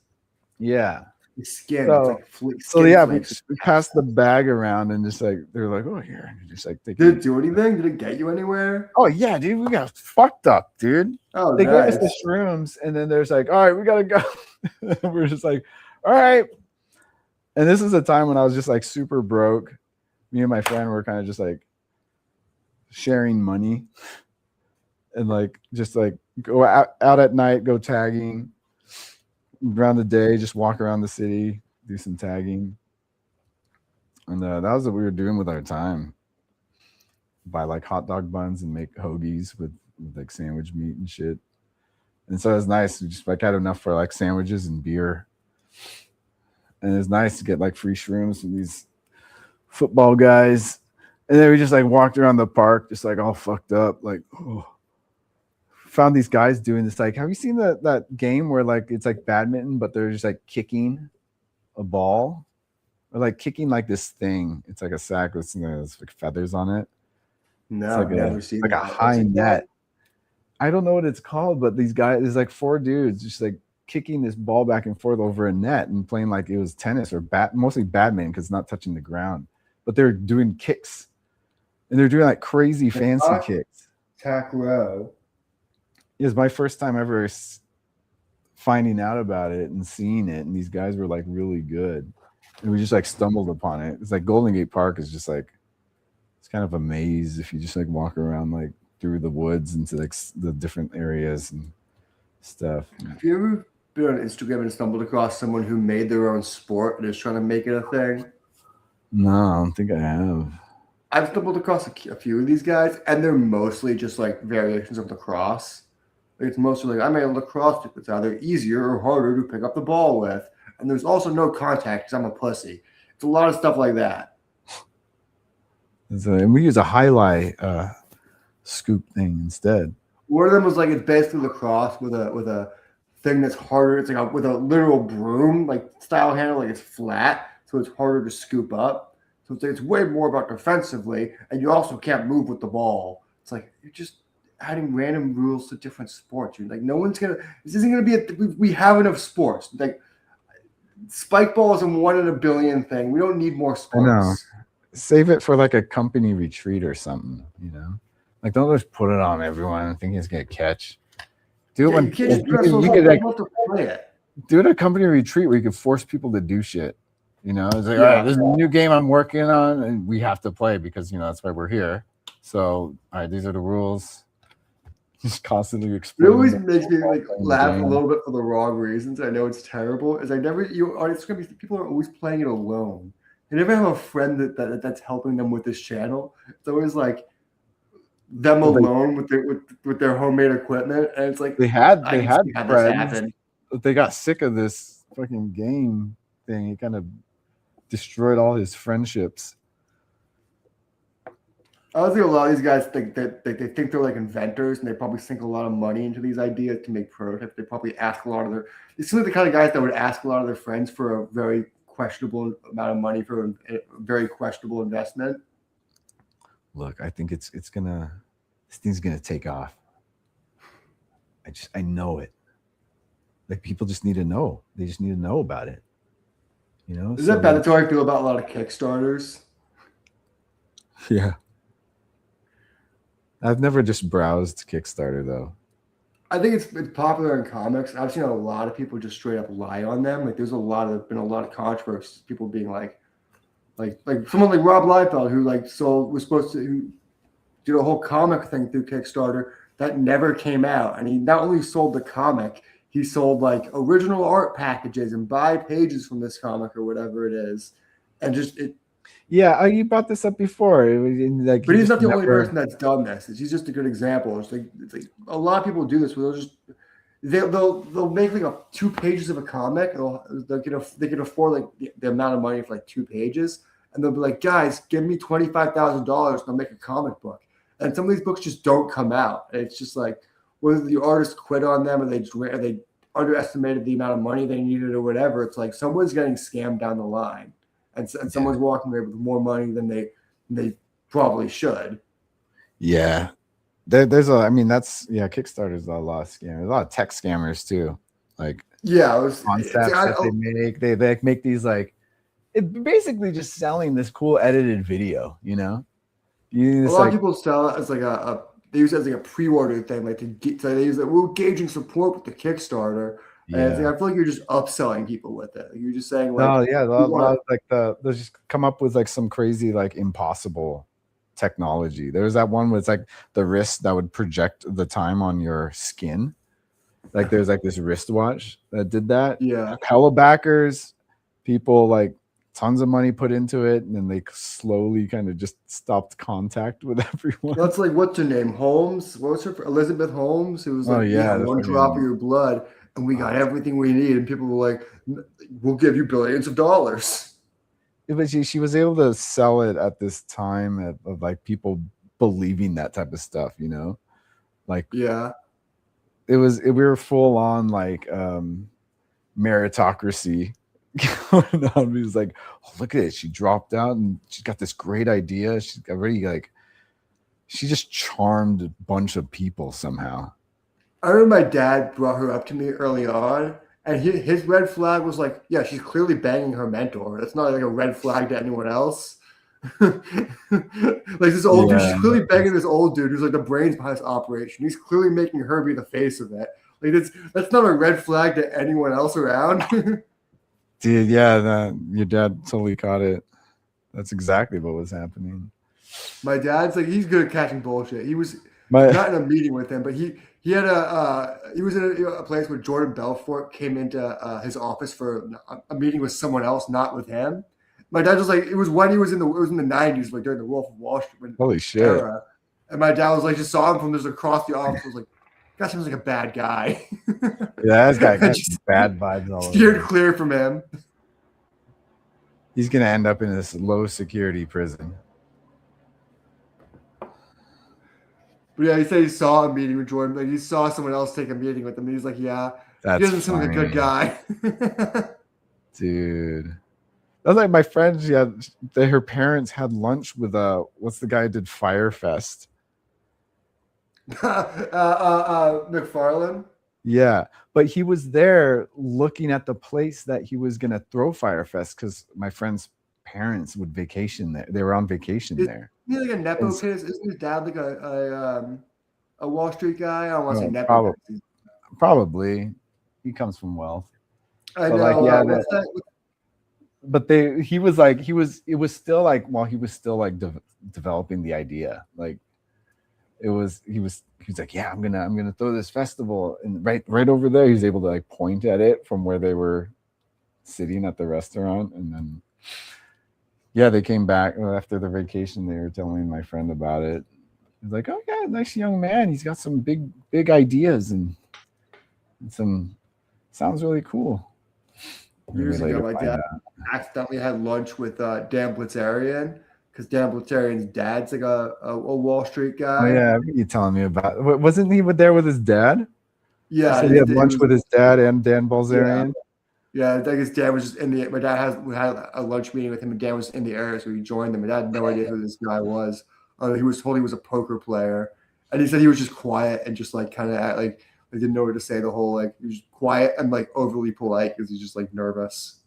Yeah. The skin. So, it's like we passed the bag around and just like they're like, "Oh, here," and just like did it do anything? Did it get you anywhere? Oh yeah, dude, we got fucked up, dude. Oh, they gave us the shrooms, and then there's like, "All right, we gotta go." We're just like, "All right." And this is a time when I was just like super broke. Me and my friend were kind of just like sharing money, and like just like go out at night, go tagging. Around the day, just walk around the city, do some tagging, and that was what we were doing with our time. Buy like hot dog buns and make hoagies with like sandwich meat and shit. And so it was nice. We just like had enough for like sandwiches and beer, and it was nice to get like free shrooms from these football guys. And then we just like walked around the park, just like all fucked up, like oh. Found these guys doing this. Like, have you seen that game where like it's like badminton, but they're just like kicking a ball or like kicking like this thing? It's like a sack with there's like feathers on it. No, I've never seen like a high net. I don't know what it's called, but these guys, there's like 4 dudes just like kicking this ball back and forth over a net and playing like it was tennis or mostly badminton because it's not touching the ground. But they're doing kicks, and they're doing like crazy fancy kicks. Tack row. It was my first time ever finding out about it and seeing it, and these guys were like really good, and we just like stumbled upon it. It's like Golden Gate Park is just like, it's kind of a maze if you just like walk around like through the woods into like the different areas and stuff. Have you ever been on Instagram and stumbled across someone who made their own sport and is trying to make it a thing? No, I don't think I have. I've stumbled across a few of these guys, and they're mostly just like variations of lacrosse. Like, it's mostly like, I made a lacrosse stick that's either easier or harder to pick up the ball with. And there's also no contact because I'm a pussy. It's a lot of stuff like that. And we use a highlight scoop thing instead. One of them was like, it's basically lacrosse with a thing that's harder. It's like with a literal broom like style handle, like it's flat, so it's harder to scoop up. So it's way more about defensively, and you also can't move with the ball. It's like you're just adding random rules to different sports. You're like, no one's gonna. This isn't gonna be. We have enough sports. Like spike ball is a 1 in a billion thing. We don't need more sports. I know. Save it for like a company retreat or something. You know, like don't just put it on everyone thinking it's gonna catch. Do it when you could like play it. Do it at a company retreat where you could force people to do shit. You know, it's like, Yeah. all right, this is a new game I'm working on, and we have to play because that's why we're here. So, all right, these are the rules. Just constantly It explaining. always makes me like laugh a little bit for the wrong reasons. I know it's terrible. Is I never it's gonna be people are always playing it alone. They never have a friend that's helping them with this channel. It's always like them alone with their homemade equipment, and it's like they had this friends. happen. But they got sick of this fucking game thing. He kind of destroyed all his friendships. I think a lot of these guys think that they think they're like inventors, and they probably sink a lot of money into these ideas to make prototypes. They probably ask a lot of their. They seem like the kind of guys that would ask a lot of their friends for a very questionable amount of money for a very questionable investment. Look, I think this thing's gonna take off. I know it. Like people just need to know. They just need to know about it. You know? Is that bad? That's how I feel about a lot of Kickstarters. Yeah. I've never just browsed Kickstarter though. I think it's popular in comics. I've seen a lot of people just straight up lie on them. Like there's been a lot of controversies. People being like someone like Rob Liefeld who did a whole comic thing through Kickstarter that never came out, and he not only sold the comic, he sold like original art packages and buy pages from this comic or whatever it is, and just it. Yeah, you brought this up before. It was like, but he's not the only person that's done this. He's just a good example. It's like a lot of people do this where they'll make like 2 pages of a comic. They can afford like the amount of money for like 2 pages, and they'll be like, guys, give me $25,000 and I'll make a comic book. And some of these books just don't come out. And it's just like whether the artist quit on them or they underestimated the amount of money they needed or whatever. It's like someone's getting scammed down the line. And someone's walking away with more money than they probably should. Yeah, Kickstarter's a lot of scammers, a lot of tech scammers too. Like concepts that they make. They make these like it basically just selling this cool edited video. You know, a lot of people sell it as like they use it as like a pre-order thing, like so they use it. We're gauging support with the Kickstarter. Yeah. And I feel like you're just upselling people with it. You're just saying like, oh yeah, they'll just come up with like some crazy like impossible technology. There's that one with like the wrist that would project the time on your skin. Like there's like this wristwatch that did that. Yeah, hella backers, people like tons of money put into it, and then they slowly kind of just stopped contact with everyone. That's like what's her name, Holmes? What was her? Elizabeth Holmes, who was like, one drop of your blood. And we got everything we need, and people were like, "We'll give you billions of dollars." But she was able to sell it at this time of like people believing that type of stuff, you know, like we were full on like meritocracy going on. He was like, "Oh, look at it! She dropped out, and she's got this great idea. She's already like, she just charmed a bunch of people somehow." I remember my dad brought her up to me early on, And his red flag was like, yeah, she's clearly banging her mentor. That's not like a red flag to anyone else. Like this old dude, she's clearly banging this old dude who's like the brains behind this operation. He's clearly making her be the face of it. Like that's not a red flag to anyone else around. Dude, yeah, your dad totally caught it. That's exactly what was happening. My dad's like, he's good at catching bullshit. He was My not in a meeting with him, but he had he was in a place where Jordan Belfort came into his office for a meeting with someone else, not with him. My dad was like, it was when it was in the 90s, like during the Wolf of Wall Street holy shit. era. And my dad was like, just saw him from just across the office. Was like, that seems like a bad guy. Yeah, this guy got bad vibes all Steered over. clear from him. He's gonna end up in this low security prison. But yeah, he said he saw a meeting with Jordan. Like he saw someone else take a meeting with him. He's like, yeah, That's he doesn't seem like a good funny. guy. Dude. That's like my friends. Yeah, her parents had lunch with what's the guy who did Firefest? McFarlane. Yeah, but he was there looking at the place that he was gonna throw Firefest because my friend's parents would vacation there. They were on vacation there. Is he like a nepo kid? Isn't his dad like a Wall Street guy? I don't want to say nepo. Probably. He comes from wealth. I But, know. like, yeah, What's that? But it was still like while he was still like developing the idea, like he was like, yeah, I'm gonna throw this festival, and right over there he's able to like point at it from where they were sitting at the restaurant. And then yeah, they came back after the vacation. They were telling my friend about it. He's like, oh yeah, nice young man, he's got some big ideas and some sounds really cool. Years ago, my dad accidentally had lunch with Dan Blitzerian because Dan Blitzerian's dad's like a Wall Street guy. Oh yeah, you telling me about? Wasn't he there with his dad? Yeah, so he had lunch with his dad and Dan Bilzerian. Yeah, I think his dad was just in the. My dad had a lunch meeting with him, and Dan was in the area, so he joined them. My dad had no idea who this guy was. He was told he was a poker player, and he said he was just quiet and just like kind of like. I didn't know what to say. The whole like he was quiet and like overly polite because he's just like nervous.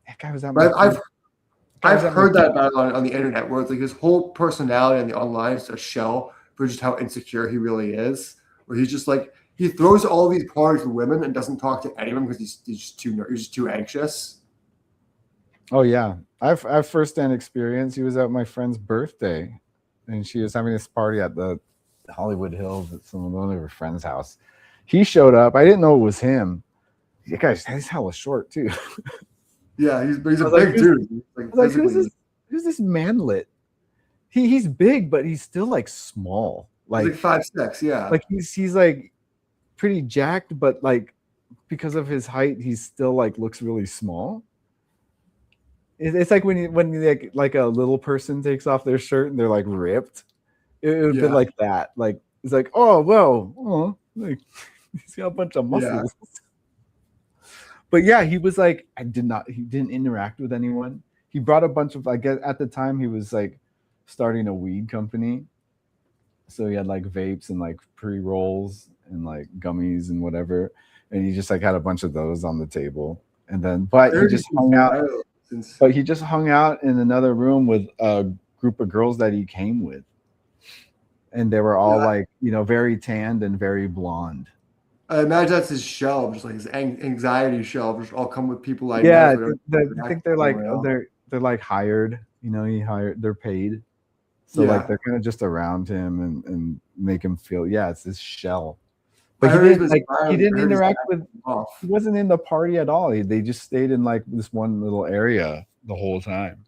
That guy was that. I've heard that about on the internet where it's like his whole personality on the online is a shell for just how insecure he really is. Where he's just like he throws all these parties with women and doesn't talk to anyone because he's just too anxious. Oh yeah, I've firsthand experience. He was at my friend's birthday, and she was having this party at the Hollywood Hills at one of her friend's house. He showed up. I didn't know it was him. That guy's he's hella short too. Yeah, he's a big dude. Like who's this manlet? He's big, but he's still like small. Like he's like 5'6", yeah. Like he's like pretty jacked, but like because of his height, he's still like looks really small. It's like when like a little person takes off their shirt and they're like ripped. It would be like that. Like it's like, oh well, like he's got a bunch of muscles. Yeah. But yeah, he was like, he didn't interact with anyone. He brought a bunch of, I guess at the time he was like starting a weed company. So he had like vapes and like pre-rolls and like gummies and whatever. And he just like had a bunch of those on the table. And then, but he just hung out. But he just hung out in another room with a group of girls that he came with. And they were all like, very tanned and very blonde. I imagine that's his shell, just like his anxiety shell, just all come with people like I think they're like they're like hired, they're paid. So like they're kind of just around him and make him feel it's his shell. But he didn't interact with he wasn't in the party at all. They just stayed in like this one little area the whole time.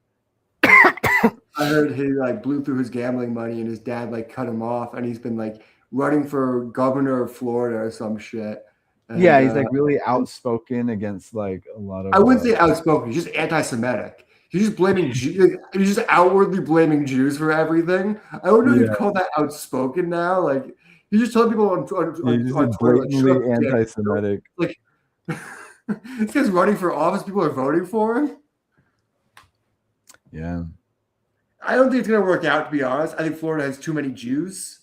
I heard he like blew through his gambling money and his dad like cut him off, and he's been like running for governor of Florida or some shit. And, he's like really outspoken against like a lot of. I wouldn't say outspoken. He's just anti-Semitic. He's just blaming Jews. He's just outwardly blaming Jews for everything. I don't know if you'd call that outspoken now. Like he's just telling people on Twitter, blatantly anti-Semitic. Like this guy's running for office. People are voting for him. Yeah. I don't think it's gonna work out. To be honest, I think Florida has too many Jews.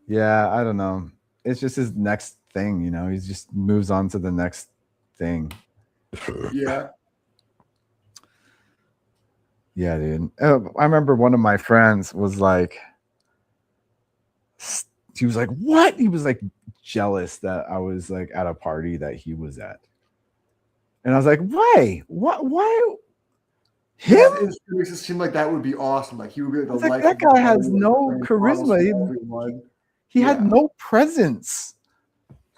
Yeah, I don't know. It's just his next thing, you know. He just moves on to the next thing. Yeah. Yeah, dude. I remember one of my friends was like, he was like, what? He was like jealous that I was like at a party that he was at. And I was like, why? What? Why? Him? Yeah, it makes it seem like that would be awesome. Like he would be I the was like, life that of the guy party, has like, no bringing bottles charisma. for everyone. He had Yeah. no presence.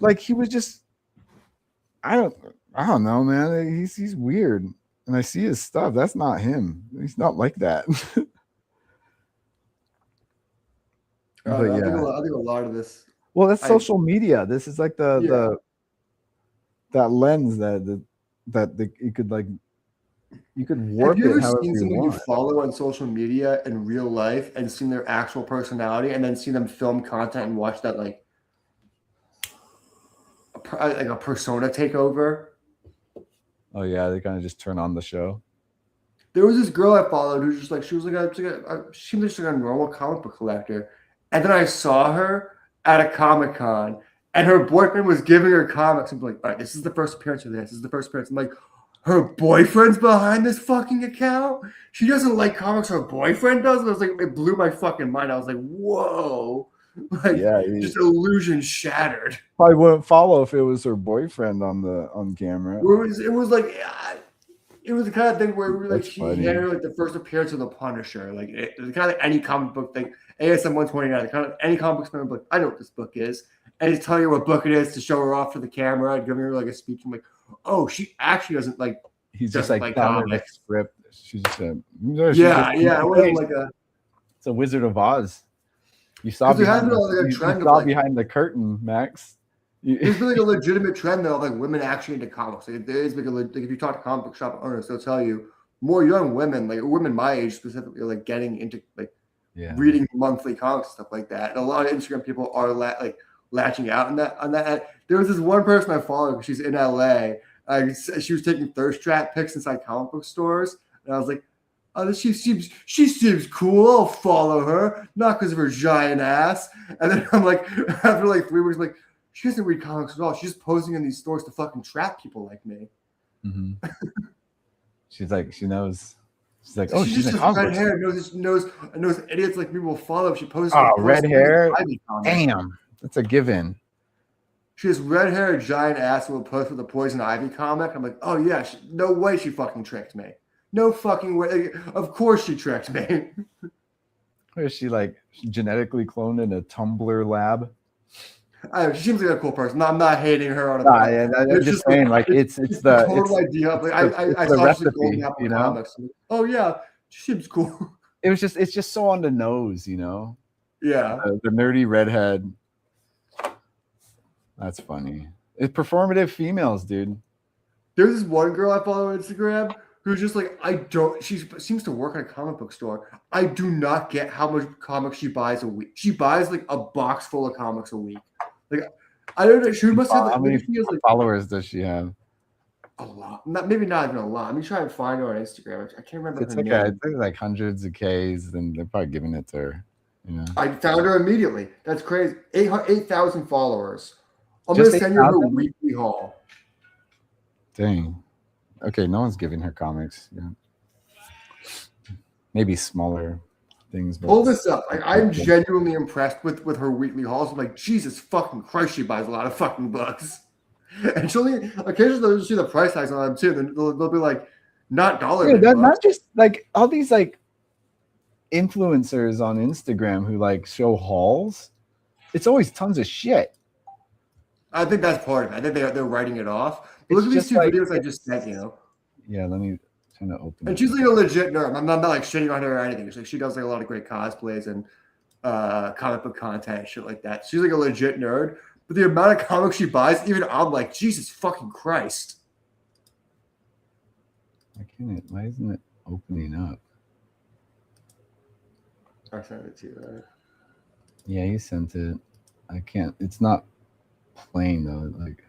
Like he was just, I don't know, man. He's weird. And I see his stuff. That's not him. He's not like that. But I think yeah. I think a lot of this. Well, that's social media. This is like Yeah. that lens that you could like, you could warp Have you it ever however seen you someone you want. follow on social media in real life and seen their actual personality, and then seen them film content and watch that like a persona take over? Oh yeah, they kind of just turn on the show. There was this girl I followed who just like she was like she was just like a normal comic book collector, and then I saw her at a Comic-Con, and her boyfriend was giving her comics and be like, all right, this is the first appearance of this. This is the first appearance. I'm like, her boyfriend's behind this fucking account? She doesn't like comics, her boyfriend does? And I was like, it blew my fucking mind. I was like, whoa. Like, Yeah, just illusion shattered. probably wouldn't follow if it was her boyfriend on camera. It was like, it was the kind of thing where we were like, That's she funny. had like the first appearance of the Punisher. Like, it's kind of like any comic book thing. ASM 129, kind of any comic book fan, like, I know what this book is. And he's telling her what book it is to show her off to the camera and giving her like a speech. I'm like, oh, she actually doesn't like. He's just doesn't like like down in the comics. script. She's just a Yeah. It wasn't like a. It's a Wizard of Oz. You saw 'Cause there has behind, been like a you trend of saw like. behind the curtain, Max. There's been like a legitimate trend though of like women actually into comics. Like, there is like like if you talk to comic book shop owners, they'll tell you more young women, like women my age specifically, are like getting into like reading monthly comics and stuff like that. And a lot of Instagram people are like latching out on that. There was this one person I followed. She's in LA. She was taking thirst trap pics inside comic book stores, and I was like, "Oh, she seems cool. I'll follow her, not because of her giant ass." And then I'm like, after like 3 weeks, I'm like, she doesn't read comics at all. She's just posing in these stores to fucking trap people like me. Mm-hmm. She's like, she knows. She's like, So oh, she she's just a has red comic. hair. Knows idiots like me will follow. She posts. Oh, posts red hair. Ivy Damn, that's a given. She has red hair, a giant ass, and will post with a Poison Ivy comic. I'm like, oh yeah, no way she fucking tricked me. No fucking way. Of course she tricked me. Is she like genetically cloned in a Tumblr lab? She seems like a cool person. I'm not hating her on a. I'm just saying, like it's the total idea. Like I the saw she's a recipe, Golden Apple you know? comics. Like, oh yeah, she seems cool. It's just so on the nose, you know. Yeah, the nerdy redhead. That's funny. It's performative females, dude. there's this one girl I follow on Instagram who's just like, she seems to work at a comic book store. I do not get how much comics she buys a week. She buys like a box full of comics a week. Like, I don't know. She must have like, How many she has, like, followers does she have? a lot. Maybe not even a lot. Let me try and find her on Instagram. I can't remember It's her like name. it's like hundreds of Ks, and they're probably giving it to her. You know, I found her immediately. That's crazy. 8,000 followers. I'm Just gonna send you her 8,000? weekly haul. dang. Okay, no one's giving her comics. Yeah. Maybe smaller things. But Pull this up. Like, I'm genuinely impressed with her weekly hauls. I'm like, Jesus fucking Christ, she buys a lot of fucking books. And occasionally they'll just see the price tags on them too. Then they'll be like, not dollar. Dude, not just like all these like influencers on Instagram who like show hauls. It's always tons of shit. I think that's part of it. I think they're writing it off. But It's look at these just two like- videos I just sent, you know. Yeah, let me try to open And it. she's like a legit nerd. I'm not like shitting on her or anything. She's like, she does like a lot of great cosplays and comic book content and shit like that. She's like a legit nerd. But the amount of comics she buys, even I'm like, Jesus fucking Christ. Why isn't it opening up? I sent it to you. Right? Yeah, you sent it. I can't. It's not playing though. Like.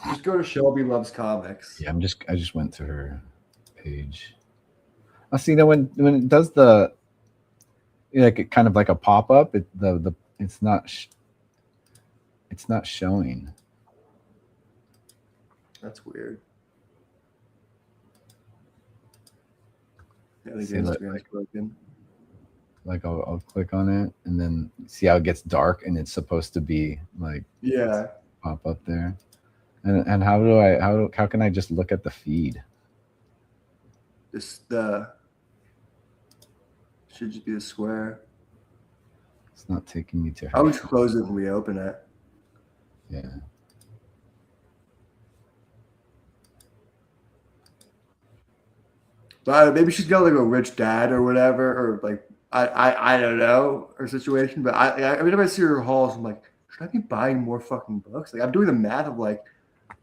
Just go to Shelby Loves Comics. Yeah, I just went to her page. I see that when it does the like it kind of like a pop up. It's not showing. That's weird. I think See, like- Instagram's broken. Like I'll click on it and then see how it gets dark and it's supposed to be like Yeah. pop up there. And how can I just look at the feed? Should just be the square. It's not taking me to her. I always close it and reopen it. Yeah. But maybe she's got like a rich dad or whatever, or like I don't know her situation. But every time I see her hauls, I'm like, should I be buying more fucking books? Like I'm doing the math of like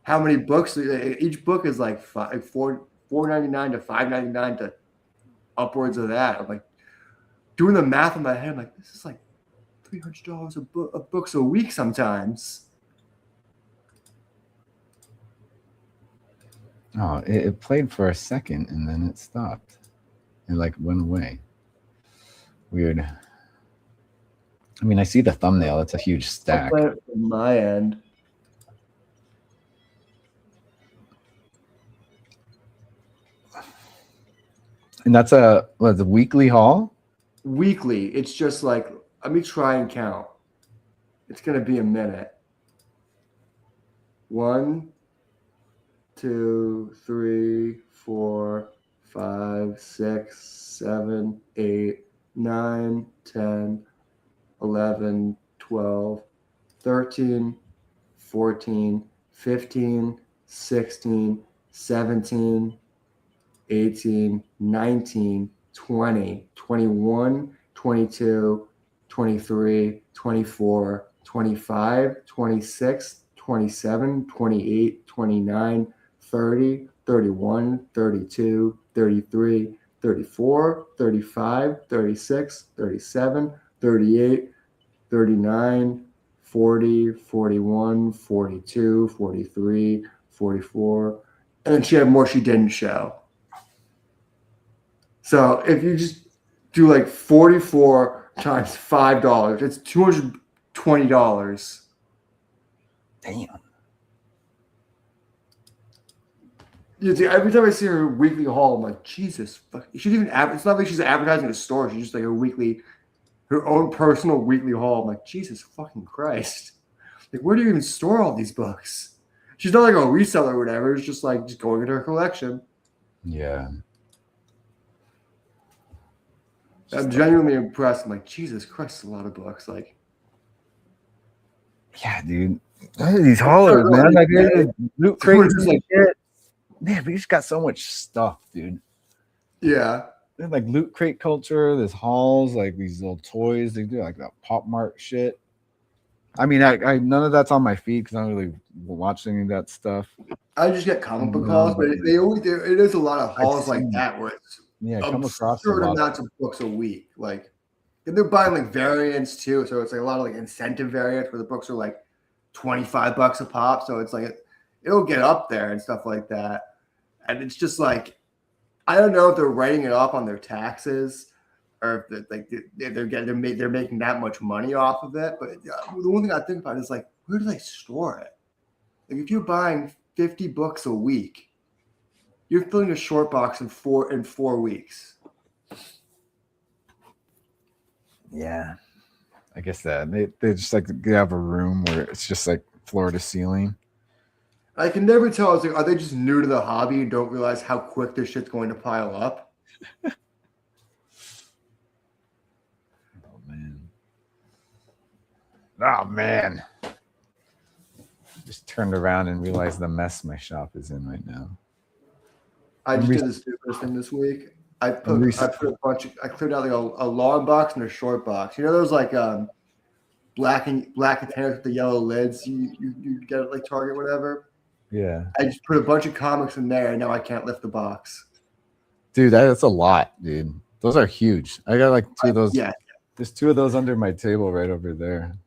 how many books each book is like $4.99 to $5.99 to upwards of that. I'm like doing the math in my head. I'm like, this is like $300 of books a week sometimes. Oh, it played for a second and then it stopped. It like went away. Weird. I mean, I see the thumbnail. It's a huge stack. I'll play it from my end. And that's a weekly haul? Weekly. It's just like, let me try and count. It's going to be a minute. 1, 2, 3, 4, 5, 6, 7, 8, 9, 10, 11, 12, 13, 14, 15, 16, 17, 18, 19, 20, 21, 22, 23, 24, 25, 26, 27, 28, 29, 30, 31, 32, 33, 34, 35, 36, 37, 38, 39, 40, 41, 42, 43, 44. And then she had more she didn't show. So if you just do like 44 times $5, it's $220. Damn. You see, every time I see her weekly haul, I'm like, Jesus, fuck. She even it's not like she's advertising a store. She's just like her own personal weekly haul. I'm like, Jesus fucking Christ. Like, where do you even store all these books? She's not like a reseller or whatever. It's just like just going into her collection. Yeah. I'm genuinely impressed. I'm like, Jesus Christ, a lot of books. Like, Yeah, dude. These haulers, man. Like loot crates and like, shit. Man, we just got so much stuff, dude. yeah. There's like loot crate culture. There's hauls, like these little toys. They do like that Pop Mart shit. I mean, I none of that's on my feed because I don't really watch any of that stuff. I just get comic book hauls, but they always it is a lot of hauls like seen that where it's Yeah, I come across a absurd lot. amounts of books a week. Like, and they're buying like variants too, so it's like a lot of like incentive variants where the books are like $25 a pop. So it's like it'll get up there and stuff like that. And it's just like I don't know if they're writing it off on their taxes or if they're making that much money off of it. But the one thing I think about is like, where do they store it? Like if you're buying 50 books a week, you're filling a short box in 4 weeks. Yeah, I guess that they just like they have a room where it's just like floor to ceiling. I can never tell. I was like, are they just new to the hobby and don't realize how quick this shit's going to pile up? Oh man. Oh man. Just turned around and realized the mess my shop is in right now. I just did the stupidest thing this week. I cleared out like a long box and a short box. You know those like black containers with the yellow lids you get at like Target, whatever. Yeah. I just put a bunch of comics in there and now I can't lift the box. Dude, that's a lot, dude. Those are huge. I got like 2 of those. Yeah. There's 2 of those under my table right over there.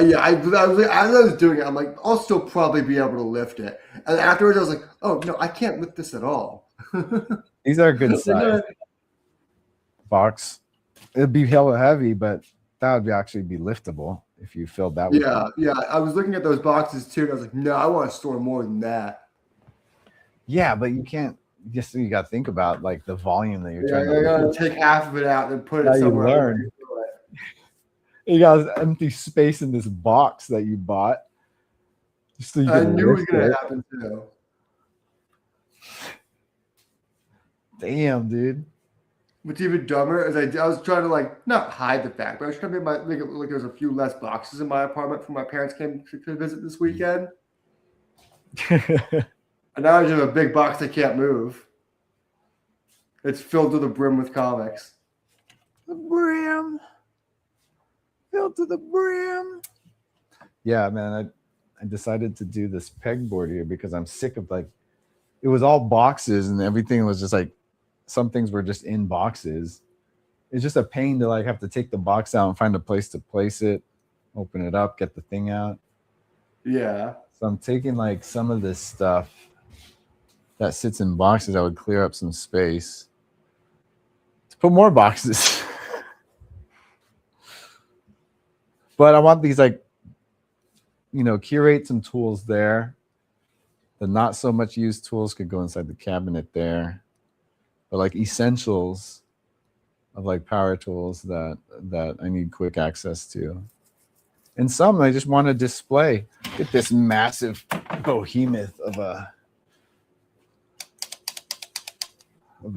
Yeah, as I was doing it, I'm like, I'll still probably be able to lift it. And afterwards, I was like, oh, no, I can't lift this at all. These are good size. Box. it'd be hella heavy, but that would actually be liftable if you filled that with Yeah. I was looking at those boxes too, and I was like, no, I want to store more than that. Yeah, but you can't. Just you got to think about like the volume that you're Yeah, trying I gotta to. take half of it out and put How it you somewhere. learn. You got this empty space in this box that you bought, just so you I can knew it was lift gonna it. happen too. Damn, dude. What's even dumber is I was trying to like not hide the fact, but I was trying to make it look like there's a few less boxes in my apartment from my parents came to visit this weekend. And now I just have a big box I can't move. It's filled to the brim with comics. The brim. Filled to the brim. Yeah, man. I decided to do this pegboard here because I'm sick of like it was all boxes and everything was just like some things were just in boxes. It's just a pain to like have to take the box out and find a place to place it, open it up, get the thing out. Yeah. So I'm taking like some of this stuff that sits in boxes that would clear up some space to put more boxes. But I want these like, curate some tools there. The not so much used tools could go inside the cabinet there. But like essentials of like power tools that I need quick access to. And some I just want to display. Get this massive behemoth of a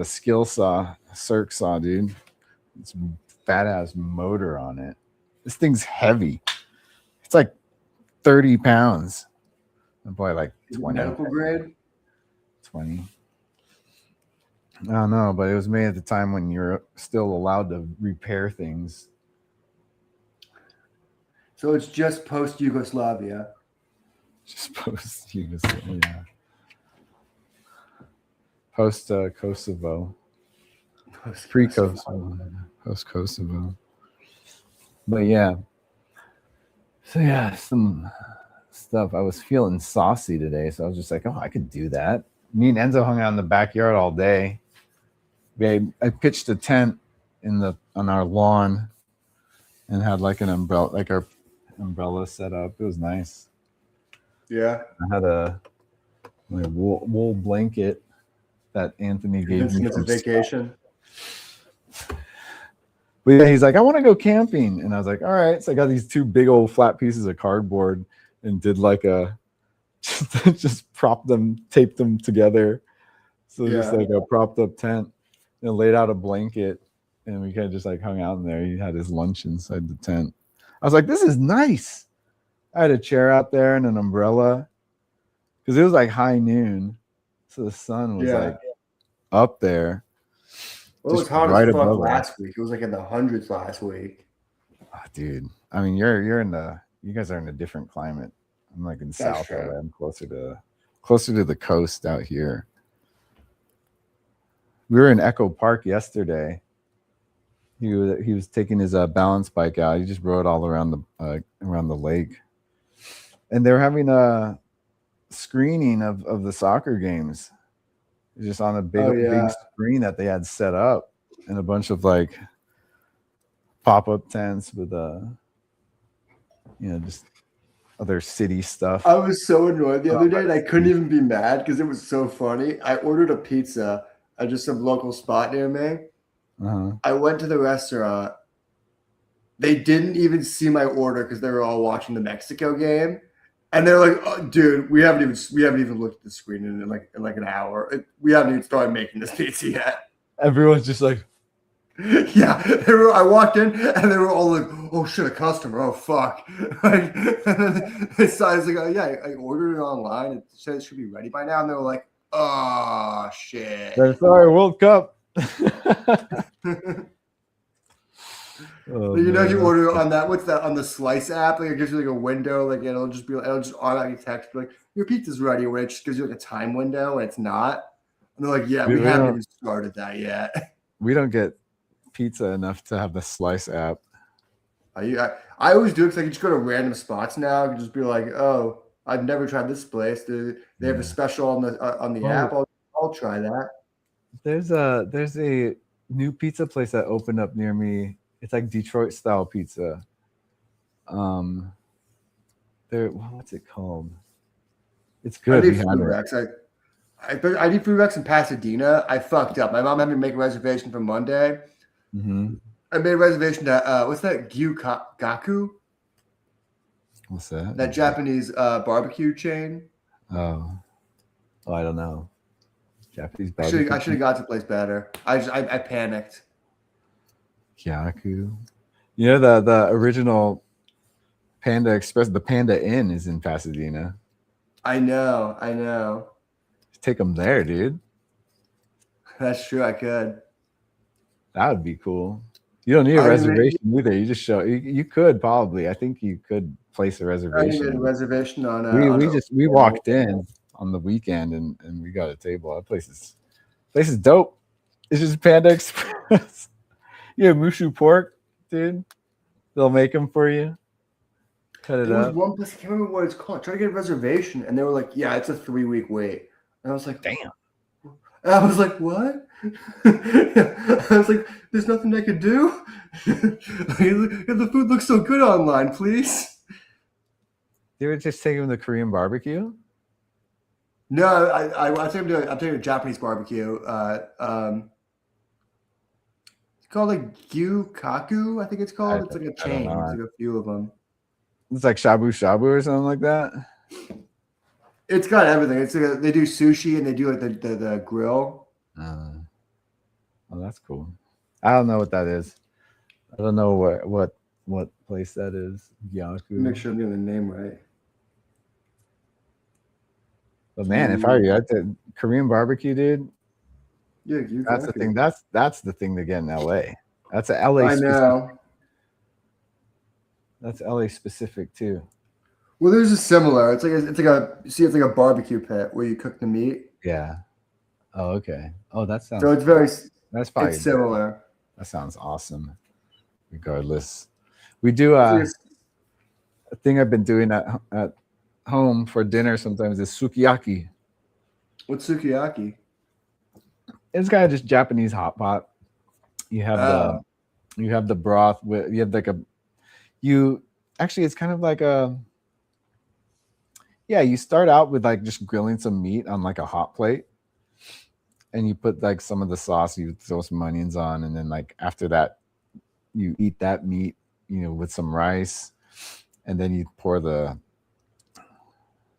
skill saw, circ saw, dude. It's fat ass motor on it. This thing's heavy. It's like 30 pounds. And boy, like 20. Medical grade? 20. I don't know, but it was made at the time when you're still allowed to repair things. So it's just post Yugoslavia. Just post Yugoslavia. Post Kosovo. Pre Kosovo. Post Kosovo. But yeah. So yeah, some stuff. I was feeling saucy today, so I was just like, oh, I could do that. Me and Enzo hung out in the backyard all day. I pitched a tent on our lawn and had like an umbrella, like our umbrella set up. It was nice. Yeah. I had a wool blanket that Anthony gave me. It's a vacation. But yeah, he's like, I want to go camping. And I was like, all right. So I got these two big old flat pieces of cardboard and did like just taped them together. So just like a propped up tent and laid out a blanket. And we kind of just like hung out in there. He had his lunch inside the tent. I was like, this is nice. I had a chair out there and an umbrella because it was like high noon. So the sun was like up there. Well, it was hot as fuck last week. It was like in the hundreds last week. Oh, dude, I mean, you guys are in a different climate. I'm like in South LA. I'm closer to the coast out here. We were in Echo Park yesterday. He was taking his balance bike out. He just rode all around the lake, and they were having a screening of the soccer games. Just on a big screen that they had set up, and a bunch of like pop-up tents with just other city stuff. I was so annoyed the other day, and I couldn't even be mad because it was so funny. I ordered a pizza at just some local spot near me. Uh-huh. I went to the restaurant. They didn't even see my order because they were all watching the Mexico game. And they're like, oh, dude, we haven't even looked at the screen in like an hour. We haven't even started making this pizza yet. Everyone's just like, yeah. I walked in and they were all like, oh shit, a customer. Oh fuck. Like, so I was like, oh yeah, I ordered it online. It said it should be ready by now. And they were like, oh shit. Sorry, World Cup. Oh, you order on that. What's that on the Slice app? Like it gives you like a window. Like it'll just automatically text like your pizza's ready. Where it just gives you like a time window, and it's not. And they're like, yeah, we haven't even started that yet. We don't get pizza enough to have the Slice app. I always do it because I can just go to random spots now. I can just be like, oh, I've never tried this place. They have a special on the app. I'll try that. There's a new pizza place that opened up near me It's like Detroit style pizza. There, what's it called? It's I good. need We had food it. Rex. I need food Rex in Pasadena. I fucked up. My mom had me make a reservation for Monday. Mm-hmm. I made a reservation to what's that? Gaku? What's that? That Japanese barbecue chain. Oh, I don't know. Japanese I should barbecue. have got to the place better. I panicked. Kyaku. You know the original Panda Express, the Panda Inn is in Pasadena. I know. Take them there, dude. That's true. I could. That would be cool. You don't need a I didn't reservation either. You just show. You could probably. I think you could place a I didn't reservation. get a reservation on. We walked in on the weekend and we got a table. That place is dope. It's just Panda Express. You have Mushu pork, dude. They'll make them for you. Cut it There was up. one place. I can't remember what it's called. I tried to get a reservation, and they were like, "Yeah, it's a 3-week wait." And I was like, Damn. And I was like, "What?" I was like, "There's nothing I could do." The food looks so good online, please. They were just taking the Korean barbecue. No, I'm taking a Japanese barbecue. It's called like Gyukaku, I think it's called. It's like a chain. know. It's like a few of them. It's like shabu shabu or something like that. It's got everything. It's like they do sushi and they do like the grill. Oh, that's cool. I don't know what that is. I don't know what place that is. Gyaku. Make sure I'm getting the name right. But man, if I were you, I'd take Korean barbecue, dude. Yeah, That's the thing. That's the thing to get in LA. That's a LA. I know. That's LA specific too. Well, there's a similar. It's like a barbecue pit where you cook the meat. Yeah. Oh, okay. Oh, that sounds. So That's probably it's similar. That sounds awesome. Regardless, we do a thing I've been doing at home for dinner sometimes is sukiyaki. What's sukiyaki? It's kind of just Japanese hot pot. You have the broth with it's kind of like you start out with like just grilling some meat on like a hot plate, and you put like some of the sauce, you throw some onions on, and then like after that you eat that meat, with some rice, and then you pour the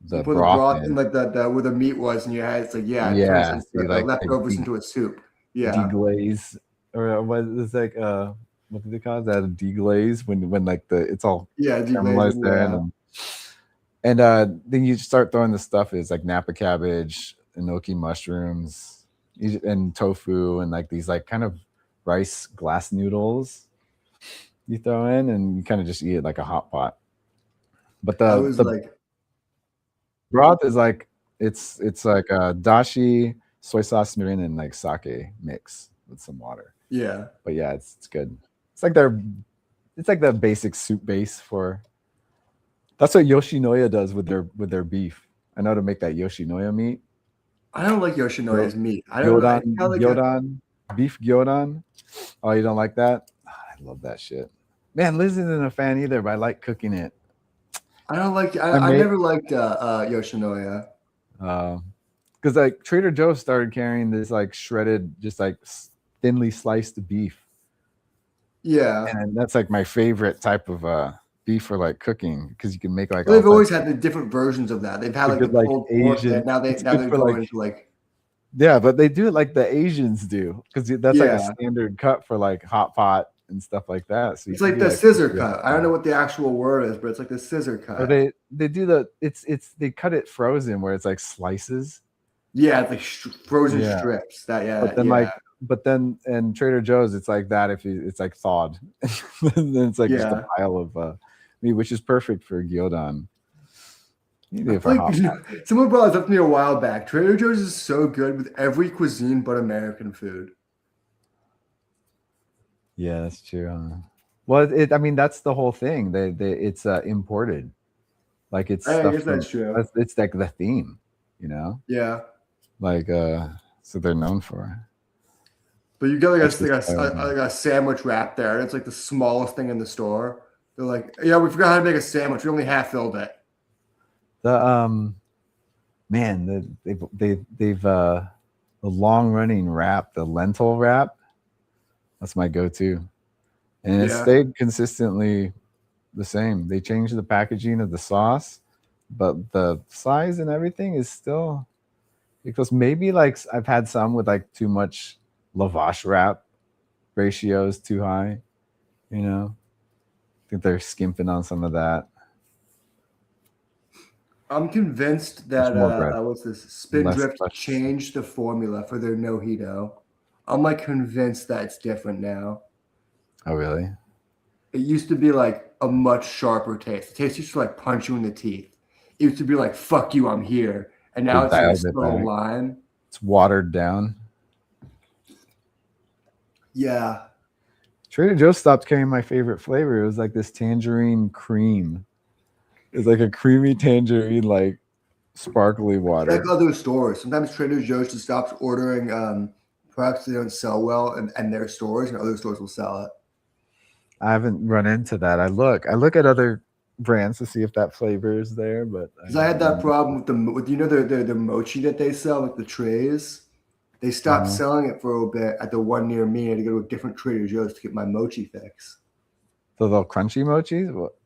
broth in like the where the meat was, and you had it's like it's like leftovers into a soup. Yeah, deglaze, or what is like what do they call it? That a deglaze when like it's all caramelized there, and then you start throwing the stuff. It's like Napa cabbage, enoki mushrooms, and tofu, and like these like kind of rice glass noodles you throw in, and you kind of just eat it like a hot pot. But the broth is like it's like a dashi, soy sauce, mirin, and like sake mix with some water. Yeah, but yeah, it's good. It's like the basic soup base for. That's what Yoshinoya does with their beef. I know how to make that Yoshinoya meat. I don't like Yoshinoya's meat. I don't gyodon, beef gyodon. Oh, you don't like that? Oh, I love that shit. Man, Liz isn't a fan either, but I like cooking it. I don't like. I never liked Yoshinoya. Because like Trader Joe's started carrying this like shredded, just like thinly sliced beef. Yeah, and that's like my favorite type of beef for like cooking, because you can make like. Well, they've always had the different versions of that. They've had like the pulled Asian. Pork, now they're going into like. Yeah, but they do it like the Asians do, because that's like a standard cut for like hot pot and stuff like that. So it's like the scissor cut. I don't know what the actual word is, but it's like the scissor cut. Or they do they cut it frozen where it's like slices. Yeah, it's like frozen strips. But then in Trader Joe's it's like that if it's like thawed. And then it's like just a pile of meat, which is perfect for gyodon. Someone brought this up to me a while back. Trader Joe's is so good with every cuisine but American food. Yeah, that's true. Well, I mean, that's the whole thing. It's imported. Like it's. I guess that's true. It's like the theme, Yeah. Like so they're known for. But you get like That's a, just like a sandwich wrap there, and it's like the smallest thing in the store. They're like, yeah, we forgot how to make a sandwich. We only half filled it. the man, they've the long running wrap, the lentil wrap. That's my go-to, and it Yeah. stayed consistently the same. They changed the packaging of the sauce, but the size and everything is still, because maybe like I've had some with like too much lavash wrap ratios too high, you know. I think they're skimping on some of that. I'm convinced There's that more bread, what's this? Spindrift less. changed the formula for their Nojito. I'm like convinced that it's different now. Oh really? It used to be like a much sharper taste. The taste used to like punch you in the teeth. It used to be like "fuck you, I'm here," and now They it's like a dialed it subtle back. line. It's watered down. Yeah, Trader Joe's stopped carrying my favorite flavor. It was like this tangerine cream. It's like a creamy tangerine, like sparkly water. like other stores. Sometimes Trader Joe's just stops ordering products they don't sell well and their stores, and other stores will sell it. I haven't run into that. I look at other brands to see if that flavor is there, but Because I had that problem with the mochi that they sell with the trays. They stopped Uh-huh. selling it for a little bit at the one near me. I had to go to a different Trader Joe's to get my mochi fix. The little crunchy mochis. What?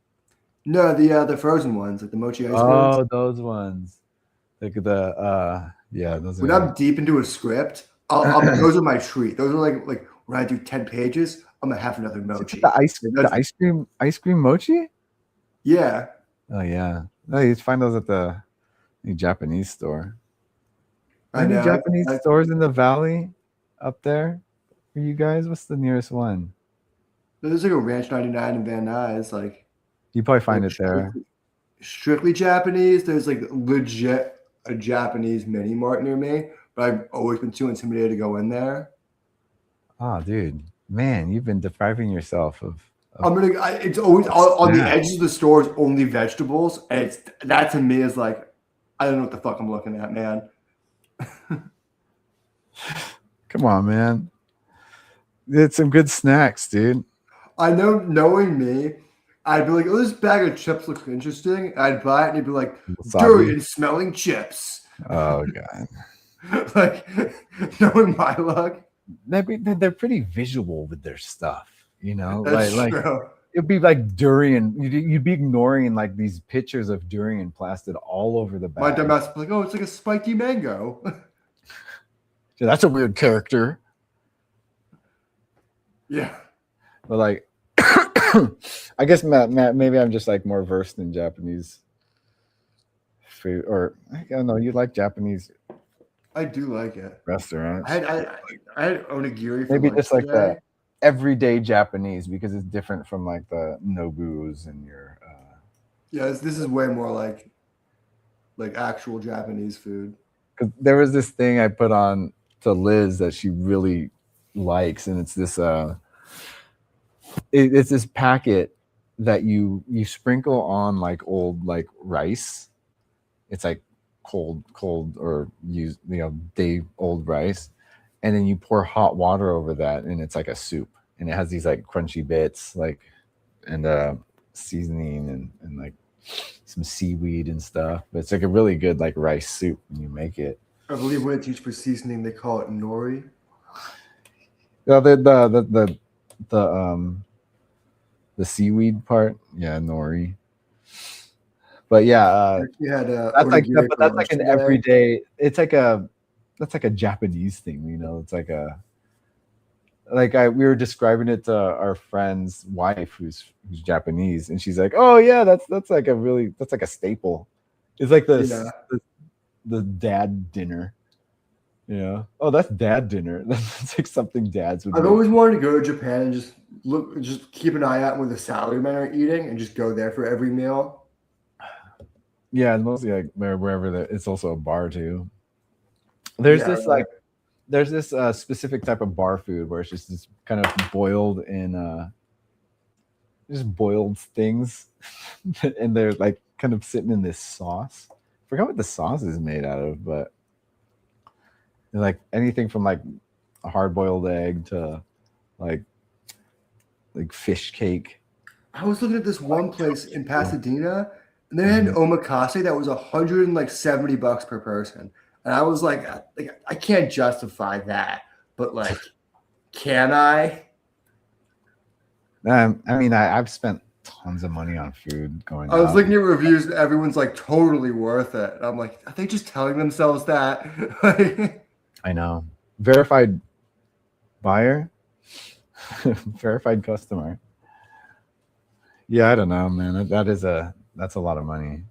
No, the frozen ones, like the mochi ice creams. Oh, those ones. Like the yeah, those When are. I'm deep into a script, those are my treat. Those are like when I do 10 pages, I'm gonna have another mochi. The ice cream mochi. Yeah, Oh yeah, no, you find those at the Japanese store. I Any know. Japanese stores in the valley up there for you guys? What's the nearest one? There's like a Ranch 99 in Van Nuys. Like You probably find it there. strictly Japanese. There's like legit a Japanese mini mart near me, but I've always been too intimidated to go in there. Oh, dude, man, you've been depriving yourself of. It's always on the snacks. edges of the store is only vegetables, and that to me is like, I don't know what the fuck I'm looking at, man. Come on, man. It's some good snacks, dude. I know, knowing me, I'd be like, oh, this bag of chips looks interesting. I'd buy it, and he'd be like, Wasabi. durian smelling chips. Oh god. Like, knowing my luck, They're pretty visual with their stuff, you know. that's Like true. it'd be like durian. You'd be ignoring like these pictures of durian plastered all over the My bag. dumbass was like, oh, it's like a spiky mango. So that's a weird character. Yeah. But like, I guess Matt, maybe I'm just like more versed in Japanese food, or I don't know. You like Japanese I do like it. restaurants? I had onigiri for Maybe lunch just like today. the everyday Japanese, because it's different from like the Nobus and your. Yeah, this is way more like actual Japanese food. Because there was this thing I put on to Liz that she really likes, and it's this it's this packet that you sprinkle on like old like rice. It's like cold or use day old rice, and then you pour hot water over that, and it's like a soup, and it has these like crunchy bits like and seasoning and like some seaweed and stuff. But it's like a really good like rice soup when you make it. I believe when it's used for seasoning, they call it nori. Yeah, the seaweed part, yeah, nori. But yeah, You had that's like onigiri for that's lunch like an today. everyday. It's like that's like a Japanese thing, you know. It's like we were describing it to our friend's wife who's Japanese, and she's like, "Oh yeah, that's like a staple. It's like the dad dinner." Yeah. Oh, that's dad dinner. That's like something dads would I've make. always wanted to go to Japan and just keep an eye out when the salarymen are eating and just go there for every meal. Yeah, it's mostly like wherever it's also a bar too. There's Yeah, this right. there's this specific type of bar food where it's just this kind of boiled in just boiled things, and they're like kind of sitting in this sauce. I forgot what the sauce is made out of, but like anything from like a hard-boiled egg to like fish cake. I was looking at this one place in Pasadena, and they had an omakase that was $170 per person, and I was like, I can't justify that, but like, can I? I mean, I've spent tons of money on food going I was out. looking at reviews, and everyone's like totally worth it. And I'm like, are they just telling themselves that? I know. Verified buyer, verified customer. Yeah, I don't know, man. That's a lot of money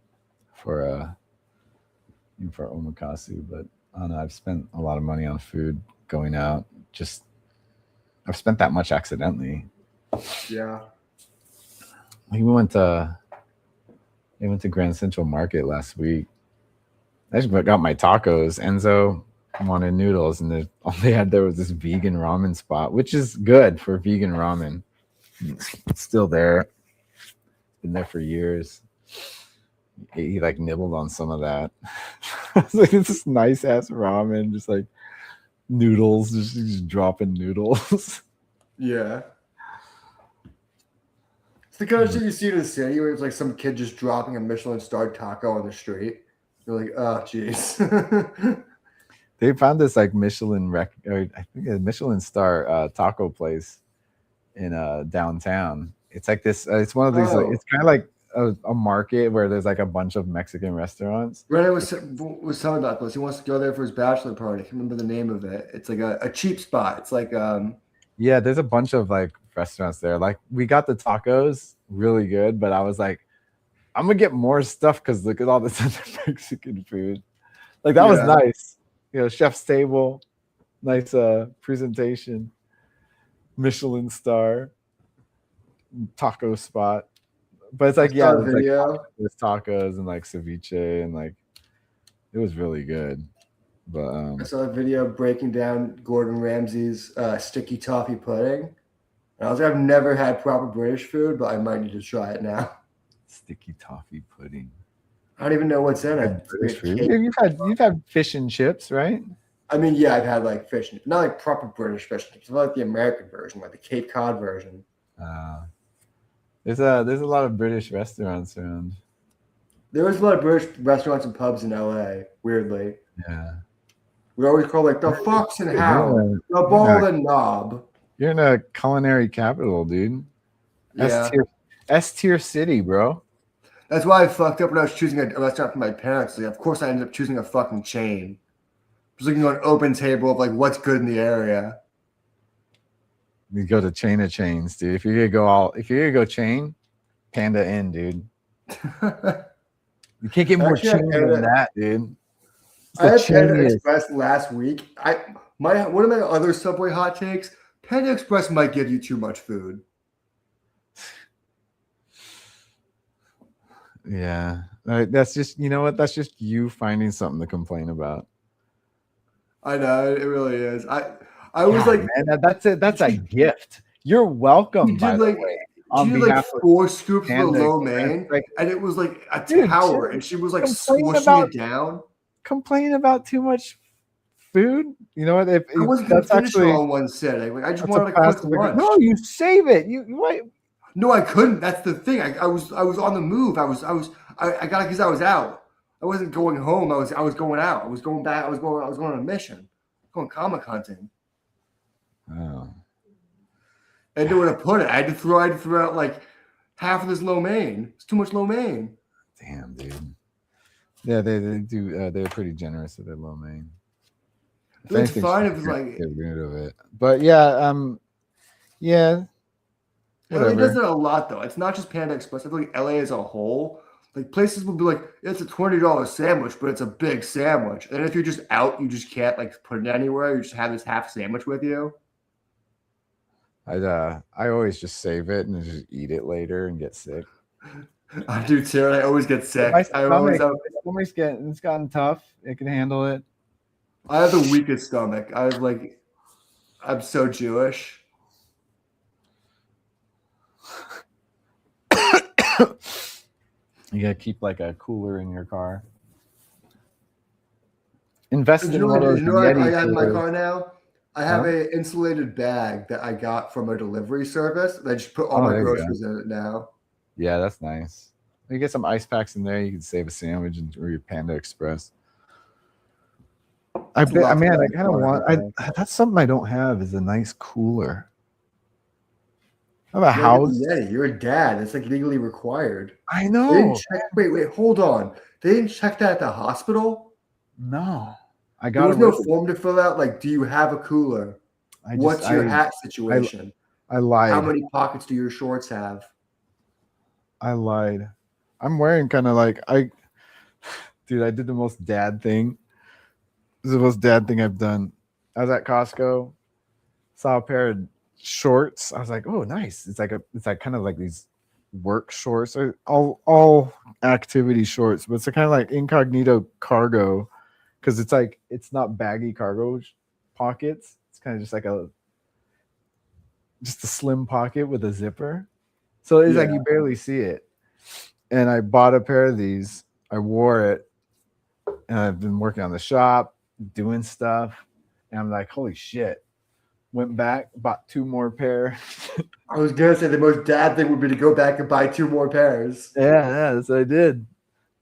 for omakase, but I don't know. I've spent a lot of money on food going out. I've spent that much accidentally. Yeah. We went to Grand Central Market last week. I just got my tacos. Enzo wanted noodles, and all they had there was this vegan ramen spot, which is good for vegan ramen. It's still there. Been there for years. He like nibbled on some of that. It's like this nice ass ramen, just like noodles, just dropping noodles. Yeah. It's the kind of shit you see in the city where it's like some kid just dropping a Michelin-starred taco on the street. You're like, oh, jeez. They found this like I think a Michelin star taco place in downtown. It's like this. It's one of these. Like, it's kind of like a market where there's like a bunch of Mexican restaurants. Renee was telling about this. He wants to go there for his bachelor party. I can't remember the name of it. It's like a cheap spot. It's like Yeah, there's a bunch of like restaurants there. Like we got the tacos, really good, but I was like, I'm gonna get more stuff because look at all this other Mexican food. Like that was nice. You know, chef's table, nice presentation, Michelin star, taco spot. But it's like, yeah, there's tacos and like ceviche and like it was really good. But I saw a video breaking down Gordon Ramsay's sticky toffee pudding. And I was like, I've never had proper British food, but I might need to try it now. Sticky toffee pudding. I don't even know what's in it. British food. You've had fish and chips, right? I mean, yeah, I've had like fish and not like proper British fish and chips. I've like the American version, like the Cape Cod version. There's a lot of British restaurants around. There was a lot of British restaurants and pubs in LA, weirdly. Yeah. We always call like the Fox and Hound, the Ball and Knob. You're in a culinary capital, dude. Yeah. S tier city, bro. That's why I fucked up when I was choosing a restaurant for my parents. Like, of course, I ended up choosing a fucking chain. I was looking at an open table of like what's good in the area. You go to chain of chains, dude. If you're gonna go chain, Panda Inn, dude. You can't get more chain than that, dude. I had Panda Express last week. One of my other Subway hot takes: Panda Express might give you too much food. Yeah, that's just, you know what? That's just you finding something to complain about. I know, it really is. I was like, man, that's it. That's a gift. You're welcome. By the way, she did like 4 scoops of lo mein, and it was like a tower, and she was like squishing it down. Complain about too much food. You know what? If I wasn't gonna finish it all in one sitting. Like I just wanted a quick lunch. No, you save it. You wait. No, I couldn't. That's the thing. I was on the move. I got it because I was out. I wasn't going home. I was going out. I was going back. I was going on a mission. Going comic hunting. Oh. I didn't know where to put it. I had to throw out like half of this lo mein. It's too much lo mein. Damn, dude. Yeah, they do. They're pretty generous with their lo mein. It's fine if it's like get rid of it, but yeah, yeah. Whatever. LA does it a lot though. It's not just Panda Express. I feel like LA as a whole, like places will be like, it's a $20 sandwich, but it's a big sandwich. And if you're just out, you just can't like put it anywhere. You just have this half sandwich with you. I always just save it and just eat it later and get sick. I do too. I always get sick. My stomach's it's gotten tough. It can handle it. I have the weakest stomach. I'm so Jewish. You gotta keep like a cooler in your car. Invest in one of those I have in my car now. I have Huh? a insulated bag that I got from a delivery service. And I just put all Oh, my there you go. groceries in it now. Yeah, that's nice. You get some ice packs in there. You can save a sandwich or your Panda Express. I bet. I Lots of mean, I bags kind of going want. in the That's something I don't have. Is a nice cooler. I have a bag. Yeah, house. you're a dad. It's like legally required. I They know. didn't check. Wait, hold on. They didn't check that at the hospital? No, I There got was away no with it. form to fill out. Like, do you have a cooler? What's your hat situation? I lied. How many pockets do your shorts have? I lied. I'm wearing kind of like dude, I did the most dad thing. This is the most dad thing I've done. I was at Costco, saw a pair of shorts. I was like, oh, nice. It's like kind of like these work shorts, or all activity shorts, but it's kind of like incognito cargo because it's not baggy cargo pockets. It's kind of just like just a slim pocket with a zipper. So it's like you barely see it. And I bought a pair of these. I wore it, and I've been working on the shop, doing stuff. And I'm like, holy shit. Went back, bought 2 more pair. I was gonna say the most dad thing would be to go back and buy 2 more pairs. Yeah, that's what I did.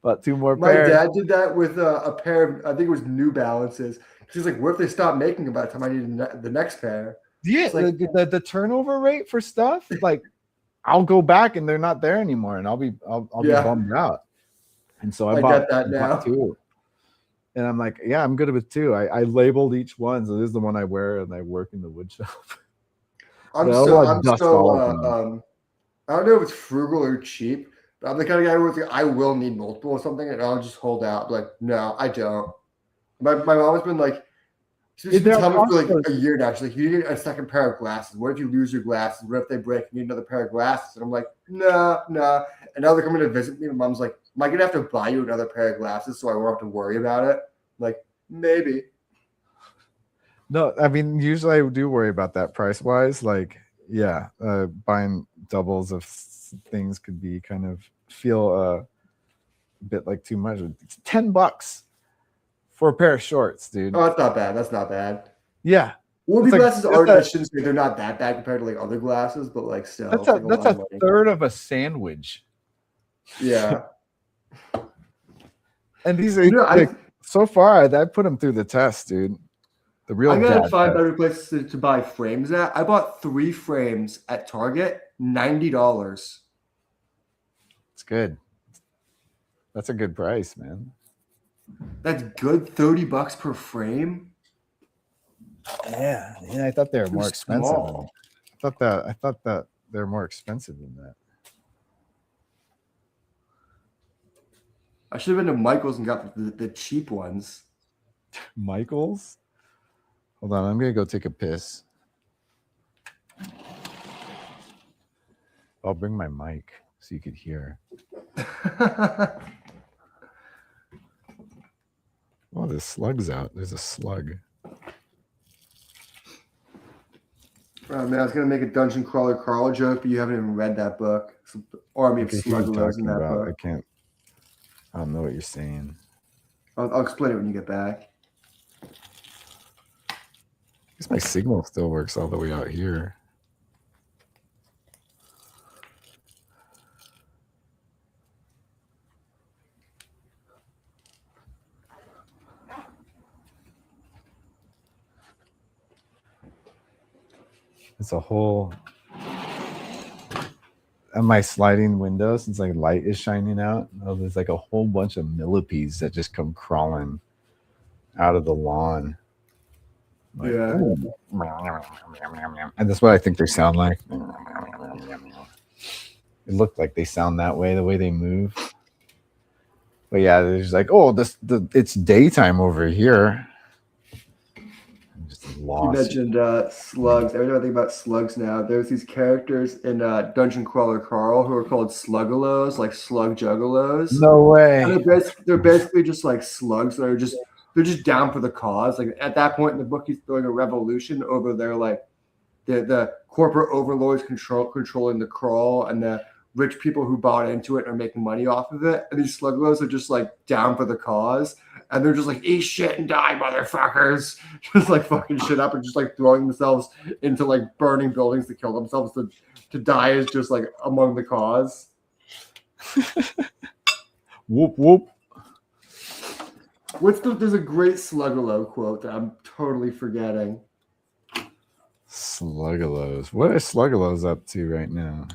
Bought 2 more My pairs. dad did that with a pair of, I think it was New Balances. He's like, what if they stop making them by the time I need the next pair? Yeah, It's like- the turnover rate for stuff, like I'll go back and they're not there anymore, and I'll be bummed out. And so I get that now. bought 2. And I'm like, yeah, I'm good with 2. I labeled each one, so this is the one I wear and I work in the wood shop. I don't know if it's frugal or cheap, but I'm the kind of guy who's like, I will need multiple or something, and I'll just hold out. Like, no, I don't. My mom has been like, she's been telling me for like a year now. She's like, you need a second pair of glasses. What if you lose your glasses? What if they break? You need another pair of glasses. And I'm like, no. And now they're coming to visit me. My mom's like, am I gonna have to buy you another pair of glasses so I won't have to worry about it? I'm like, maybe. No, I mean, usually I do worry about that price wise. Like, yeah, buying doubles of things could be kind of feel a bit like too much. It's $10 for a pair of shorts, dude. Oh, that's not bad. Yeah. Warby glasses are, I shouldn't say they're not that bad compared to like other glasses, but like still. That's a third of a sandwich. Yeah. And these are so far I put them through the test, dude. The real. I gotta find better places to buy frames at. I bought 3 frames at Target, $90. It's good. That's a good price, man. That's good. $30 per frame. Yeah, I thought they were more expensive. I thought that they're more expensive than that. I should have been to Michael's and got the cheap ones. Michael's? Hold on, I'm gonna go take a piss. I'll bring my mic so you could hear. Oh, the slug's out. There's a slug. Oh, man, I was gonna make a Dungeon Crawler Carl joke, but you haven't even read that book. Army of Sluggalos in that book. I don't know what you're saying. I'll explain it when you get back. I guess my signal still works all the way out here. It's a whole on my sliding window, since like light is shining out. There's like a whole bunch of millipedes that just come crawling out of the lawn. Like, yeah. And that's what I think they sound like. It looked like they sound that way, the way they move. But yeah, they're just like, oh, it's daytime over here. I'm just lost. You mentioned slugs. Every time I think about slugs now, there's these characters in Dungeon Crawler Carl who are called Sluggalos, like slug juggalos. No way. And they're basically just like slugs that are they're just down for the cause. Like at that point in the book, he's throwing a revolution over their like the corporate overlords controlling the crawl and the rich people who bought into it are making money off of it, and these sluggalos are just like down for the cause, and they're just like eat shit and die, motherfuckers, just like fucking shit up and just like throwing themselves into like burning buildings to kill themselves to die is just like among the cause. Whoop whoop. There's a great Sluggalo quote that I'm totally forgetting. Sluggalos. What are Sluggalos up to right now?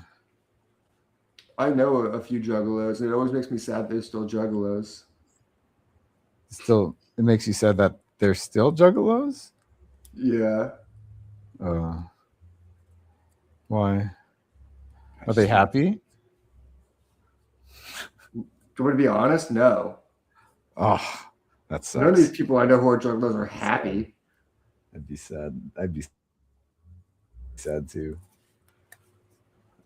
I know a few juggalos. It always makes me sad they're still juggalos. Still, it makes you sad that they're still juggalos? Yeah. Why? Are they happy? Do you want to be honest? No. Oh, that sucks. None of these people I know who are juggalos are happy. I'd be sad. I'd be sad too.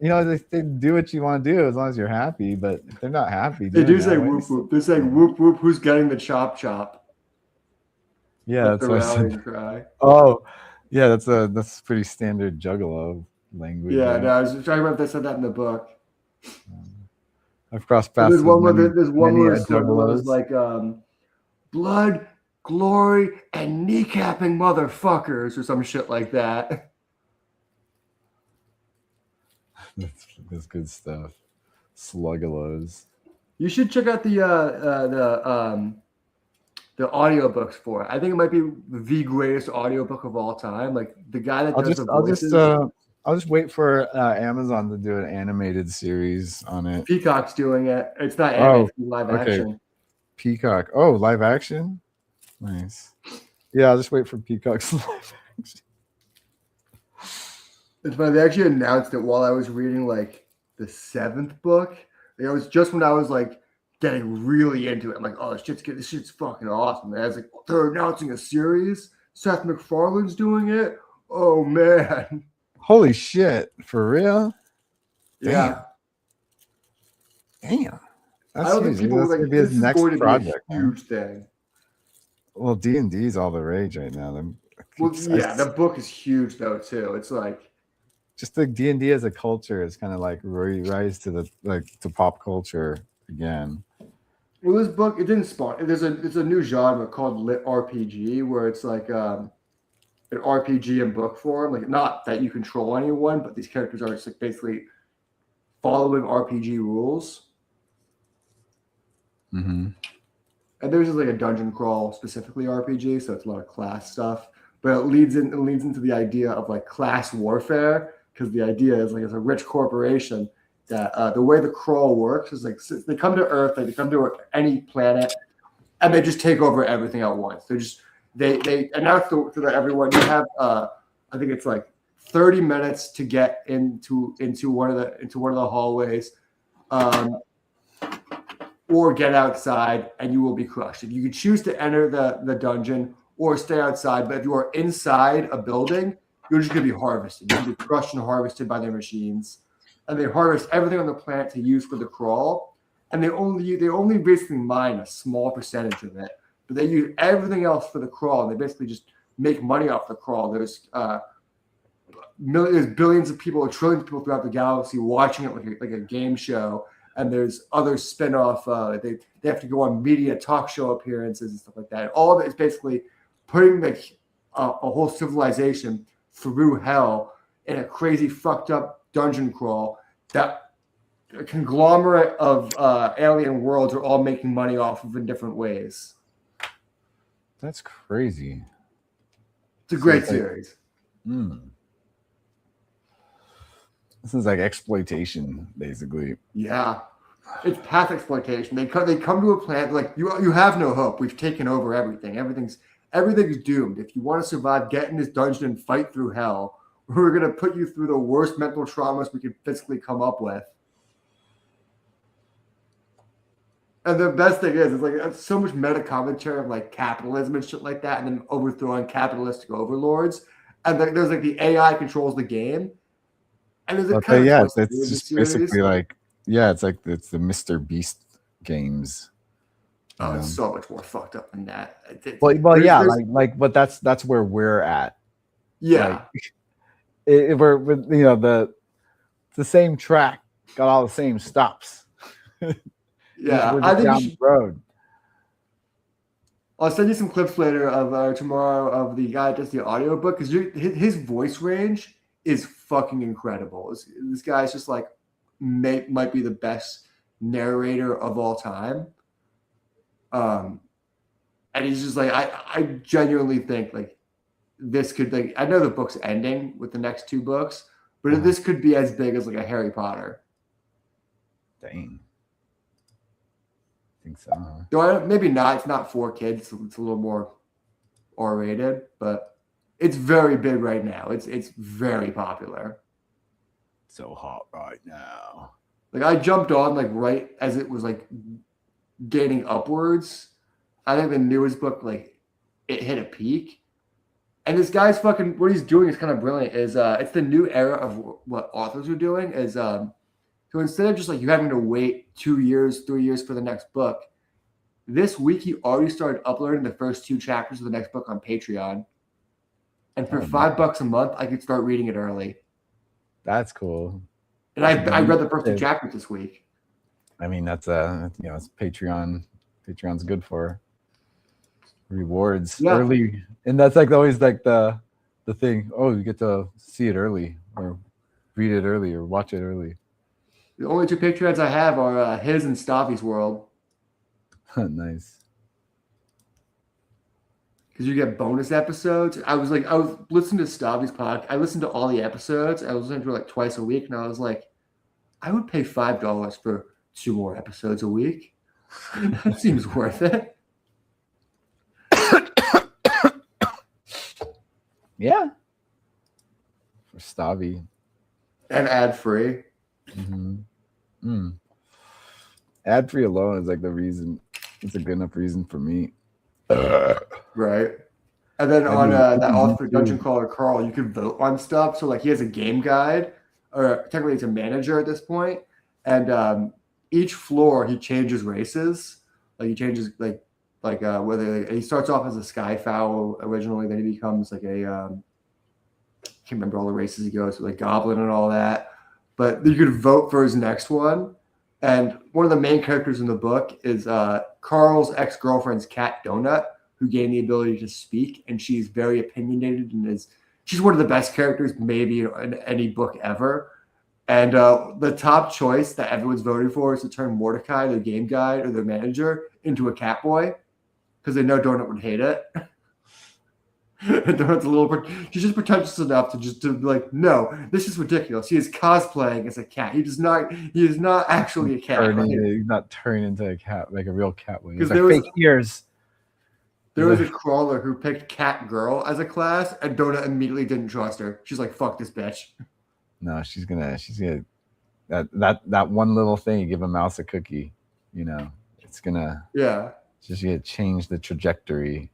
You know, they do what you want to do as long as you're happy, but if they're not happy, They do say whoop whoop. They're saying whoop whoop, who's getting the chop chop? Yeah, that's the what I rallying said. cry. Oh, yeah, that's pretty standard juggalo language. Yeah, right? no, I was just talking about if they said that in the book. I've crossed paths. There's one where many, there's one many where juggalos. it's like blood, glory, and kneecapping motherfuckers or some shit like that. That's good stuff. Sluggalos. You should check out the audiobooks for it. I think it might be the greatest audiobook of all time. Like the guy that does the voices. I'll just wait for Amazon to do an animated series on it. Peacock's doing it. It's not animated, it's live okay. action. Peacock. Oh, live action? Nice. Yeah, I'll just wait for Peacock's live action. It's funny, they actually announced it while I was reading like the 7th book. It was just when I was like getting really into it. I'm like, oh, this shit's fucking awesome. And I was like, they're announcing a series. Seth MacFarlane's doing it. Oh man. Holy shit. For real? Yeah. Damn. I don't think people were like, be his next project. Be a huge thing. Well, D&D is all the rage right now. Well, yeah, the book is huge though too. It's like just the D&D as a culture is kind of like rise to to pop culture again. Well, this book, it didn't spawn. It's a new genre called lit RPG where it's like an RPG in book form. Like not that you control anyone, but these characters are just like basically following RPG rules. Mm-hmm. And there's just like a dungeon crawl specifically RPG, so it's a lot of class stuff. But it leads into the idea of like class warfare, because the idea is like it's a rich corporation that the way the crawl works is like they come to Earth, they come to any planet, and they just take over everything at once. They announce to everyone you have I think it's like 30 minutes to get into one of the hallways, or get outside, and you will be crushed. If you can choose to enter the dungeon or stay outside, but if you are inside a building, you're just going to be harvested. You're going to be crushed and harvested by their machines. And they harvest everything on the planet to use for the crawl. And they only basically mine a small percentage of it. But they use everything else for the crawl. And they basically just make money off the crawl. There's billions of people, trillions of people throughout the galaxy watching it like a game show. And there's other spin-off. They have to go on media talk show appearances and stuff like that. All of it is basically putting a whole civilization through hell in a crazy fucked up dungeon crawl that a conglomerate of alien worlds are all making money off of in different ways. That's crazy. It's a great series. This is like exploitation, basically. Yeah. It's path exploitation. They come to a planet like you have no hope. We've taken over everything. Everything's doomed. If you want to survive, get in this dungeon and fight through hell. We're going to put you through the worst mental traumas we could physically come up with. And the best thing is, it's like so much meta commentary of like capitalism and shit like that, and then overthrowing capitalistic overlords. And there's like the AI controls the game. And there's a kind of it's just basically like it's like it's the Mr. Beast games. Oh, it's so much more fucked up than that. But that's where we're at. Yeah, we're the same track got all the same stops. Yeah, We're I just think down the road. I'll send you some clips later of tomorrow of the guy that does the audiobook because his voice range is fucking incredible. This guy's just like might be the best narrator of all time. And he's just like I genuinely think like this could like I know the book's ending with the next two books, but this could be as big as like a Harry Potter. Dang. I think so. Huh? Though maybe not. It's not for kids. It's a little more R-rated, but it's very big right now. It's very popular. So hot right now. Like I jumped on like right as it was like gaining upwards. I think the newest book like it hit a peak, and this guy's fucking what he's doing is kind of brilliant. Is it's the new era of what authors are doing. Is so instead of just like you having to wait 2 years, 3 years for the next book, this week he already started uploading the first 2 chapters of the next book on Patreon. And for $5 a month, I could start reading it early. That's cool. And I read the first 2 chapters this week. I mean, that's it's Patreon. Patreon's good for rewards early, and that's like always like the thing. Oh, you get to see it early, or read it early, or watch it early. The only 2 Patreons I have are his and Stavi's World. Nice. Because you get bonus episodes. I was listening to Stavi's podcast. I listened to all the episodes. I was listening to it like twice a week, and I was like, I would pay $5 for 2 more episodes a week. That seems worth it. Yeah. For Stavi. And ad free. Mm-hmm. Ad free alone is like the reason. It's a good enough reason for me. Right. And then on that author Dungeon Crawler Carl, you can vote on stuff. So like he has a game guide, or technically it's a manager at this point, and each floor he changes races. Like he changes like whether he starts off as a skyfowl originally, then he becomes like a can't remember all the races he goes to, like goblin and all that. But you could vote for his next one. And one of the main characters in the book is Carl's ex-girlfriend's cat Donut, who gained the ability to speak, and she's very opinionated and she's one of the best characters maybe in any book ever. And the top choice that everyone's voting for is to turn Mordecai, their game guide or their manager, into a cat boy because they know Donut would hate it. Donut's she's just pretentious enough to be like, no, this is ridiculous. He is cosplaying as a cat. He is not actually a cat. He's not turning into a cat, like a real cat. Because there like fake ears. There was a crawler who picked Cat Girl as a class, and Donut immediately didn't trust her. She's like, fuck this bitch. No, she's gonna that one little thing, you give a mouse a cookie, it's gonna just gonna change the trajectory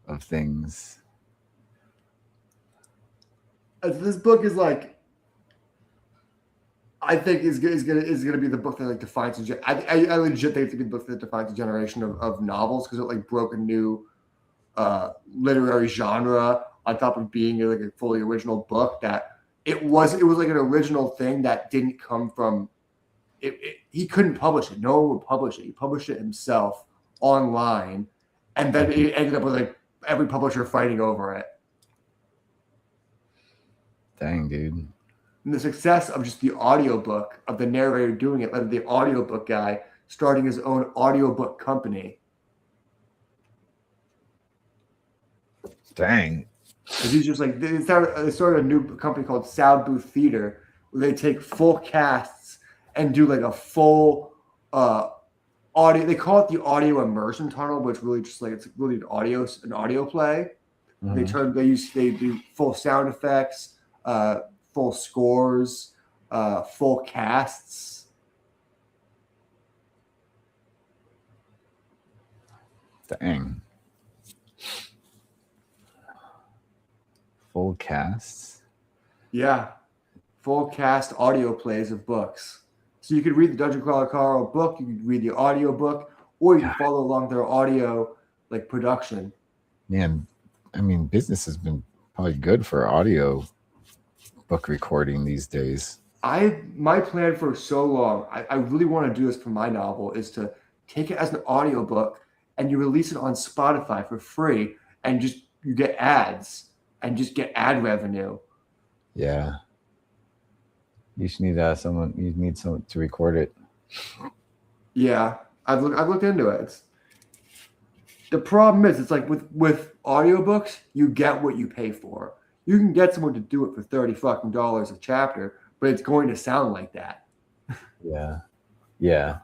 of things. This book is like, I think is gonna be the book that like defines. I legit think it's gonna be the book that defines a generation of novels because it like broke a new literary genre on top of being like a fully original book. That it was like an original thing that didn't come from. He couldn't publish it. No one would publish it. He published it himself online, and then it ended up with like every publisher fighting over it. Dang, dude. And the success of just the audiobook, of the narrator doing it, led to the audiobook guy starting his own audiobook company. Dang. He's just like, they started a new company called Sound Booth Theater, where they take full casts and do like a full audio. They call it the audio immersion tunnel, which really just like, it's really an audio play. Mm-hmm. They do full sound effects, full scores, full casts. Dang. Full casts? Yeah. Full cast audio plays of books. So you could read the Dungeon Crawler Carl book, you could read the audio book, or you can follow along their audio like production. Man, I mean, business has been probably good for audio book recording these days. My plan for so long, I really want to do this for my novel, is to take it as an audiobook and you release it on Spotify for free and just you get ads and just get ad revenue. Yeah. You just need someone. You need someone to record it. Yeah, I've looked into it. The problem is, it's like with audiobooks, you get what you pay for. You can get someone to do it for $30 a chapter, but it's going to sound like that. Yeah. Yeah.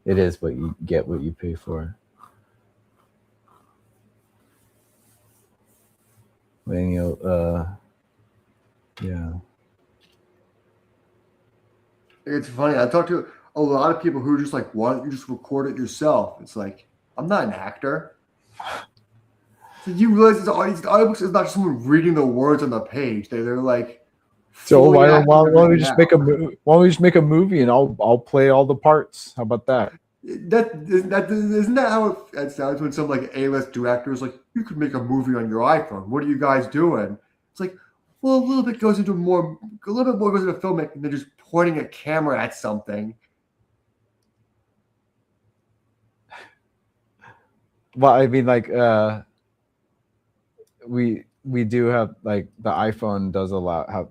It is what you get what you pay for. Yeah. It's funny. I talked to a lot of people who are just like, "Why don't you just record it yourself?" It's like, I'm not an actor. So you realize audiobooks is not just someone reading the words on the page. They're like, So fully why don't acting we just everything make a out. why don't we just make a movie and I'll play all the parts? How about that? Isn't that how it sounds when some like A-list director is like, you could make a movie on your iPhone. What are you guys doing? It's like, well, a little bit goes into filmmaking than just pointing a camera at something. Well, I mean, like, we do have, like, the iPhone does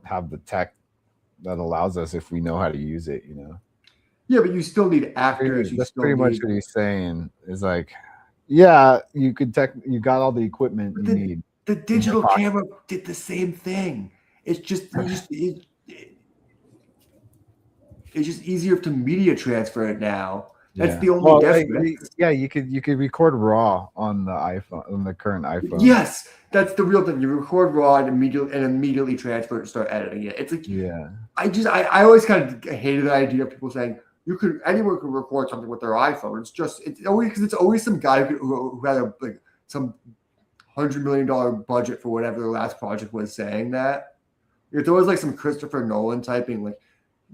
have the tech that allows us if we know how to use it, you know. Yeah, but you still need actors. That's pretty much what he's saying. Is like, yeah, you got all the equipment you need. The digital camera did the same thing. It's just it's just easier to media transfer it now. That's the only difference. You could record RAW on the iPhone, on the current iPhone. Yes, that's the real thing. You record RAW and immediately transfer it and start editing it. It's like, yeah. I always kind of hated the idea of people saying anyone could record something with their iPhone. It's always some guy who had some $100 million budget for whatever their last project was saying that. It's always like some Christopher Nolan typing like,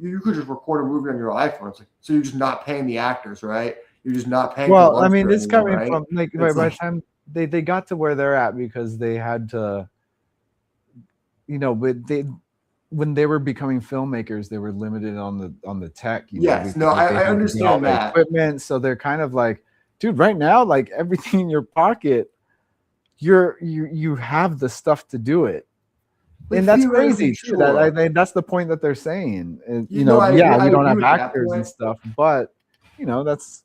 you could just record a movie on your iPhone. It's like, so you're just not paying the actors, right? You're just not paying. Well, I mean, it's coming right? from by the time they got to where they're at because they had to, you know, but when they were becoming filmmakers, they were limited on the tech. Yes, no, I understand that equipment. So they're kind of like, dude, right now, like everything in your pocket, you have the stuff to do it. And that's crazy. Sure. That's the point that they're saying. And, we don't have actors and stuff, but that's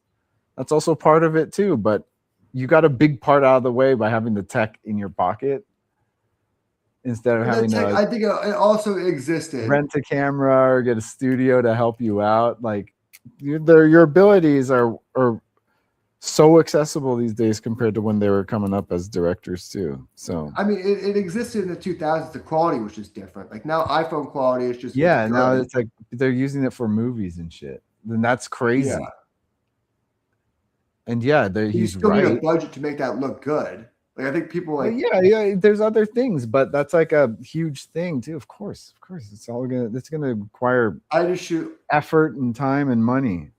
also part of it too. But you got a big part out of the way by having the tech in your pocket instead of having to. I think it also existed. Rent a camera or get a studio to help you out. Like your abilities are so accessible these days compared to when they were coming up as directors too. So I mean, it existed in the 2000s. The quality was just different. Like now, iPhone quality is just now it's like they're using it for movies and shit. Then that's crazy. Yeah. And you still need a budget to make that look good. Like I think people like there's other things, but that's like a huge thing too. Of course, it's gonna require effort and time and money.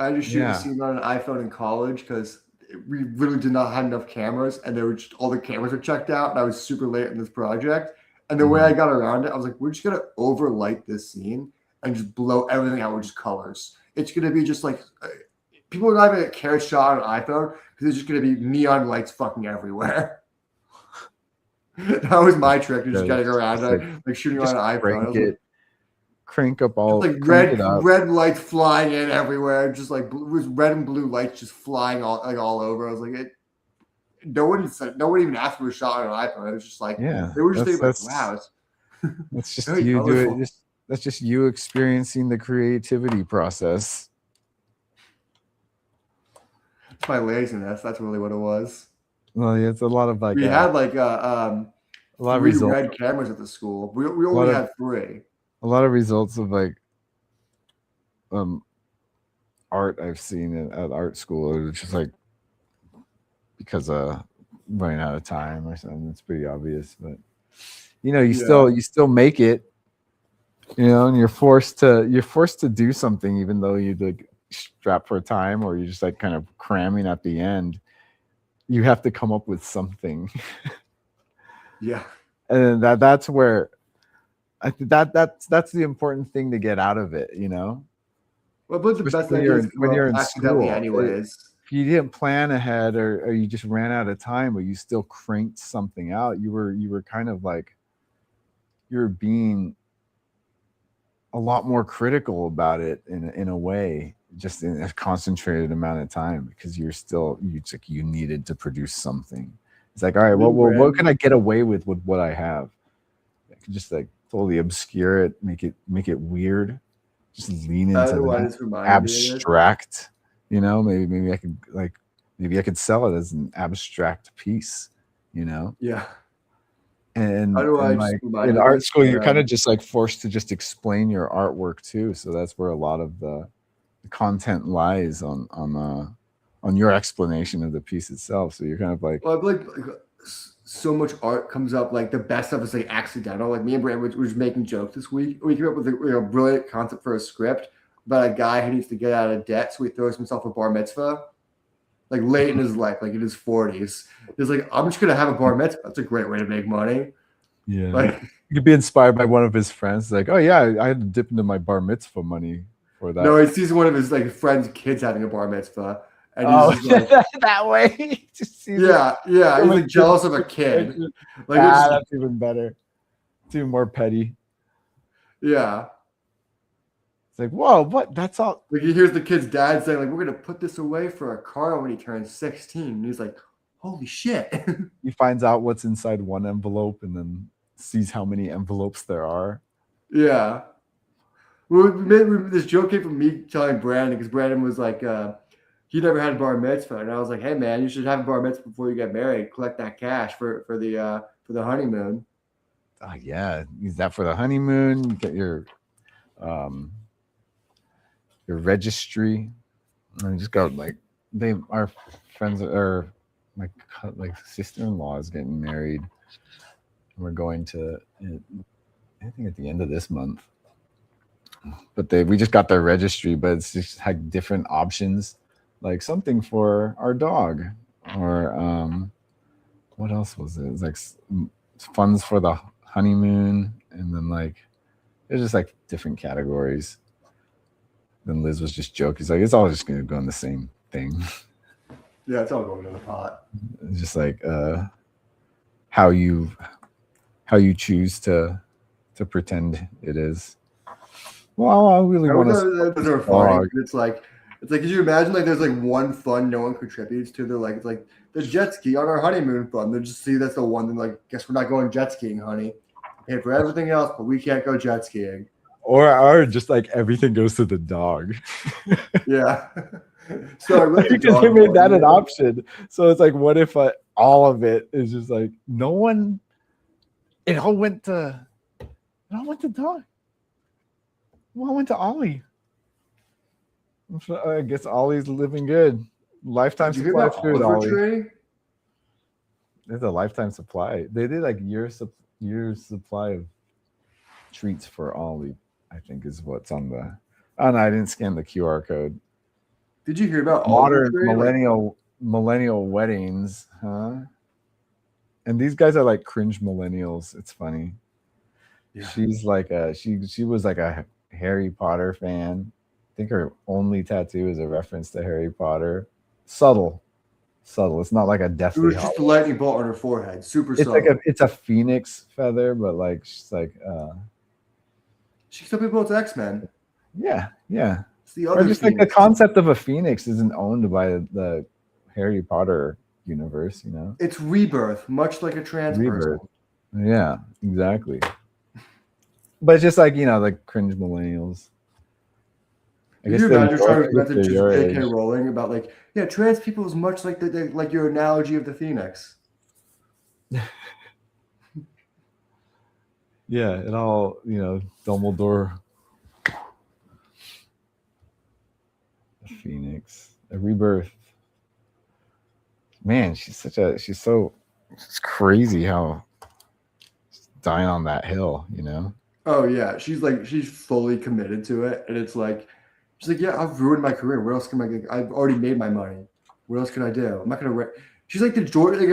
I just shoot a scene on an iPhone in college because we really did not have enough cameras, and all the cameras were checked out, and I was super late in this project. And the way I got around it, I was like, we're just gonna overlight this scene and just blow everything out with just colors. It's gonna be just like people are not even gonna care a shot on an iPhone because it's just gonna be neon lights fucking everywhere. That was my trick, just getting around it, like shooting on an iPhone. Crank up all like red lights flying in everywhere, just like red and blue lights just flying all over. I was like, no one even asked for a shot on an iPhone. It was just like they were just thinking like, wow, that's just you do it. That's just you experiencing the creativity process. It's my laziness. That's really what it was. Well, it's a lot of we had like a lot of results. Red cameras at the school. We only had 3. A lot of results of like art I've seen at art school. It's just like because running out of time or something. It's pretty obvious, but you still make it. And you're forced to do something even though you like strapped for time or you're just like kind of cramming at the end. You have to come up with something. Yeah. And that's where I think that's the important thing to get out of it, you know. Well, but the best Especially ideas when you're in accidentally school. anyways. If you didn't plan ahead or you just ran out of time, but you still cranked something out, you were kind of like you're being a lot more critical about it in a way, just in a concentrated amount of time, because you needed to produce something. It's like, all right, well, what can I get away with what I have? I can just like totally obscure it, make it weird, just lean I don't into know why that this reminded me of it. abstract. You know, maybe I could sell it as an abstract piece. You know, Yeah. and How do I just like remind in me of art this? school, you're kind of just like forced to just explain your artwork too. So that's where a lot of the content lies on your explanation of the piece itself. So you're kind of like, Well, I feel like so much art comes up. Like the best stuff is like accidental. Like me and Brand were just making jokes this week. We came up with a brilliant concept for a script about a guy who needs to get out of debt, so he throws himself a bar mitzvah, like late in his life, like in his 40s. He's like, I'm just gonna have a bar mitzvah. That's a great way to make money. yeah, Like, you could be inspired by one of his friends. Like, oh yeah, I had to dip into my bar mitzvah money for that. no, he sees one of his like friends' kids having a bar mitzvah, and Oh, he's just like, that way. Just sees it. yeah, he's like jealous of a kid. Like, it's, That's even better. It's even more petty. yeah. It's like, whoa, what? That's all. Like he hears the kid's dad saying, like, we're gonna put this away for a car when he turns 16. And he's like, holy shit. He finds out what's inside one envelope and then sees how many envelopes there are. Yeah. Well, this joke came from me telling Brandon, because Brandon was like, he never had a bar mitzvah. And I was like, hey man, you should have a bar mitzvah before you get married. Collect that cash for the honeymoon. Oh yeah, use that for the honeymoon. You get your registry. And you just go like our friends or my sister-in-law is getting married. We're going to, I think at the end of this month. But we just got their registry, but it's just like different options, like something for our dog, or what else was it? It's like funds for the honeymoon, and then like it's just like different categories. Then Liz was just joking. He's like, it's all just gonna go in the same thing. Yeah, it's all going in the pot. It's just like how you choose to pretend it is. Well, I really want to. Those are funny. It's like, could you imagine like there's like one fund no one contributes to? They're like, it's like the jet ski on our honeymoon fund. They just see that's the one. They're like, guess we're not going jet skiing, honey. Pay for everything else, but we can't go jet skiing. Or just like everything goes to the dog. Yeah. So because they made that an option. So it's like, what if all of it is just like no one? It all went to dog. Well, I went to Ollie. I guess Ollie's living good. Lifetime supply of food, Ollie. There's a lifetime supply. They did like years supply of treats for Ollie, I think is what's on the. Oh no, I didn't scan the QR code. Did you hear about modern millennial weddings, huh? And these guys are like cringe millennials. It's funny. Yeah. She's like she was like a Harry Potter fan. I think her only tattoo is a reference to Harry Potter. Subtle. It's not like a deathly. It was just a lightning bolt on her forehead. Super it's subtle. Like it's a phoenix feather, but like she's like she can tell people it's X-Men. Yeah. It's the other or just phoenix. Like the concept of a phoenix isn't owned by the Harry Potter universe, you know? It's rebirth, much like a trans person. Yeah, exactly. But it's just like, you know, like cringe millennials. I guess you're trying to just J.K. Rowling about like, yeah, trans people is much like like your analogy of the phoenix. Yeah, it all, you know, Dumbledore, a phoenix, a rebirth. Man, it's crazy how she's dying on that hill, you know? Oh yeah, she's fully committed to it, and it's like, she's like, yeah, I've ruined my career. What else can I've already made my money. What else can I do? I'm not gonna. She's like if George. Could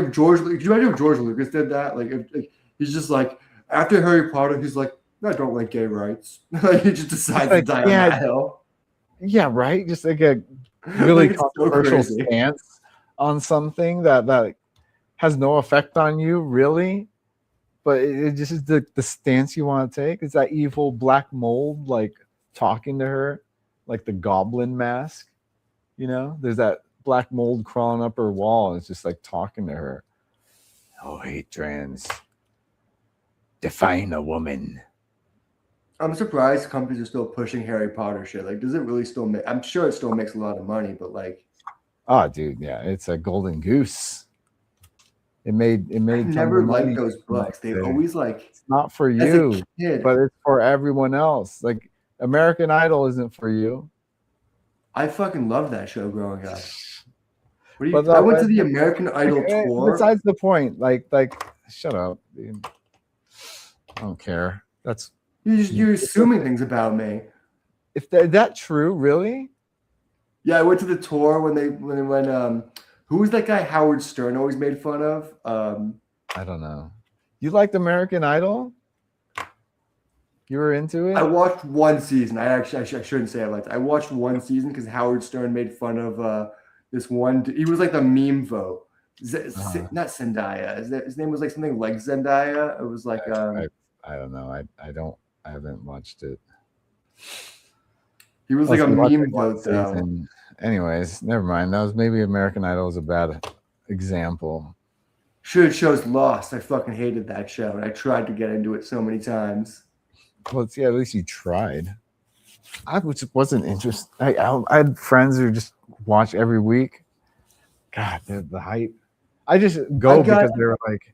you imagine if George Lucas did that? Like, if he's just like after Harry Potter, he's like, I don't like gay rights. Like he just decides Like, to die on yeah. that hill. Yeah, right. Just like a really Like, it's so controversial crazy. stance on something that has no effect on you, really. But it just is the stance you want to take. Is that evil black mold like talking to her, like the goblin mask? You know, there's that black mold crawling up her wall, and it's just like talking to her. Oh, hate trans. Define a woman. I'm surprised companies are still pushing Harry Potter shit. Like, does it really still make? I'm sure it still makes a lot of money, but like, Oh, dude, yeah, it's a golden goose. It made I tons never of money. liked those books. They always like, It's not for as a you, kid, but it's for everyone else. Like American Idol isn't for you. I fucking loved that show growing up. What do But you? I went to the American Idol tour. besides the point, like, shut up, dude. I don't care. That's You're assuming things about me. if that true, really. Yeah, I went to the tour when who was that guy Howard Stern always made fun of? I don't know. You liked American Idol? You were into it? I watched one season. I shouldn't say I liked it. I watched one season because Howard Stern made fun of this one. He was like the meme vote. Not Zendaya. His name was like something like Zendaya. It was like I don't know. I haven't watched it. He was like a meme vote though. Season. Anyways, never mind. That was maybe American Idol is a bad example. Should have chose Lost. I fucking hated that show, and I tried to get into it so many times. Well, yeah, at least you tried. I wasn't interested. I had friends who just watch every week. God, the hype. I just go because they're like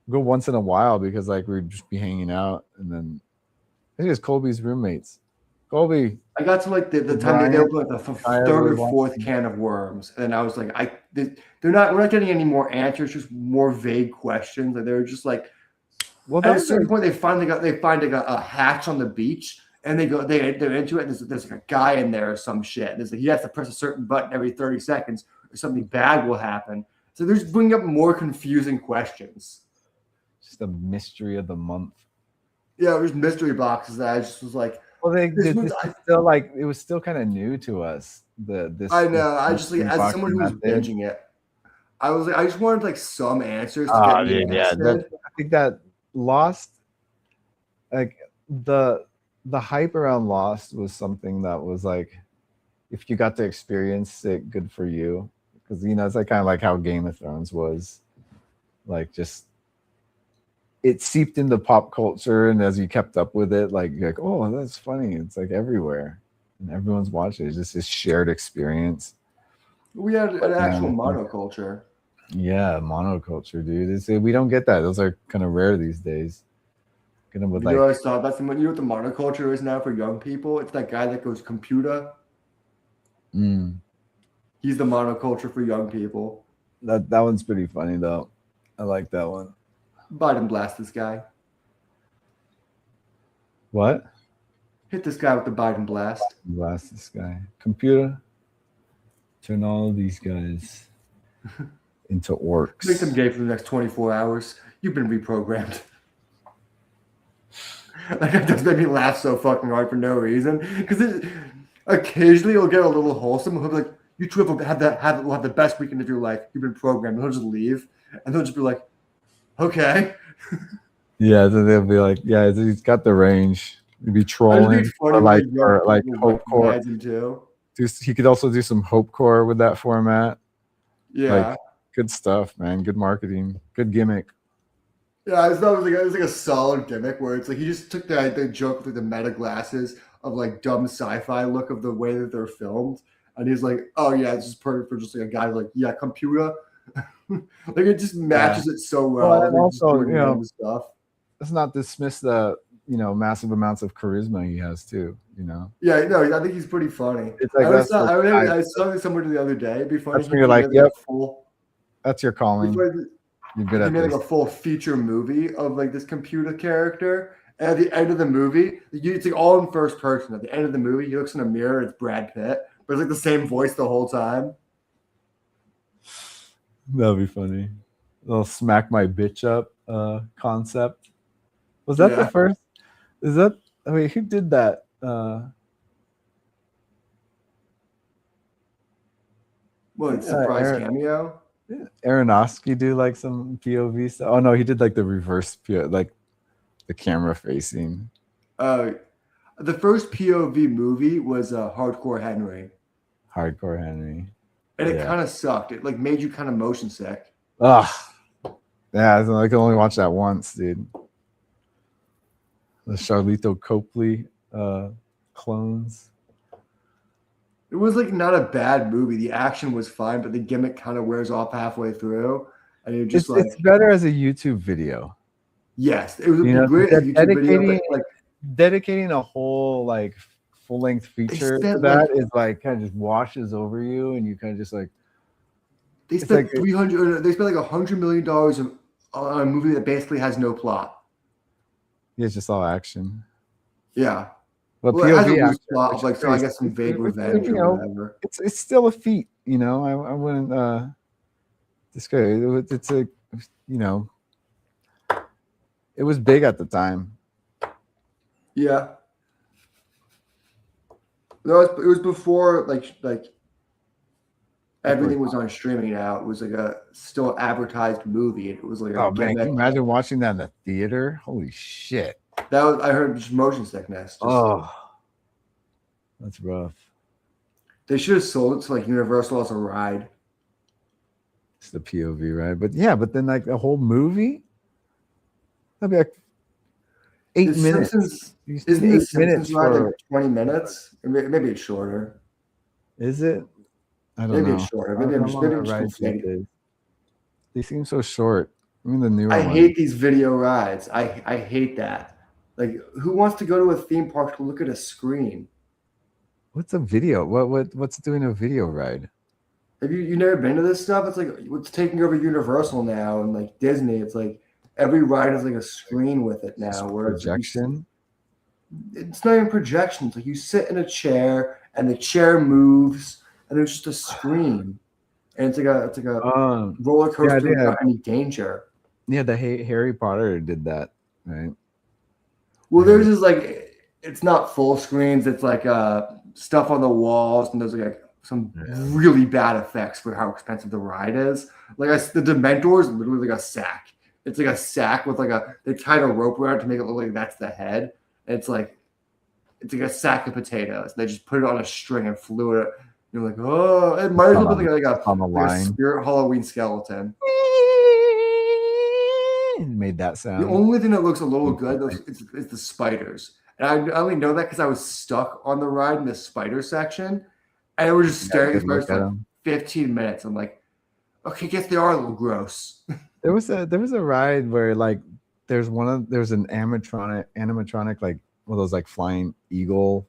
go once in a while because like we'd just be hanging out, and then I think it's Colby's roommates. Colby. I got to like the time that they opened like the third or fourth can of worms, and I was like, we're not getting any more answers, just more vague questions. Like they were just like, well, at a certain point, they find a hatch on the beach, and they're into it. And there's like a guy in there or some shit. There's like he has to press a certain button every 30 seconds, or something bad will happen. So they're just bringing up more confusing questions. Just a mystery of the month. Yeah, there's mystery boxes that I just was like. Well, still like it was still kind of new to us. I know. I just like as someone who was binging it, I was like, I just wanted like some answers. To get me interested. I think that Lost, like the hype around Lost was something that was like, if you got to experience it, good for you, because you know it's like kind of like how Game of Thrones was, like just. It seeped into pop culture, and as you kept up with it, like you're like, oh, that's funny. It's like everywhere, and everyone's watching. It's just this shared experience. We had an actual monoculture. Yeah, monoculture, dude. We don't get that. Those are kind of rare these days. I always thought that's what the monoculture is now for young people. It's that guy that goes computer. He's the monoculture for young people. That one's pretty funny though. I like that one. Biden blast this guy. What? Hit this guy with the Biden blast. Blast this guy. Computer, turn all of these guys into orcs. Make them gay for the next 24 hours. You've been reprogrammed. Like that just made me laugh so fucking hard for no reason. Because occasionally it'll get a little wholesome. He'll be like, "You two will have the best weekend of your life. You've been programmed." And he'll just leave, and they'll just be like, "Okay." Yeah, so they'll be like, "Yeah, he's got the range." He'd be trolling or like hope core. He could also do some hope core with that format. Yeah, like, good stuff, man. Good marketing, good gimmick. Yeah, I thought it was like a solid gimmick where it's like he just took the joke with the meta glasses of like dumb sci-fi look of the way that they're filmed, and he's like, "Oh yeah, it's just perfect for just like a guy like computer." Like it just matches it so well. Well, and also, stuff. Let's not dismiss the massive amounts of charisma he has too. Yeah, no, I think he's pretty funny. It's like I saw somebody the other day. It'd be funny. That's when you're like, yep, that's your calling. You're good at this. Like a full feature movie of like this computer character, and at the end of the movie, it's like all in first person. At the end of the movie, he looks in a mirror. It's Brad Pitt, but it's like the same voice the whole time. That'd be funny. They'll smack my bitch up concept. Was that the first? Is that? I mean, who did that? What surprise Aaron, cameo? Aronofsky do like some POV stuff. Oh no, he did like the reverse POV, like the camera facing. The first POV movie was Hardcore Henry, Hardcore Henry. and it Yeah. kind of sucked. It like made you kind of motion sick. Ugh. Yeah, I can only watch that once, dude. The Charlito Copley clones. It was like not a bad movie. The action was fine, but the gimmick kind of wears off halfway through, and you're just It's better as a YouTube video. yes, it would be You know, great as a YouTube video, but like dedicating a whole like full length feature to spent, that like- is like kind of just washes over you, and you kind of just like they It's spent like- 300. They spent like $100 million on a movie that basically has no plot. it's just all action. Yeah, But well, it has a POV loose action, plot which of like is so I pretty- guess some vague it's, revenge you or know, whatever. it's still a feat, you know. I wouldn't discourage. It's a it was big at the time. Yeah. No, it was before like everything was on streaming now. It was like a still advertised movie. It was like a Oh man, can gimmick. you imagine watching that in the theater? Holy shit! That was I heard just motion sickness. Just, Oh, that's rough. They should have sold it to like Universal as a ride. It's the POV, right? But yeah, but then like the whole movie, that'd be like 8 The minutes. Simpsons- You Isn't need the 8 minutes Simpsons ride for? like 20 minutes? Or maybe it's shorter. Is it? I don't Maybe know. it's shorter. I Maybe don't I'm just, know maybe how I'm just rides these conflating. days. They seem so short. I mean, the newer I ones. hate these video rides. I hate that. Like, who wants to go to a theme park to look at a screen? What's a video? What's doing a video ride? Have you never been to this stuff? It's like what's taking over Universal now and like Disney. It's like every ride has like a screen with it now. Just Where it's like projection. it's not even projection. It's like you sit in a chair and the chair moves and there's just a screen. And it's like a roller coaster yeah. without any danger. Yeah, the Harry Potter did that, right? Well, there's just like it's not full screens. It's like stuff on the walls, and there's like some really bad effects for how expensive the ride is. Like the Dementor is literally like a sack. It's like a sack with like they tied a rope around it to make it look like that's the head. And it's like a sack of potatoes. They just put it on a string and flew it. You're like, oh, it might as well be like on the like a line. spirit Halloween skeleton. Made that sound. The only thing that looks a little good is the spiders. And I only know that because I was stuck on the ride in the spider section. And we're just staring at the spiders for like 15 minutes. I'm like, okay, I guess they are a little gross. There was a ride where like there's an animatronic like one of those like flying eagle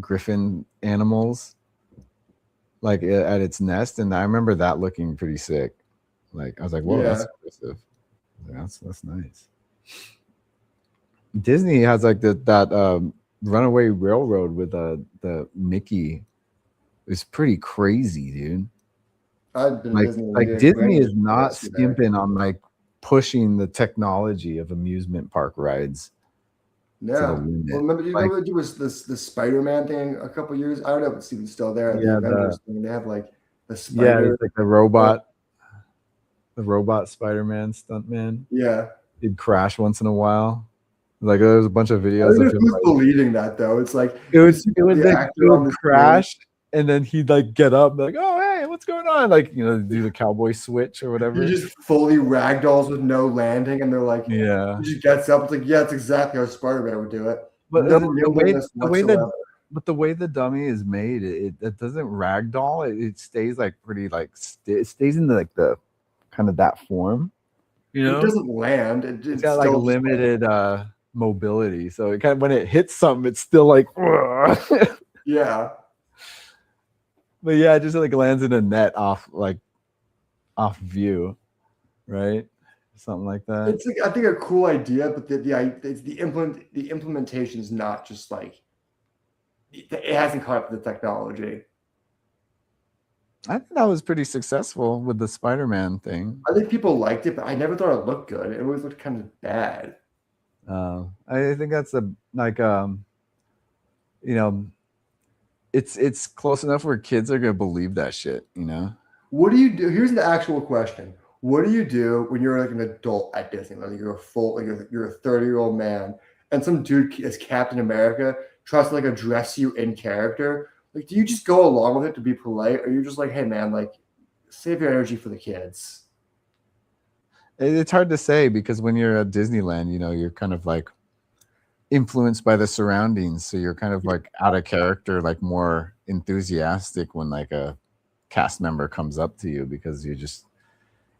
griffin animals like at its nest, and I remember that looking pretty sick. Like I was like, whoa, that's impressive. That's nice. Disney has like that runaway railroad with the Mickey. It's pretty crazy, dude. I've been like Disney is not skimping on like pushing the technology of amusement park rides. Yeah. Well, remember there was this Spider-Man thing a couple years. I don't know if it's even still there. Yeah, they have like the spider. Yeah, it's like the robot Spider-Man stuntman. Yeah, he'd crash once in a while. Like there's a bunch of videos of him like, believing that though. It's like it would crash, and then he'd like get up, like, oh hey, what's going on? Like do the cowboy switch or whatever. He just fully ragdolls with no landing, and they're like, yeah. He just gets up. It's like, yeah, it's exactly how Spider-Man would do it. But the way the dummy is made, it doesn't ragdoll. It stays like pretty like it stays in the kind of that form. It doesn't land. It's got like limited mobility, so it kind of when it hits something, it's still like yeah. But yeah, it just like lands in a net off view, right? Something like that. It's like I think a cool idea, but the implementation is not just like it hasn't caught up with the technology. I think that was pretty successful with the Spider-Man thing. I think people liked it, but I never thought it looked good. It always looked kind of bad. I think that's you know, it's close enough where kids are gonna believe that shit. You know. What do you do? Here's the actual question. What do you do when you're like an adult at Disneyland? Like you're a full, like you're a 30-year-old man, and some dude as Captain America tries to like address you in character. Like, do you just go along with it to be polite, or you're just like, hey man, like, save your energy for the kids? It's hard to say because when you're at Disneyland, you know, you're kind of like influenced by the surroundings, so you're kind of like out of character, like more enthusiastic when like a cast member comes up to you because you just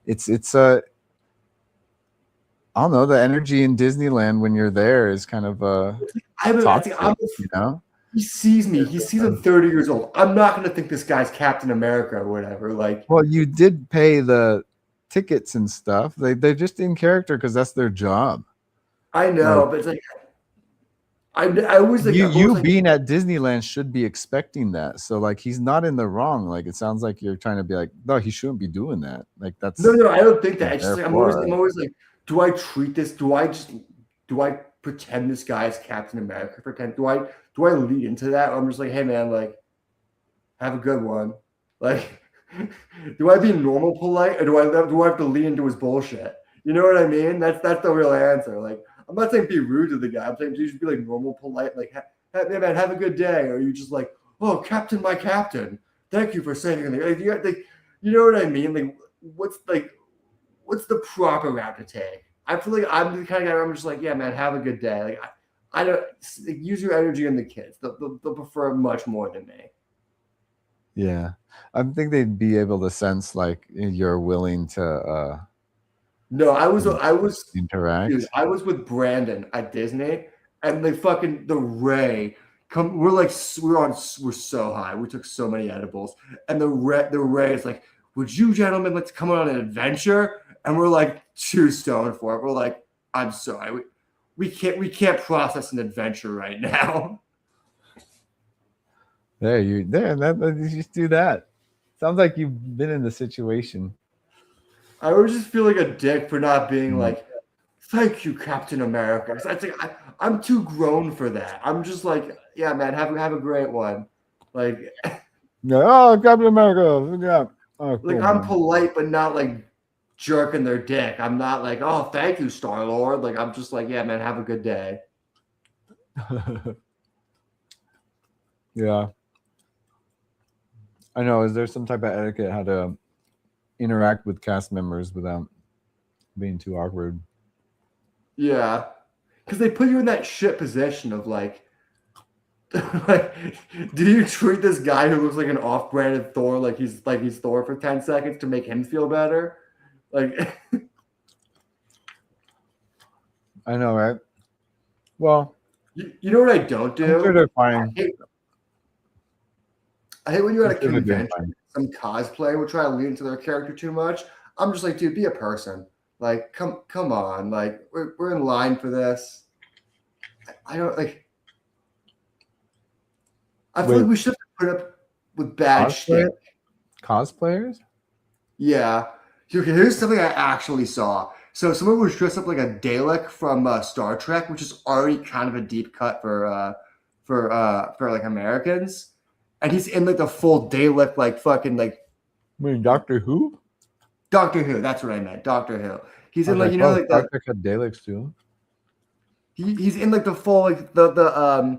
it's I don't know, the energy in Disneyland when you're there is kind of toxic, you know. He sees me. He sees I'm 30 years old. I'm not going to think this guy's Captain America or whatever. Like, Well, you did pay the tickets and stuff. They're just in character because that's their job. I know, Like, but it's like I always like you being at Disneyland should be expecting that. So like he's not in the wrong. Like it sounds like you're trying to be like, no, he shouldn't be doing that. Like that's no, I don't think that. It's just like, I'm therefore- always like, do I treat this? Do I pretend this guy is Captain America? Do I lead into that? Or I'm just like, hey man, like, have a good one. Like, do I be normal polite, or do I have to lean into his bullshit? You know what I mean? That's the real answer. Like, I'm not saying be rude to the guy. I'm saying you should be like normal, polite, like, hey man, have a good day. Or you just like, oh, Captain, my captain, thank you for saving me. Like, you know what I mean? Like, what's the proper route to take? I feel like I'm the kind of guy where I'm just like, yeah, man, have a good day. Like, I don't like, use your energy on the kids. They'll prefer it much more than me. Yeah, I think they'd be able to sense like you're willing to No, I was interact. dude, I was with Brandon at Disney, and the Ray come. We're so high. We took so many edibles, and the Ray is like, "Would you gentlemen let's come on an adventure?" And we're like too stoned for it. We're like, "I'm sorry, we can't process an adventure right now." There, you just do that. Sounds like you've been in the situation. I always just feel like a dick for not being like, "Thank you, Captain America." I think I'm too grown for that. I'm just like, yeah, man, have a great one. Like, Yeah, oh, Captain America. Yeah. Oh, cool, like I'm man. polite, but not like jerking their dick. I'm not like, oh, thank you, Star Lord. Like, I'm just like, yeah, man, have a good day. Yeah. I know. Is there some type of etiquette how to interact with cast members without being too awkward? Yeah, because they put you in that shit position of like, like, do you treat this guy who looks like an off-branded Thor like he's Thor for 10 seconds to make him feel better? Like, I know, right? Well, you know what I don't do? I'm sure they're fine. I hate when you're at a I'm sure they're convention, some cosplay will try to lean into their character too much. I'm just like, dude, be a person. Like, come on. Like, we're in line for this. I don't like. I feel like we should put up with bad shit. Cosplayers? Yeah. Okay, here's something I actually saw. So someone was dressed up like a Dalek from Star Trek, which is already kind of a deep cut for like Americans. And he's in like the full Dalek, like fucking like. I mean, Doctor Who? Doctor Who, that's what I meant. Doctor Who. He's in like like Trek had Daleks too. He's in like the full like the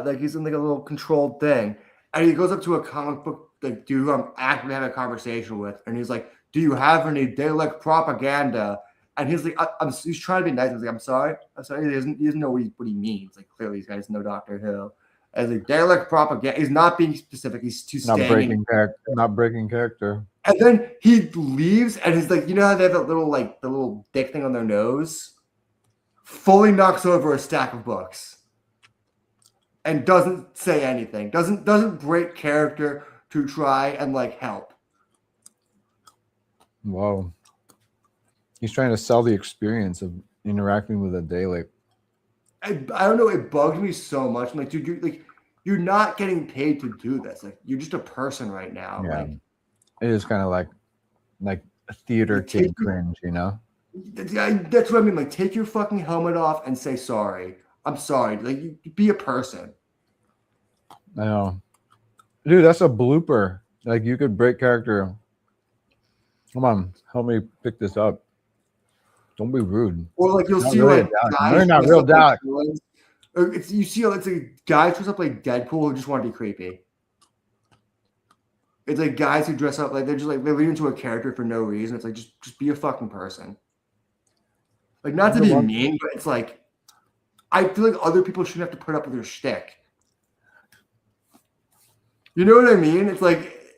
like he's in like a little controlled thing, and he goes up to a comic book like dude who I'm actively having a conversation with, and he's like, "Do you have any Dalek propaganda?" And he's like, he's trying to be nice. I was like, I'm sorry. He doesn't know what he means. Like clearly, these guys know Doctor Who. As like Dalek propaganda, he's not being specific. He's too not breaking character. And then he leaves, and he's like, you know how they have that little like the little dick thing on their nose? Fully knocks over a stack of books, and doesn't say anything. Doesn't break character to try and like help. Whoa. He's trying to sell the experience of interacting with a Dalek. I don't know. It bugged me so much. I'm like, dude, you're not getting paid to do this. Like, you're just a person right now. Yeah. Like, It is kind of like a theater kid cringe, you know? That's what I mean. Like, take your fucking helmet off and say sorry. I'm sorry. Like, you be a person. I know. Dude, that's a blooper. Like, you could break character. Come on, help me pick this up. Don't be rude. Or like you'll Not see really a like Dalek. guys They're not dressed real up like Dalek. villains. Or you see it's like guys dressed up like Deadpool who just want to be creepy. It's like guys who dress up like they're leading into a character for no reason. It's like just be a fucking person. Like, not to be mean, but it's like I feel like other people shouldn't have to put up with your shtick. You know what I mean? It's like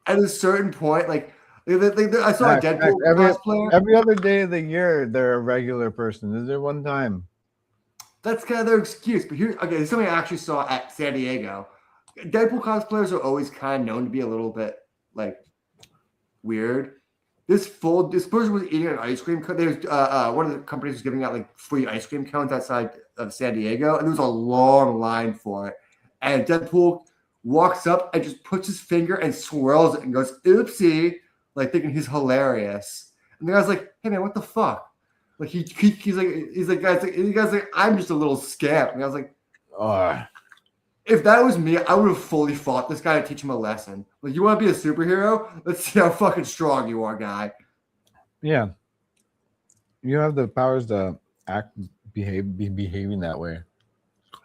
at a certain point, like I saw a Deadpool cosplayer. Every other day of the year, they're a regular person. Is there one time? That's kind of their excuse. But here's something I actually saw at San Diego. Deadpool cosplayers are always kind of known to be a little bit like weird. This person was eating an ice cream cone. There's one of the companies was giving out like free ice cream cones outside of San Diego, and there was a long line for it. And Deadpool walks up and just puts his finger and swirls it and goes, "Oopsie," like thinking he's hilarious. And the guy's like, "Hey man, what the fuck?" Like he's like, guys, "I'm just a little scamp." And I was like, if that was me, I would have fully fought this guy to teach him a lesson. Like, you want to be a superhero? Let's see how fucking strong you are, guy. Yeah. You have the powers to be behaving that way.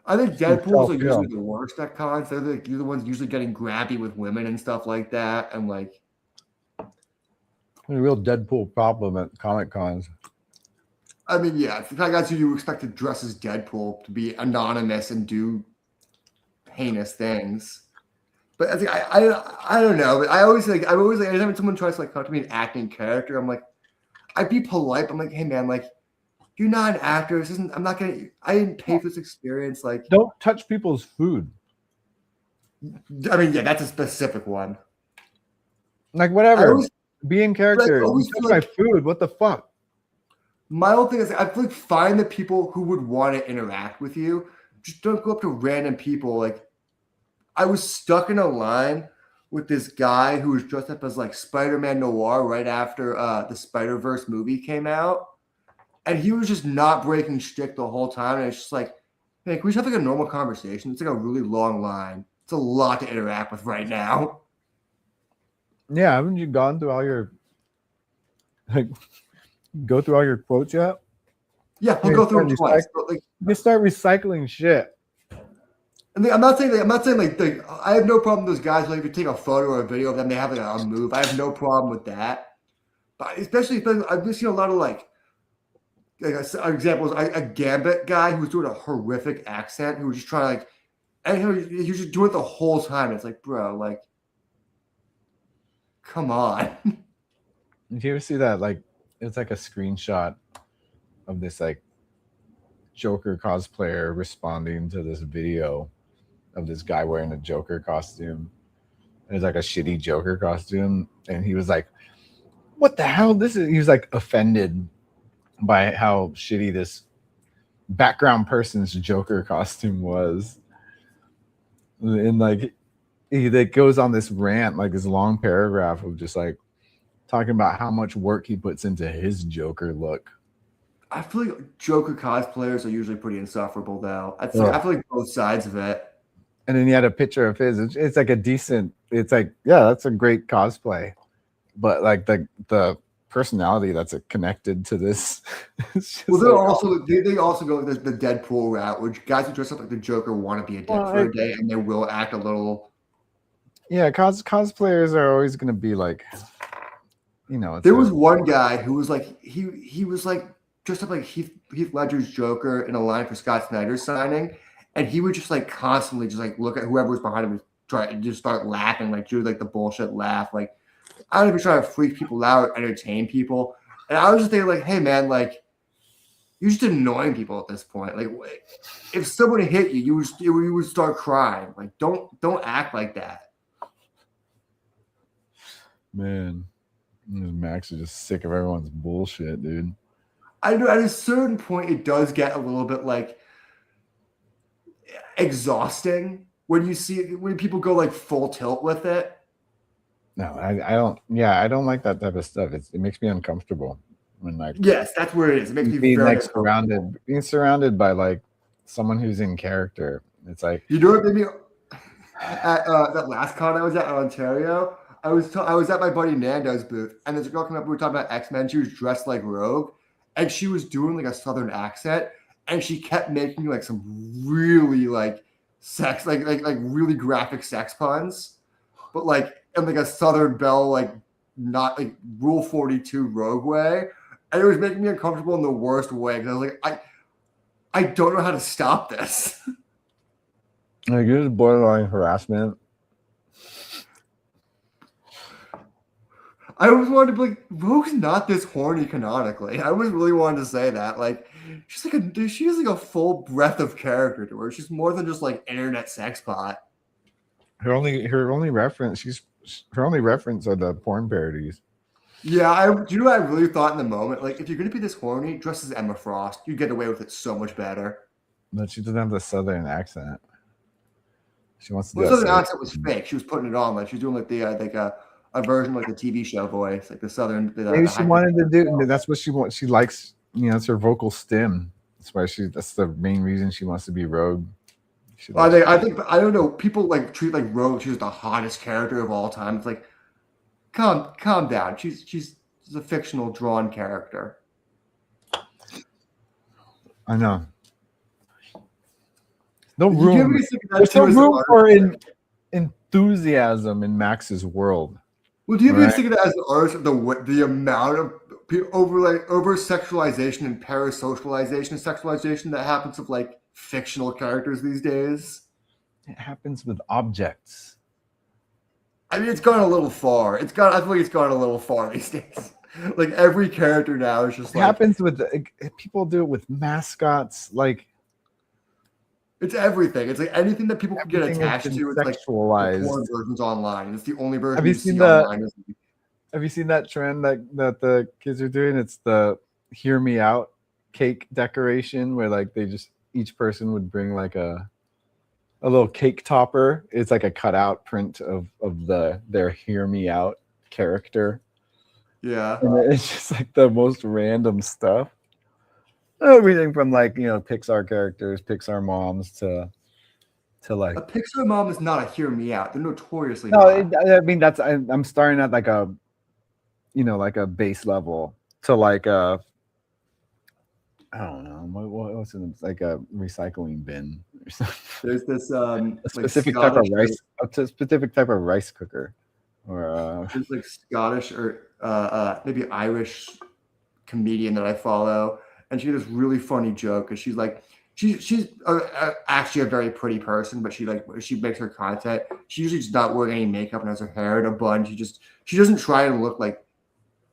I think Deadpools are usually the worst at cons. They're the ones usually getting grabby with women and stuff like that. And like, a real Deadpool problem at Comic Cons. I mean, yeah, it's the kind of guys who you expect to dress as Deadpool to be anonymous and do heinous things. But I think I don't know. But I'm always like anytime someone tries to like come to me an acting character, I'm like, I'd be polite. I'm like, hey man, like, you're not an actor. This isn't. I didn't pay for this experience. Like, don't touch people's food. I mean, yeah, that's a specific one. Like, whatever. Be in character. You touch my food. What the fuck? My whole thing is, I feel like find the people who would want to interact with you. Just don't go up to random people. Like, I was stuck in a line with this guy who was dressed up as like Spider-Man Noir right after the Spider-Verse movie came out. And he was just not breaking shtick the whole time. And it's just like, hey, can we just have like a normal conversation? It's like a really long line. It's a lot to interact with right now. Yeah, haven't you gone through all your go through all your quotes yet? Yeah, I'll go through them twice. But like, you start recycling shit. And I'm not saying like I have no problem with those guys. Like, if you take a photo or a video of them, they have like a move. I have no problem with that. But especially I've just seen a lot of like examples, a Gambit guy who was doing a horrific accent, who was just trying to like, and he was just doing it the whole time. It's like, bro, like, come on. Did you ever see that? Like, it's like a screenshot of this like Joker cosplayer responding to this video of this guy wearing a Joker costume. And it's like a shitty Joker costume, and he was like, "What the hell? This is." He was like offended by how shitty this background person's Joker costume was, and like he goes on this rant, like this long paragraph of just like talking about how much work he puts into his Joker look. I feel like Joker cosplayers are usually pretty insufferable, though. I feel like both sides of it. And then he had a picture of his. It's like a decent. It's like, yeah, that's a great cosplay, but like the personality that's connected to this. Well, they're like, they also go the Deadpool route, which guys who dress up like the Joker want to be a dick for a day, and they will act a little. Yeah, cosplayers are always going to be like, you know. There was one guy who was like he was like dressed up like Heath Ledger's Joker in a line for Scott Snyder's signing, and he would just like constantly just like look at whoever was behind him and try and just start laughing, like do like the bullshit laugh, like. I don't know if you're trying to freak people out or entertain people. And I was just thinking, like, hey, man, like, you're just annoying people at this point. Like, if someone hit you, you would start crying. Like, don't act like that. Man, Max is just sick of everyone's bullshit, dude. I know at a certain point, it does get a little bit, like, exhausting when people go, like, full tilt with it. No, I don't. Yeah, I don't like that type of stuff. It makes me uncomfortable. when like Yes, that's where it is. It makes me being very like surrounded by like someone who's in character. It's like You know what made me at that last con I was at in Ontario? I was at my buddy Nando's booth, and there's a girl coming up. We were talking about X-Men. She was dressed like Rogue, and she was doing like a Southern accent, and she kept making like some really like sex, like really graphic sex puns, but like in like a Southern Belle, like not like Rule 42 Rogue way, and it was making me uncomfortable in the worst way because I was like, I don't know how to stop this. it is borderline harassment. I always wanted to be like, Rogue's not this horny canonically. I always really wanted to say that. Like, she has like a full breadth of character to her. She's more than just like internet sex pot. Her only reference are the porn parodies. Yeah, do you know what I really thought in the moment? Like, if you're gonna be this horny, dress as Emma Frost. You get away with it so much better. But she doesn't have the Southern accent. She wants to. Well, the Southern accent was fake. She was putting it on. Like, she was doing like the a version like the TV show voice, like the Southern. Maybe she wanted to do. That's what she wants. She likes. It's her vocal stem. That's why that's the main reason she wants to be Rogue. I think I don't know. People like treat like Rogue. She's the hottest character of all time. It's like, calm down. She's a fictional drawn character. I know. No room. There's no room for enthusiasm in Max's world. Well, do you ever think of it as an artist of the amount of over sexualization and parasocialization and sexualization that happens of like fictional characters these days? It happens with objects. I mean, it's gone a little far. I feel like it's gone a little far these days. Like every character now is just it happens with people do it with mascots. Like it's everything. It's like anything that people can get attached to. It's like porn versions online. It's the only version you see online. Have you seen that trend that the kids are doing? It's the "Hear Me Out" cake decoration, where like each person would bring like a little cake topper. It's like a cutout print of their "Hear Me Out" character. Yeah, and it's just like the most random stuff. Everything from like Pixar characters, Pixar moms to like a Pixar mom is not a "Hear Me Out." They're notoriously I mean I'm starting at like a like a base level to like I don't know what's in like a recycling bin or something. There's this a specific type of rice, a specific type of rice cooker, or there's like Scottish or maybe Irish comedian that I follow. And she had this really funny joke because she's like, she's actually a very pretty person, but she makes her content. She usually does not wear any makeup and has her hair in a bun. She doesn't try and look like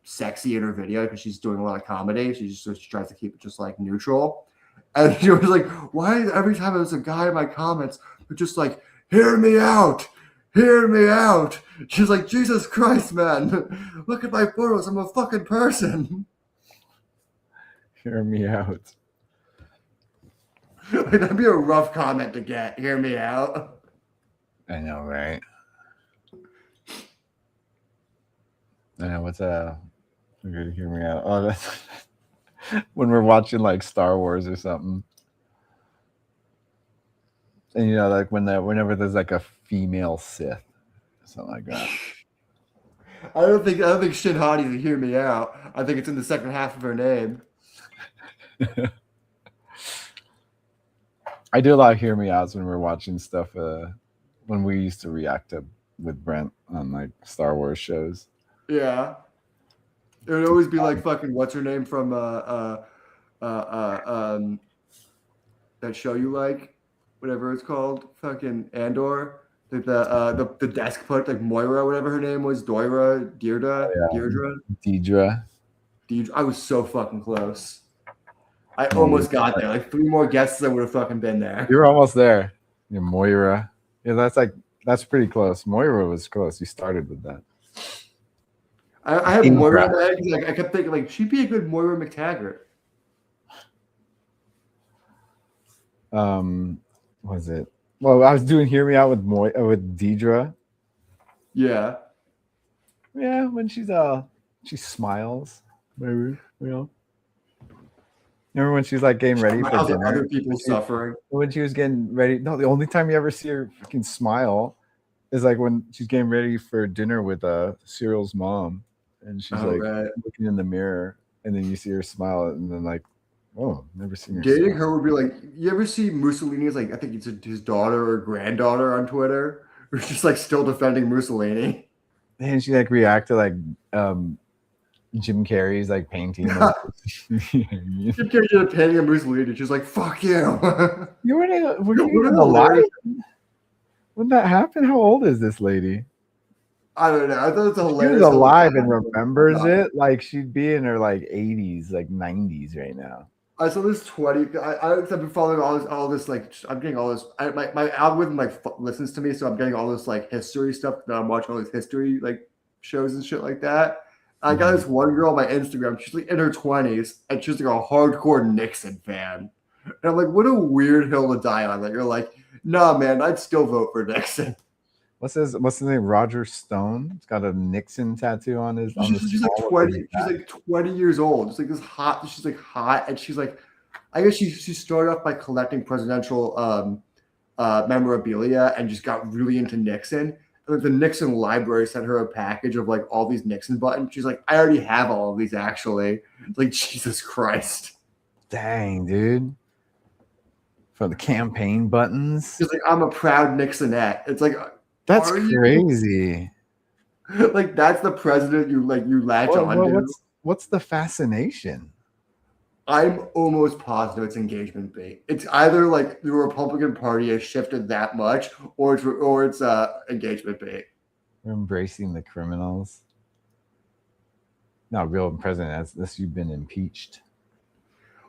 sexy in her video because she's doing a lot of comedy. She tries to keep it just like neutral. And she was like, why every time there's a guy in my comments who just like, hear me out. Hear me out. She's like, Jesus Christ, man. Look at my photos. I'm a fucking person. Hear me out. Like, that'd be a rough comment to get. Hear me out. I know, right? I know what's you're gonna hear me out. Oh, that's when we're watching like Star Wars or something. And like whenever there's like a female Sith or something like that. I don't think Shin Hadi's a hear me out. I think it's in the second half of her name. I do a lot of hear me outs when we're watching stuff when we used to react with Brent on like Star Wars shows. Yeah. It would always be like fucking what's her name from that show you like, whatever it's called, fucking Andor. Like the desk put like Moira, whatever her name was, Deirdre. I was so fucking close. I almost got there. Like 3 more guesses, I would have fucking been there. You were almost there. Moira. Yeah, that's pretty close. Moira was close. You started with that. I have Moira in my head because I kept thinking like she'd be a good Moira McTaggart. Was it? Well, I was doing "Hear Me Out" with Deidre. Yeah. Yeah, when she smiles. Maybe. You know. Remember when she's like getting ready for Smiles at dinner? other people suffering. When she was getting ready. No, the only time you ever see her fucking smile is like when she's getting ready for dinner with Cyril's mom, and she's like Right. looking in the mirror, and then you see her smile, and then like, oh, never seen her. Dating smile. her would be like, you ever see Mussolini's like, I think it's his daughter or granddaughter on Twitter, who's just like still defending Mussolini. And she like react to like Jim Carrey's like painting. Like, Jim Carrey did a painting of Mussolini. She's like, "Fuck you." were you What even an alive hilarious- when that happened? How old is this lady? I don't know. I thought it's She hilarious. was alive and remembers it. Like she'd be in her like 80s, like 90s right now. I saw this 20. I've been following all this like I'm getting all this. My algorithm like listens to me, so I'm getting all this like history stuff. That I'm watching all these history like shows and shit like that. I got this one girl on my Instagram. She's like in her 20s, and she's like a hardcore Nixon fan. And I'm like, what a weird hill to die on. That you're like, nah, man, I'd still vote for Nixon. What's his name? Roger Stone. He's got a Nixon tattoo on his. On She's like 20. She's like 20 years old. It's like this hot. She's like hot, and she's like, I guess she started off by collecting presidential memorabilia and just got really into Nixon. And like the Nixon library sent her a package of like all these Nixon buttons. She's like, I already have all of these actually. It's like, Jesus Christ. Dang, dude. For the campaign buttons. She's like, I'm a proud Nixonette. It's like, That's are you? crazy. Like that's the president you latch on to. What's the fascination? I'm almost positive it's engagement bait. It's either like the Republican Party has shifted that much, or it's engagement bait. We're embracing the criminals. Not real president. That's you've been impeached.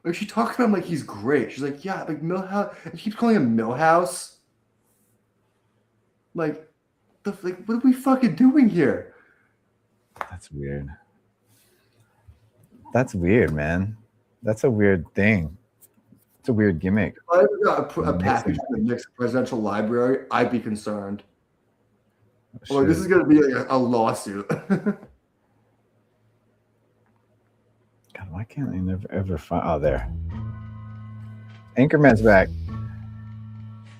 Like she talks about him like he's great. She's like, yeah, like Milhouse. And she keeps calling him Milhouse. Like, what are we fucking doing here? That's weird. That's weird, man. That's a weird thing. It's a weird gimmick. If I ever got a package from the Nixon presidential library, I'd be concerned. Well, this is going to be like a lawsuit. God, why can't I never ever find? Oh, there. Anchorman's back.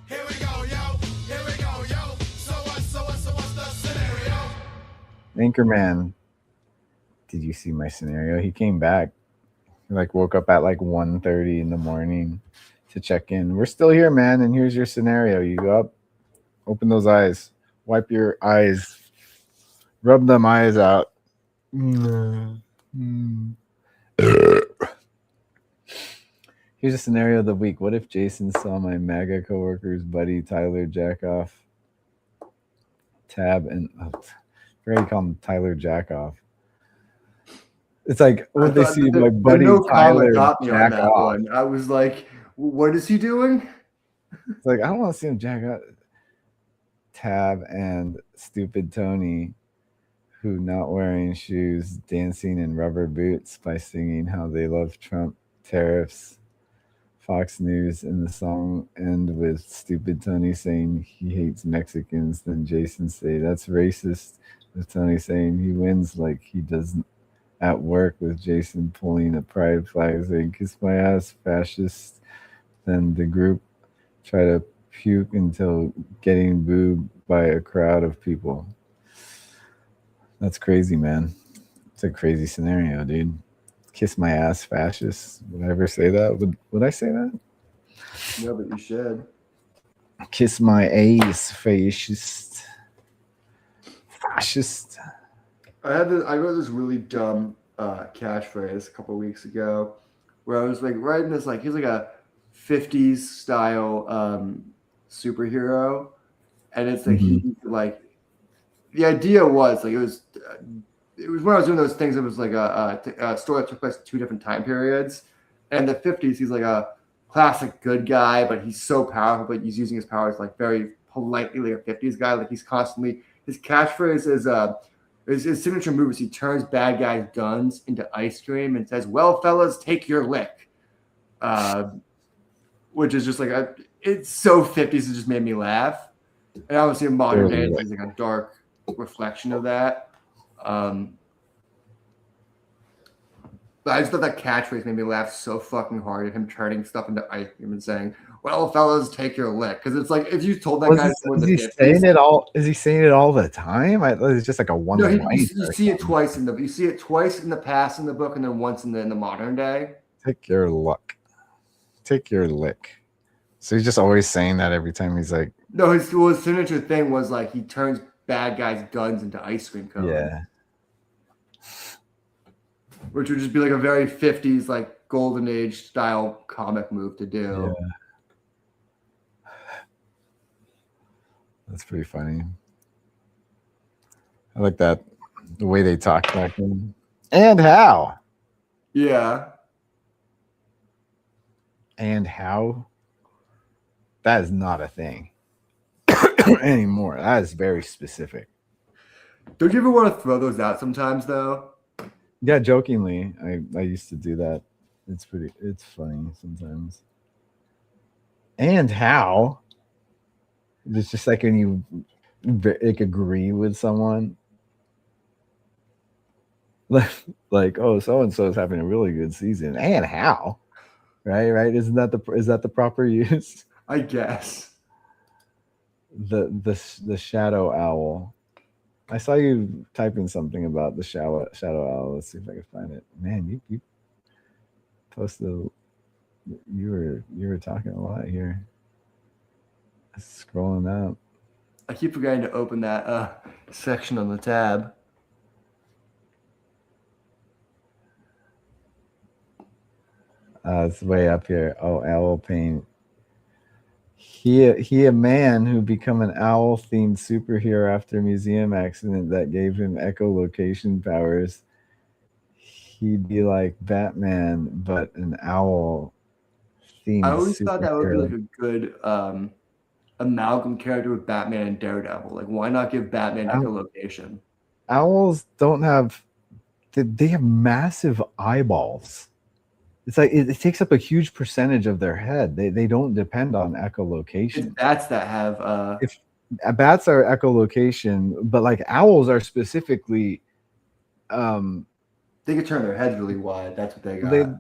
Here we go, yo. Here we go, yo. So what's the scenario? Anchorman. Did you see my scenario? He came back. He like woke up at like 1:30 in the morning to check in. We're still here, man. And here's your scenario. You go up, open those eyes, wipe your eyes, rub them eyes out. Here's a scenario of the week. What if Jason saw my MAGA coworker's buddy Tyler Jackoff tab and I forgot you call him Tyler Jackoff. It's like what they see my buddy Tyler Jackoff. I was like, what is he doing? It's like I don't want to see him jack off. Tab and stupid Tony, who not wearing shoes, dancing in rubber boots by singing how they love Trump tariffs. Fox News and the song end with stupid Tony saying he hates Mexicans. Then Jason say that's racist. With Tony saying he wins like he does at work. With Jason pulling a pride flag saying kiss my ass, fascist. Then the group try to puke until getting booed by a crowd of people. That's crazy, man. It's a crazy scenario, dude. Kiss my ass, fascist. Would I ever say that? Would I say that? No, but you should. Kiss my ass, fascist. Fascist. I wrote this really dumb catchphrase a couple of weeks ago, where I was like writing this like he's like a 50s style superhero, and it's like he like the idea was like it was when I was doing those things. It was like a story that took place in 2 different time periods. And in the 50s, he's like a classic good guy, but he's so powerful, but he's using his powers like very politely, like a 50s guy. Like he's constantly his catchphrase is his signature move is he turns bad guys' guns into ice cream and says, "Well, fellas, take your lick," which is just like it's so 50s. It just made me laugh. And obviously, in modern day, it's like a dark reflection of that. But I just thought that catchphrase made me laugh so fucking hard at him turning stuff into ice cream and saying, "Well, fellas, take your lick." Because it's like if you told that Was guy he, in is the he 50s, saying it all? Is he saying it all the time? I thought it was just like a one no, line. you see it twice in the past in the book, and then once in the modern day. Take your luck. Take your lick. So he's just always saying that every time he's like, No, his signature thing was like he turns bad guys' guns into ice cream cones. yeah. Which would just be like a very 50s, like golden age style comic move to do. Yeah. That's pretty funny. I like that. The way they talk back then. And how? Yeah. And how? That is not a thing anymore. That is very specific. Don't you ever want to throw those out sometimes, though? Yeah, jokingly, I used to do that. It's funny sometimes. And how? It's just like when you like agree with someone, like oh, so and so is having a really good season. And how? Right? Is that the proper use? I guess. The shadow owl. I saw you typing something about the shadow owl. Let's see if I can find it. Man, you posted. You were talking a lot here. Scrolling up. I keep forgetting to open that section on the tab. It's way up here. Oh, owl paint. He a man who become an owl themed superhero after a museum accident that gave him echolocation powers. He'd be like Batman, but an owl themed. I always thought that would be superhero. like a good amalgam character with Batman and Daredevil. Like, why not give Batman echolocation? Owls don't have. They have massive eyeballs. It's like it takes up a huge percentage of their head. They don't depend on echolocation. It's bats that have If bats are echolocation, but like owls are specifically they can turn their heads really wide. That's what they got.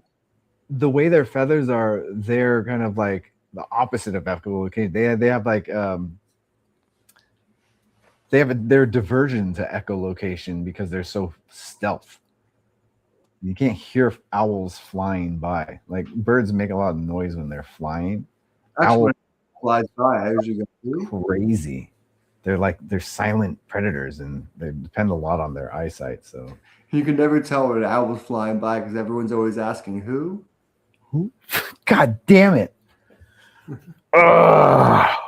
The way their feathers are, they're kind of like the opposite of echolocation. They have like their diversion to echolocation because they're so stealth. You can't hear owls flying by. Like birds make a lot of noise when they're flying. Actually, Owl when it flies by, I usually go, "Ooh." crazy. They're silent predators and they depend a lot on their eyesight. So You can never tell when an owl is flying by because everyone's always asking who. who? God damn it! Ugh.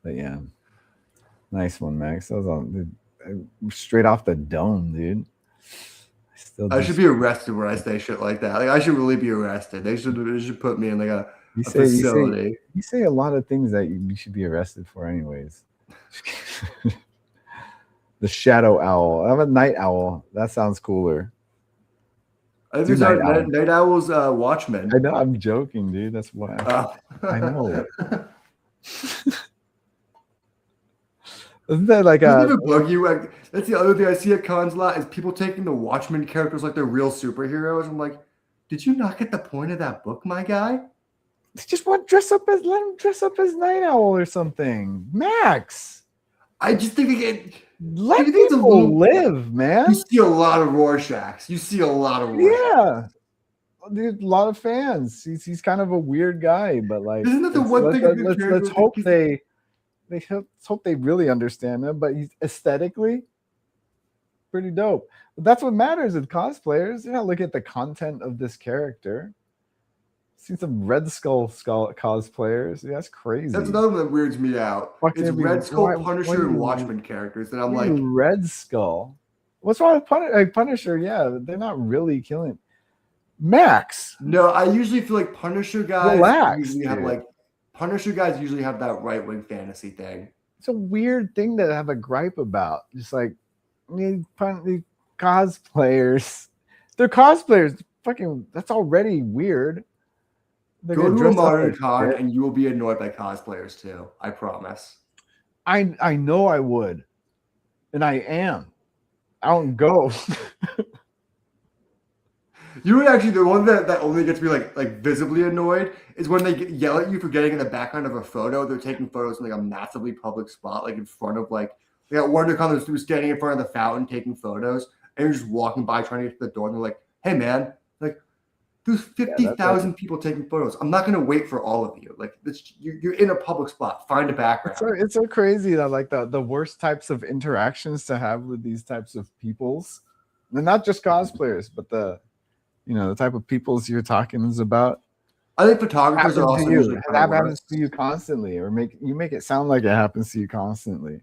But yeah, nice one, Max. That was on straight off the dome, dude. I should be arrested when I say shit like that. Like I should really be arrested. They should put me in like a facility. You say a lot of things that you should be arrested for, anyways. The shadow owl. I have a night owl. That sounds cooler. I think night owls, Watchmen. I know. I'm joking, dude. That's why. I know. Isn't that like Doesn't it bug you? Like, that's the other thing I see at cons a lot is people taking the Watchmen characters like they're real superheroes. I'm like, did you not get the point of that book, my guy? they just want let him dress up as night owl or something, Max? I just think Let think it's a people little- live, man. you see a lot of Rorschachs. Yeah, dude, a lot of fans. He's kind of a weird guy, but like, Isn't that the one thing of the let's character hope that let's hope they really understand him. But he's aesthetically pretty dope. But that's what matters with cosplayers. You're not looking at the content of this character. See some Red Skull cosplayers. Yeah, that's crazy. That's another one that weirds me out. Fuck It's every- Red Skull, why Punisher, do and you- Watchmen characters. And I'm What do like, you mean Red Skull. What's wrong with Punisher? Yeah, they're not really killing. Max, no, I usually feel like Punisher guys Relax, usually have dude. like Punisher guys usually have that right wing fantasy thing. it's a weird thing to have a gripe about. Just like these cosplayers, they're cosplayers. Fucking, that's already weird. They're Go gonna to a dress up modern like con shit. and you will be annoyed by cosplayers too. I promise. I know I would. and I am. I don't go. You would actually the one that only gets me like visibly annoyed is when they yell at you for getting in the background of a photo. They're taking photos in like a massively public spot, like in front of like they got one WonderCon who's standing in front of the fountain taking photos, and you're just walking by trying to get to the door, and they're like, "Hey man, like there's 50,000 people taking photos. I'm not gonna wait for all of you. Like you're in a public spot. Find a background." It's so crazy that like the worst types of interactions to have with these types of peoples, and not just cosplayers, but the type of peoples you're talking is about. I think photographers are also usually that happens to you constantly, or make it sound like it happens to you constantly.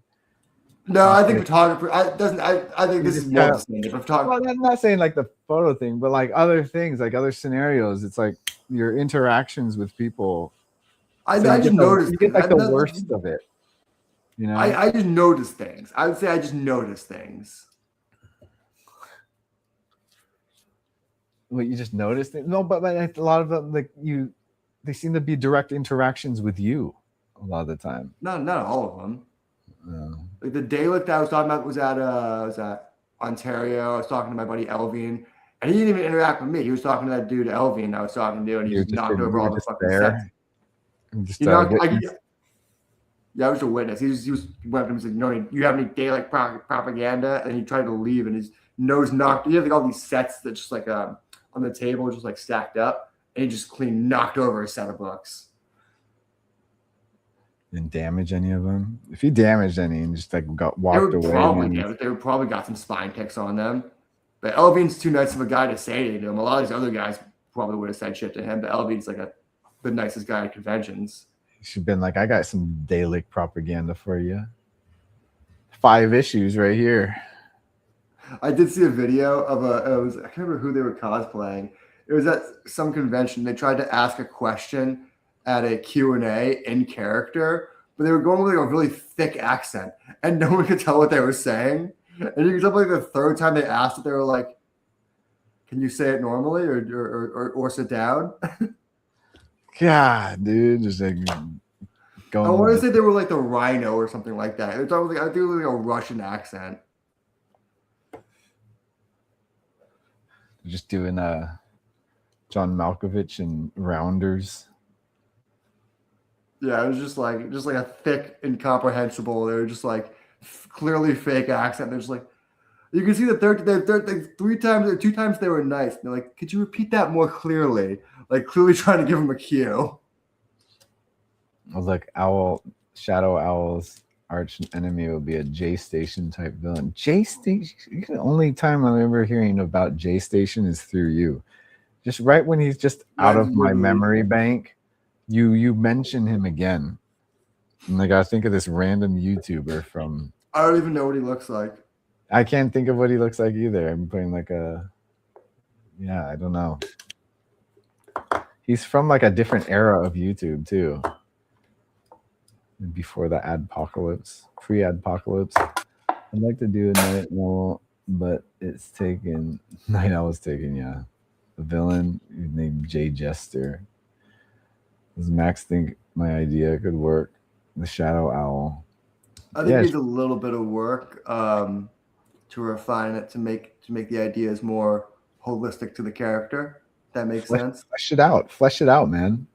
No, I think photographer. I think this is more the same. Well, I'm not saying like the photo thing, but like other things, like other scenarios. It's like your interactions with people. I just noticed you get like the worst of it. I just notice things. I would say I just notice things. What, you just noticed it? No, but like a lot of them, like they seem to be direct interactions with you a lot of the time. Not all of them. Like the Dalek that I was talking about was at Ontario. I was talking to my buddy Elvin, and he didn't even interact with me. He was talking to that dude Elvin I was talking to, and he just knocked over all the fucking sets. I was a witness. He went up to him and said, "No, you have any Dalek propaganda?" And he tried to leave, and his nose knocked. He had like all these sets that just like on the table, just like stacked up, and he just clean knocked over a set of books. Didn't damage any of them. If he damaged any and just like walked away, they would probably got some spine ticks on them. But Elvin's too nice of a guy to say anything to him. A lot of these other guys probably would have said shit to him, but Elvin's like the nicest guy at conventions. He should have been like, "I got some Dalek propaganda for you. 5 issues right here." I did see a video of I can't remember who they were cosplaying. It was at some convention. They tried to ask a question at a Q&A in character, but they were going with like a really thick accent, and no one could tell what they were saying. And you could tell like the third time they asked it, they were like, "Can you say it normally or sit down?" God, dude, just like going. I want to say they were like the Rhino or something like that. They're talking like I think it was like a Russian accent. Just doing John Malkovich and Rounders. Yeah, it was just like a thick, incomprehensible. They were just like clearly fake accent. They're just like, you can see that they're 3 times or 2 times they were nice. And they're like, "Could you repeat that more clearly?" Like clearly trying to give him a cue. I was like, Shadow Owl's arch enemy will be a J Station type villain. J Station. The only time I'm ever hearing about J Station is through you. Just right when he's just out of my memory bank, you mention him again. And like I think of this random YouTuber from. I don't even know what he looks like. I can't think of what he looks like either. I'm putting like I don't know. He's from like a different era of YouTube too. Before the adpocalypse, pre-adpocalypse. I'd like to do a Night Owl, but it's taken. Night Owl's taken, yeah. The villain named Jay Jester. Does Max think my idea could work? The Shadow Owl. I think it needs a little bit of work to refine it to make the ideas more holistic to the character. That makes sense. Flesh it out, man.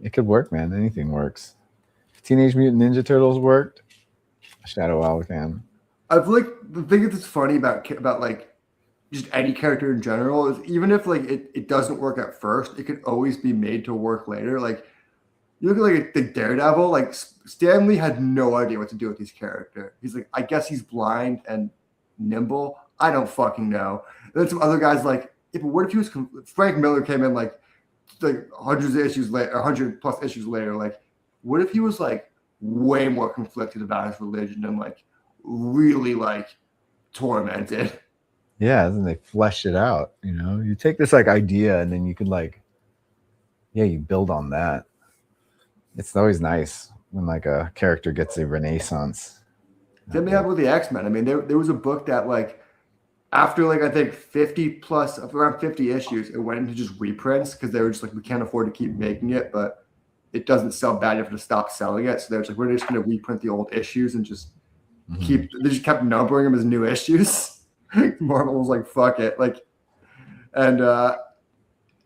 It could work, man. Anything works. If Teenage Mutant Ninja Turtles worked, Shadow Owl can. I feel like the thing that's funny about like just any character in general is even if like it doesn't work at first, it could always be made to work later. Like you look at like the Daredevil, like Stan Lee had no idea what to do with his character. He's like, I guess he's blind and nimble. I don't fucking know. And then some other guys like, yeah, but what if he was Frank Miller came in like hundreds of issues later, 100+ issues later, like what if he was like way more conflicted about his religion and like really like tormented? Yeah, then they flesh it out. You take this like idea and then you could like, you build on that. It's always nice when like a character gets a renaissance. Then they have with the X-Men. I mean, there was a book that like after like I think 50+ around 50 issues, it went into just reprints because they were just like, we can't afford to keep making it. But it doesn't sell bad enough to stop selling it. So they're like, we're just going to reprint the old issues and just they just kept numbering them as new issues. Marvel was like, fuck it. Like, and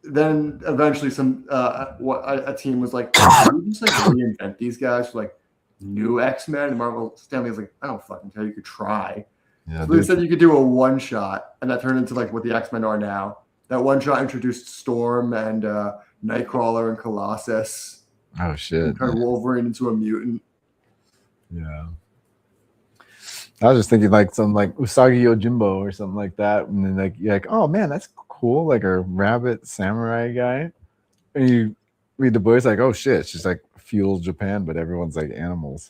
then eventually a team was like, can we just like reinvent these guys for like new X-Men? And Marvel Stanley was like, I don't fucking care, you could try. Yeah, So they said you could do a one shot, and that turned into like what the X-Men are now. That one shot introduced Storm and Nightcrawler and Colossus. Oh shit! And turned Wolverine into a mutant. Yeah. I was just thinking like some like Usagi Yojimbo or something like that, and then like you're like, oh man, that's cool, like a rabbit samurai guy. And you read the book, it's like, oh shit, it's just like feudal Japan, but everyone's like animals.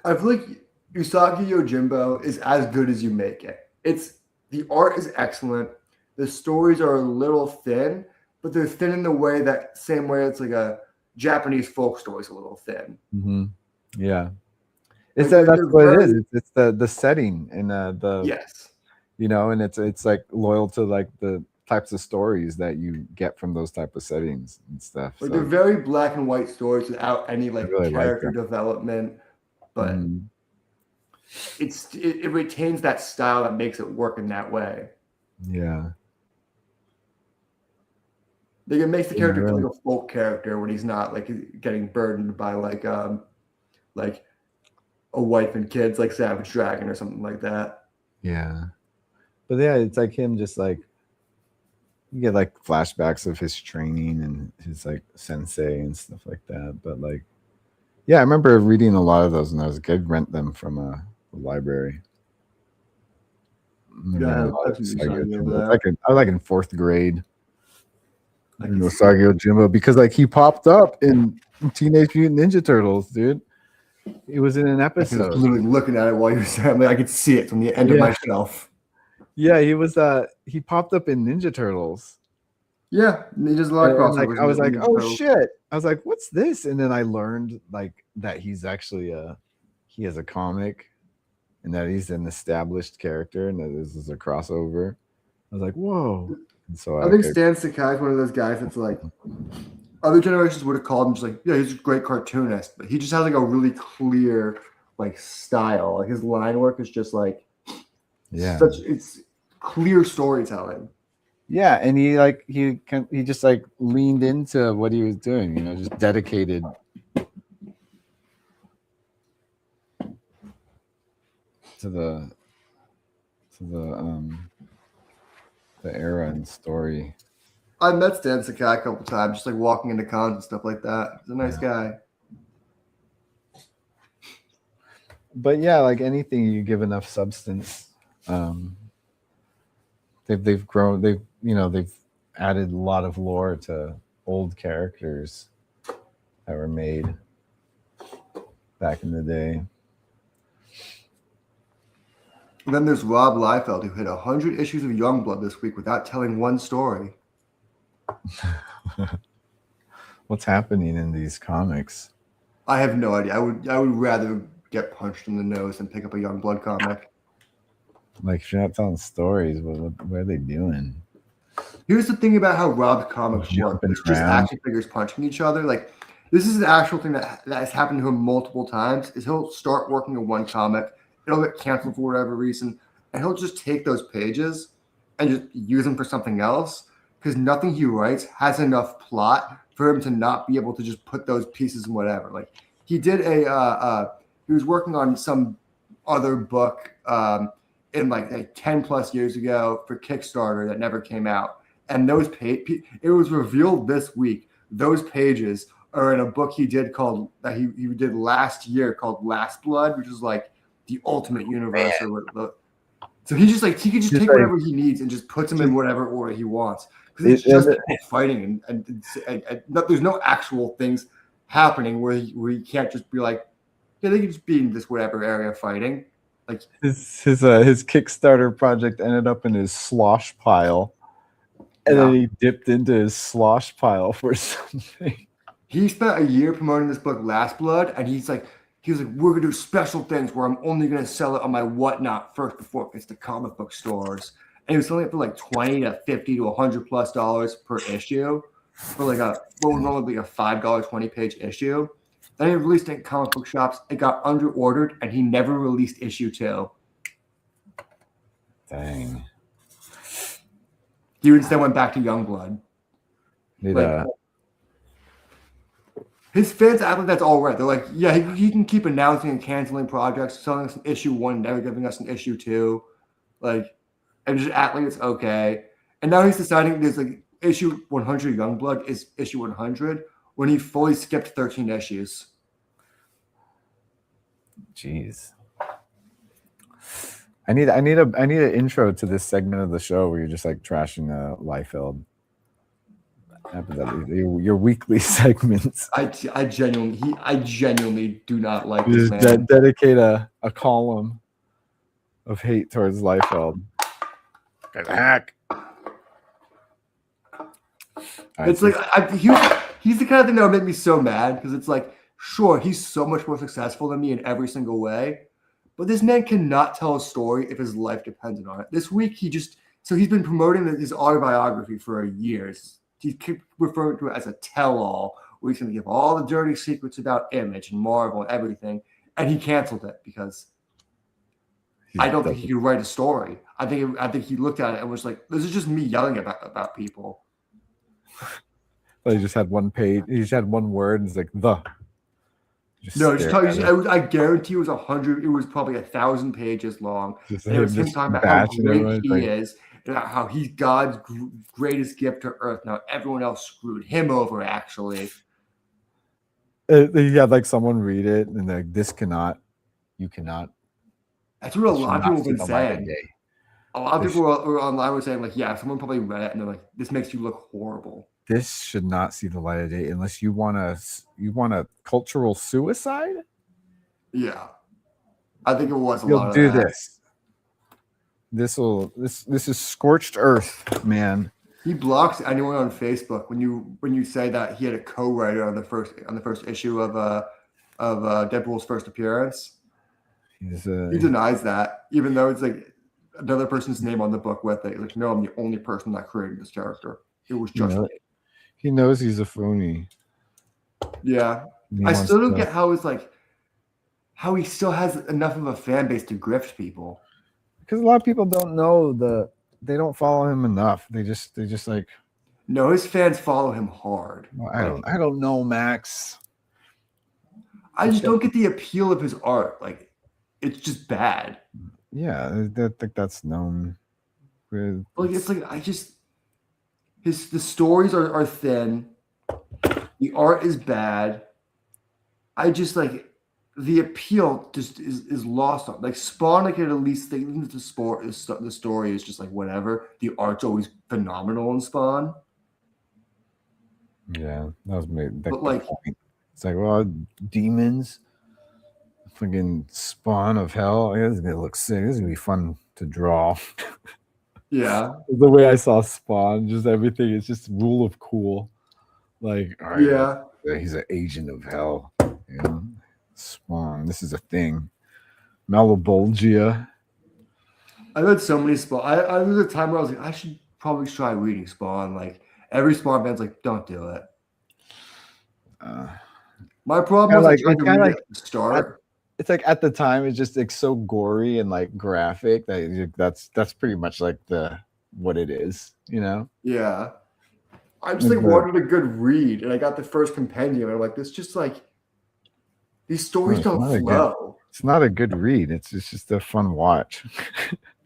I feel like Usagi Yojimbo is as good as you make it. It's the art is excellent. The stories are a little thin, but they're thin in the way that same way it's like a Japanese folk story is a little thin. Mm-hmm. Yeah, it's Like, that's they're what it very- is. It's the setting and the Yes. you know, and it's like loyal to like the types of stories that you get from those type of settings and stuff. Like So, they're very black and white stories without any like really like character them. development, but mhm. it retains that style that makes it work in that way. Yeah, Like it makes the Yeah, character feel really. like a folk character when he's not like getting burdened by like a wife and kids like Savage Dragon or something like that. yeah, but yeah, it's like him just like you get like flashbacks of his training and his like sensei and stuff like that. But like, yeah, I remember reading a lot of those when I was a kid. Rent them from a library. I Yeah, remember a lot of that's Usagi exciting Yojimbo. over I was like in fourth grade. I You can know, see Usagi Yojimbo because like he popped up in Teenage Mutant Ninja Turtles, dude. He was in an I was episode. literally looking at it while you were saying, like, I could see it from the end of Yeah. my shelf. Yeah, he was. He popped up in Ninja Turtles. Yeah, he does a lot of And, like, crossovers. I was in like, Ninja oh Turtles. shit! I was like, what's this? And then I learned like that he's actually he has a comic, and that he's an established character, and that this is a crossover. I was like, whoa! And so I think Stan Sakai is one of those guys that's like, other generations would have called him just like, yeah, he's a great cartoonist, but he just has like a really clear like style. Like his line work is just like, yeah, it's clear storytelling. yeah, and he just like leaned into what he was doing, you know, just dedicated. To the era and story. I met Stan Sakai a couple times, just like walking into cons and stuff like that. He's a nice guy. But yeah, like anything you give enough substance, they've grown. They've added a lot of lore to old characters that were made back in the day. And then there's Rob Liefeld, who hit 100 issues of Youngblood this week without telling one story. What's happening in these comics? I have no idea. I would rather get punched in the nose than pick up a Youngblood comic. Like, if you're not telling stories, what are they doing? Here's the thing about how Rob's comics work. Jumping It's just around. action figures punching each other. Like, this is an actual thing that has happened to him multiple times. Is he'll start working on one comic, it'll get canceled for whatever reason, and he'll just take those pages and just use them for something else because nothing he writes has enough plot for him to not be able to just put those pieces in whatever. Like he did he was working on some other book in like 10 plus years ago for Kickstarter that never came out. And those it was revealed this week. Those pages are in a book he did called that he did last year called Last Blood, which is like the ultimate universe. So he could just take whatever he needs and just puts them in whatever order he wants because it's just fighting and there's no actual things happening where he can't just be like, yeah, they can just be in this whatever area fighting. Like His Kickstarter project ended up in his slosh pile, and then he dipped into his slosh pile for something. He spent a year promoting this book, Last Blood, and he was like, we're gonna do special things where I'm only gonna sell it on my whatnot first before it gets to comic book stores. And he was selling it for like $20 to $50 to $100+ per issue. for like what would normally be a $5 20-page issue. Then he released it in comic book shops. It got under ordered, and he never released issue 2. Dang. He instead went back to Youngblood. Need His fans act like that's all right. They're like, yeah, he can keep announcing and canceling projects, selling us an issue 1, never giving us an issue 2, like, and just act like it's okay. And now he's deciding there's like issue 100 Youngblood is issue 100 when he fully skipped 13 issues. Jeez. I need an intro to this segment of the show where you're just like trashing Liefeld. Happens at your weekly segments. I genuinely do not like You this just man. dedicate a column of hate towards Liefeld. Guy's a hack. It's like he's the kind of thing that would make me so mad because it's like, sure, he's so much more successful than me in every single way, but this man cannot tell a story if his life depended on it. This week he's been promoting his autobiography for years. He kept referring to it as a tell-all, where he's going to give all the dirty secrets about Image and Marvel and everything, and he canceled it because I don't think he could write a story. I think he looked at it and was like, "This is just me yelling about people." Well, he just had one page. He just had one word, and it's like the. I guarantee it was 100. It was probably 1,000 pages long. Just And it was him just talking about how bashing great everyone, he like, is, and how he's God's greatest gift to Earth. Now everyone else screwed him over. Actually, he had like someone read it, and they're like, you cannot. that's what a It should lot of not people have see been the light of saying. day. A lot of people were online were saying like, yeah, someone probably read it and they're like, this makes you look horrible. This should not see the light of day unless you want a cultural suicide. Yeah, I think it was a You'll lot of do that. this. This is scorched earth, man. He blocks anyone on Facebook when you say that he had a co-writer on the first issue of Deadpool's first appearance. He denies that, even though it's like another person's name on the book with it. Like, no, I'm the only person that created this character. It was just me. He knows he's a phony. Yeah, I still don't get how it's like how he still has enough of a fan base to grift people. Because a lot of people don't know they don't follow him enough. They just like, no, his fans follow him hard. Well, I don't know, Max. I just don't get the appeal of his art. Like, it's just bad. Yeah, I think that's known. Like, it's like the stories are thin. The art is bad. I just like the appeal just is lost on like Spawn. I can at least think the story is just like whatever. The art's always phenomenal in Spawn. Yeah, that was made. But like, it's like, well, demons, fucking spawn of hell. This is gonna look sick. This is gonna be fun to draw. Yeah, the way I saw Spawn, just everything is just rule of cool. Like, all right, yeah, he's an agent of hell. You know, Spawn. This is a thing. Malebolgia. I read so many Spawn. I was at a time where I was like, I should probably try reading Spawn. Like every Spawn fan's like, don't do it. My problem was I tried to read it at the start. It's like at the time, it's just like so gory and like graphic that's pretty much like what it is, you know? Yeah. I just like wanted a good read, and I got the first compendium, and I'm like, this just like these stories don't flow. It's not a good read. It's just a fun watch.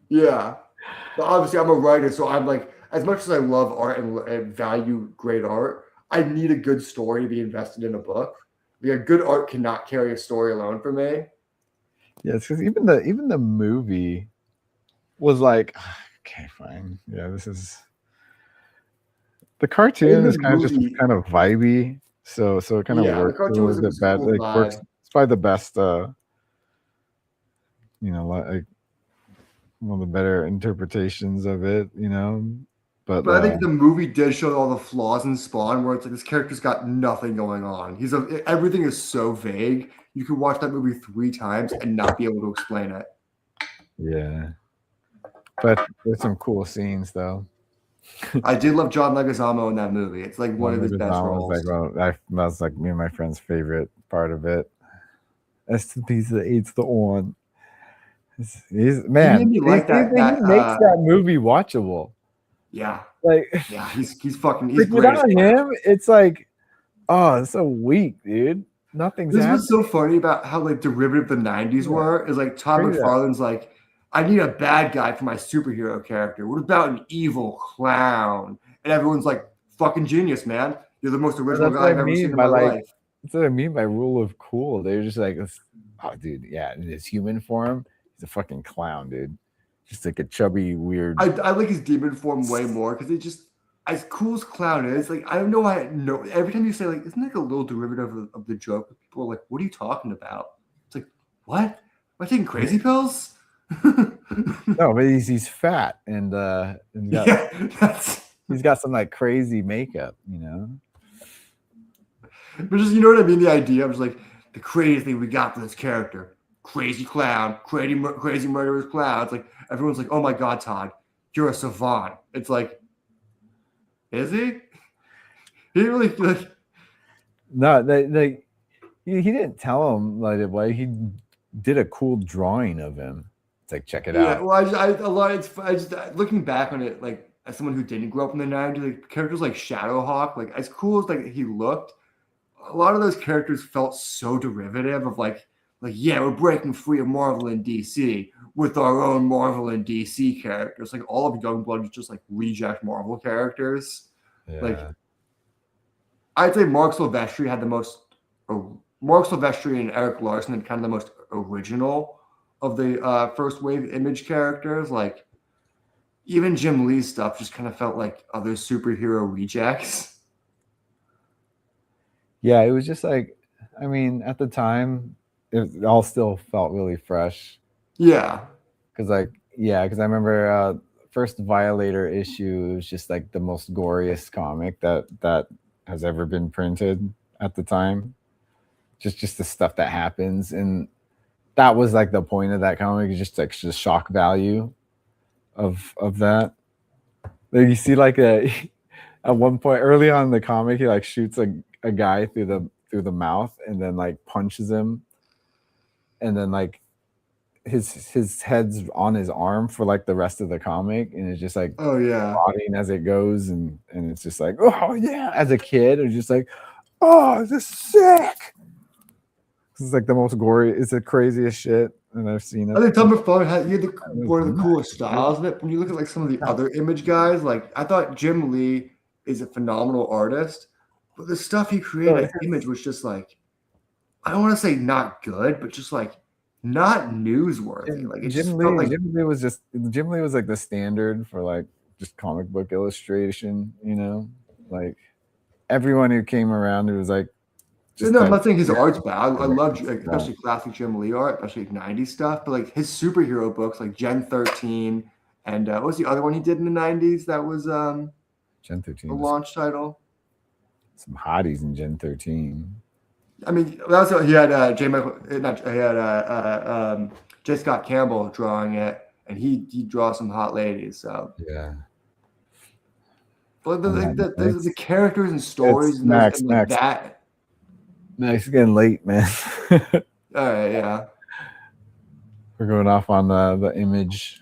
Yeah. But obviously I'm a writer, so I'm like, as much as I love art and value great art, I need a good story to be invested in a book. Like, a good art cannot carry a story alone for me. Yeah, it's because even the movie was like, okay, fine. Yeah, this is the cartoon is kind of vibey, so it kind of works a little bit bad. Like works. It's probably the best. Like one of the better interpretations of it, you know. But I think the movie did show all the flaws in Spawn, where it's like this character's got nothing going on. Everything is so vague. You could watch that movie 3 times and not be able to explain it. Yeah, but there's some cool scenes though. I did love John Leguizamo in that movie. It's like one of his best roles. Was like, that was like me and my friend's favorite part of it. S to P to the A to the on. He's man. He made me like that. He makes that movie watchable. Yeah, Like, yeah, he's fucking. He's like great. without him, it's like, oh, it's so weak, dude. Nothing's This happening. was so funny about how like derivative the '90s were. Is like Todd Crazy. McFarlane's like, I need a bad guy for my superhero character. What about an evil clown? And everyone's like, fucking genius, man. You're the most original guy I've ever seen in my life. That's what I mean by rule of cool. They're just like, oh, dude, yeah, in his human form, he's a fucking clown, dude. Just like a chubby, weird. I like his demon form way more because it just as cool as clown is. Like I don't know why. No, every time you say like, isn't like a little derivative of the joke? People are like, what are you talking about? It's like, what? Am I taking crazy pills? No, but he's fat and he's got some like crazy makeup, you know. But just you know what I mean? The idea of just like the crazy thing we got for this character. Crazy clown, crazy murderous clown. It's like everyone's like, "Oh my god, Todd, you're a savant." It's like, is he? He really like. No, he didn't tell him like why he did a cool drawing of him. It's like check it out. Well, I just looking back on it, like as someone who didn't grow up in the '90s, like characters like Shadowhawk, like as cool as like he looked, a lot of those characters felt so derivative of like yeah, we're breaking free of Marvel and DC with our own Marvel and DC characters. Like all of Youngblood was just like reject Marvel characters. Yeah. Like I'd say Mark Silvestri had the most. Mark Silvestri and Eric Larson had kind of the most original of the first wave Image characters. Like even Jim Lee's stuff just kind of felt like other superhero rejects. Yeah, it was just like, I mean, at the time, it all still felt really fresh. Yeah. Because I remember first Violator issue was just like the most goriest comic that has ever been printed at the time. Just the stuff that happens, and that was like the point of that comic, is just like the shock value of that. Like you see like at one point early on in the comic, he like shoots a guy through the mouth and then like punches him, and then like his head's on his arm for like the rest of the comic, and it's just like rotting as it goes, and it's just like, oh yeah, as a kid it's just like, oh, this is sick. This is like the most gory, it's the craziest shit, and I've seen it. I think Tom McFarlane had one of the coolest styles of it. When you look at like some of the other Image guys, like I thought Jim Lee is a phenomenal artist, but the stuff he created at Image was just like, I don't want to say not good, but just like not newsworthy. Like it Jim Lee was like the standard for like just comic book illustration, you know, like everyone who came around, it was like. I'm not saying his art's bad. I love especially classic Jim Lee art, especially like 90s stuff. But like his superhero books, like Gen 13, and what was the other one he did in the 90s? That was Gen 13. The launch title. Some hotties in Gen 13. I mean, that was he had J. Scott Campbell drawing it, and he draws some hot ladies. So yeah. But the characters and stories and Max. that. Max, getting late, man. All right, yeah. We're going off on the image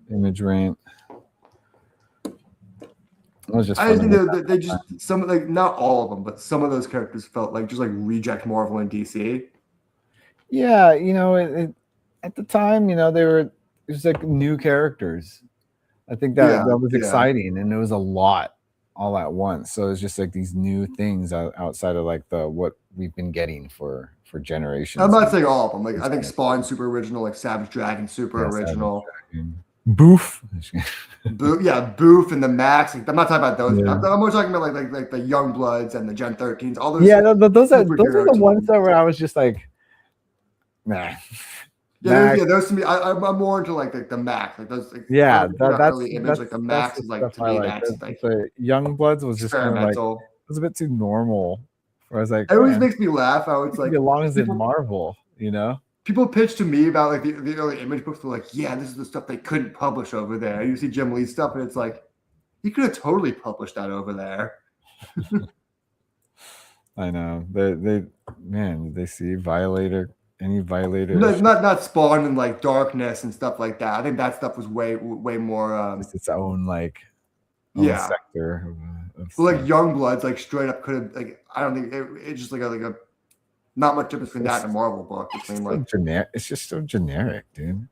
rant. I think they just some like not all of them, but some of those characters felt like just like reject Marvel and DC. Yeah, you know, at the time, you know, it was like new characters. I think that was exciting, and it was a lot all at once. So it's just like these new things outside of like what we've been getting for generations. I'm not saying all of them. Like I think Spawn super original, like Savage Dragon super original. Boof. Boof and the Max. Like, I'm not talking about those. Yeah. I'm more talking about like the Youngbloods and the Gen 13s. All those. Yeah, those are the ones that where I was just like, nah. Yeah, those to me. I'm more into like the Max. Like those. Like, yeah, that's image. Like the Max is like to me that's like the Youngbloods was just kind of like, it was a bit too normal. Where I was like, it always makes me laugh. I was like, as long as it's Marvel, you know. People pitch to me about like the early Image books. They're like, yeah, this is the stuff they couldn't publish over there. You see Jim Lee stuff, and it's like, He could have totally published that over there. I know. They see Violator, any Violator. Not Spawn and like Darkness and stuff like that. I think that stuff was way more. It's its own like own Yeah. sector. Of But like stuff. Youngbloods, like straight up could have like I don't think it's just like a not much difference between that and a Marvel book. It's Between so like generic. It's just so generic, dude.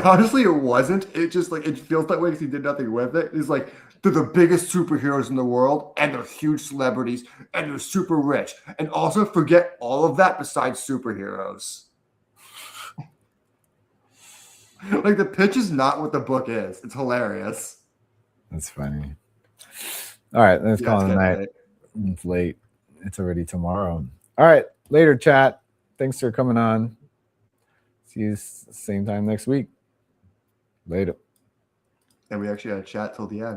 honestly, it wasn't. It just like it feels that way because he did nothing with it. It's like they're the biggest superheroes in the world, and they're huge celebrities, and they're super rich, and also forget all of that besides superheroes. Like the pitch is not what the book is. It's hilarious. That's funny. All right, let's call it a getting night. late. It's late. It's already tomorrow. All right, later, chat. Thanks for coming on. See you same time next week. Later. And we actually had a chat till the end.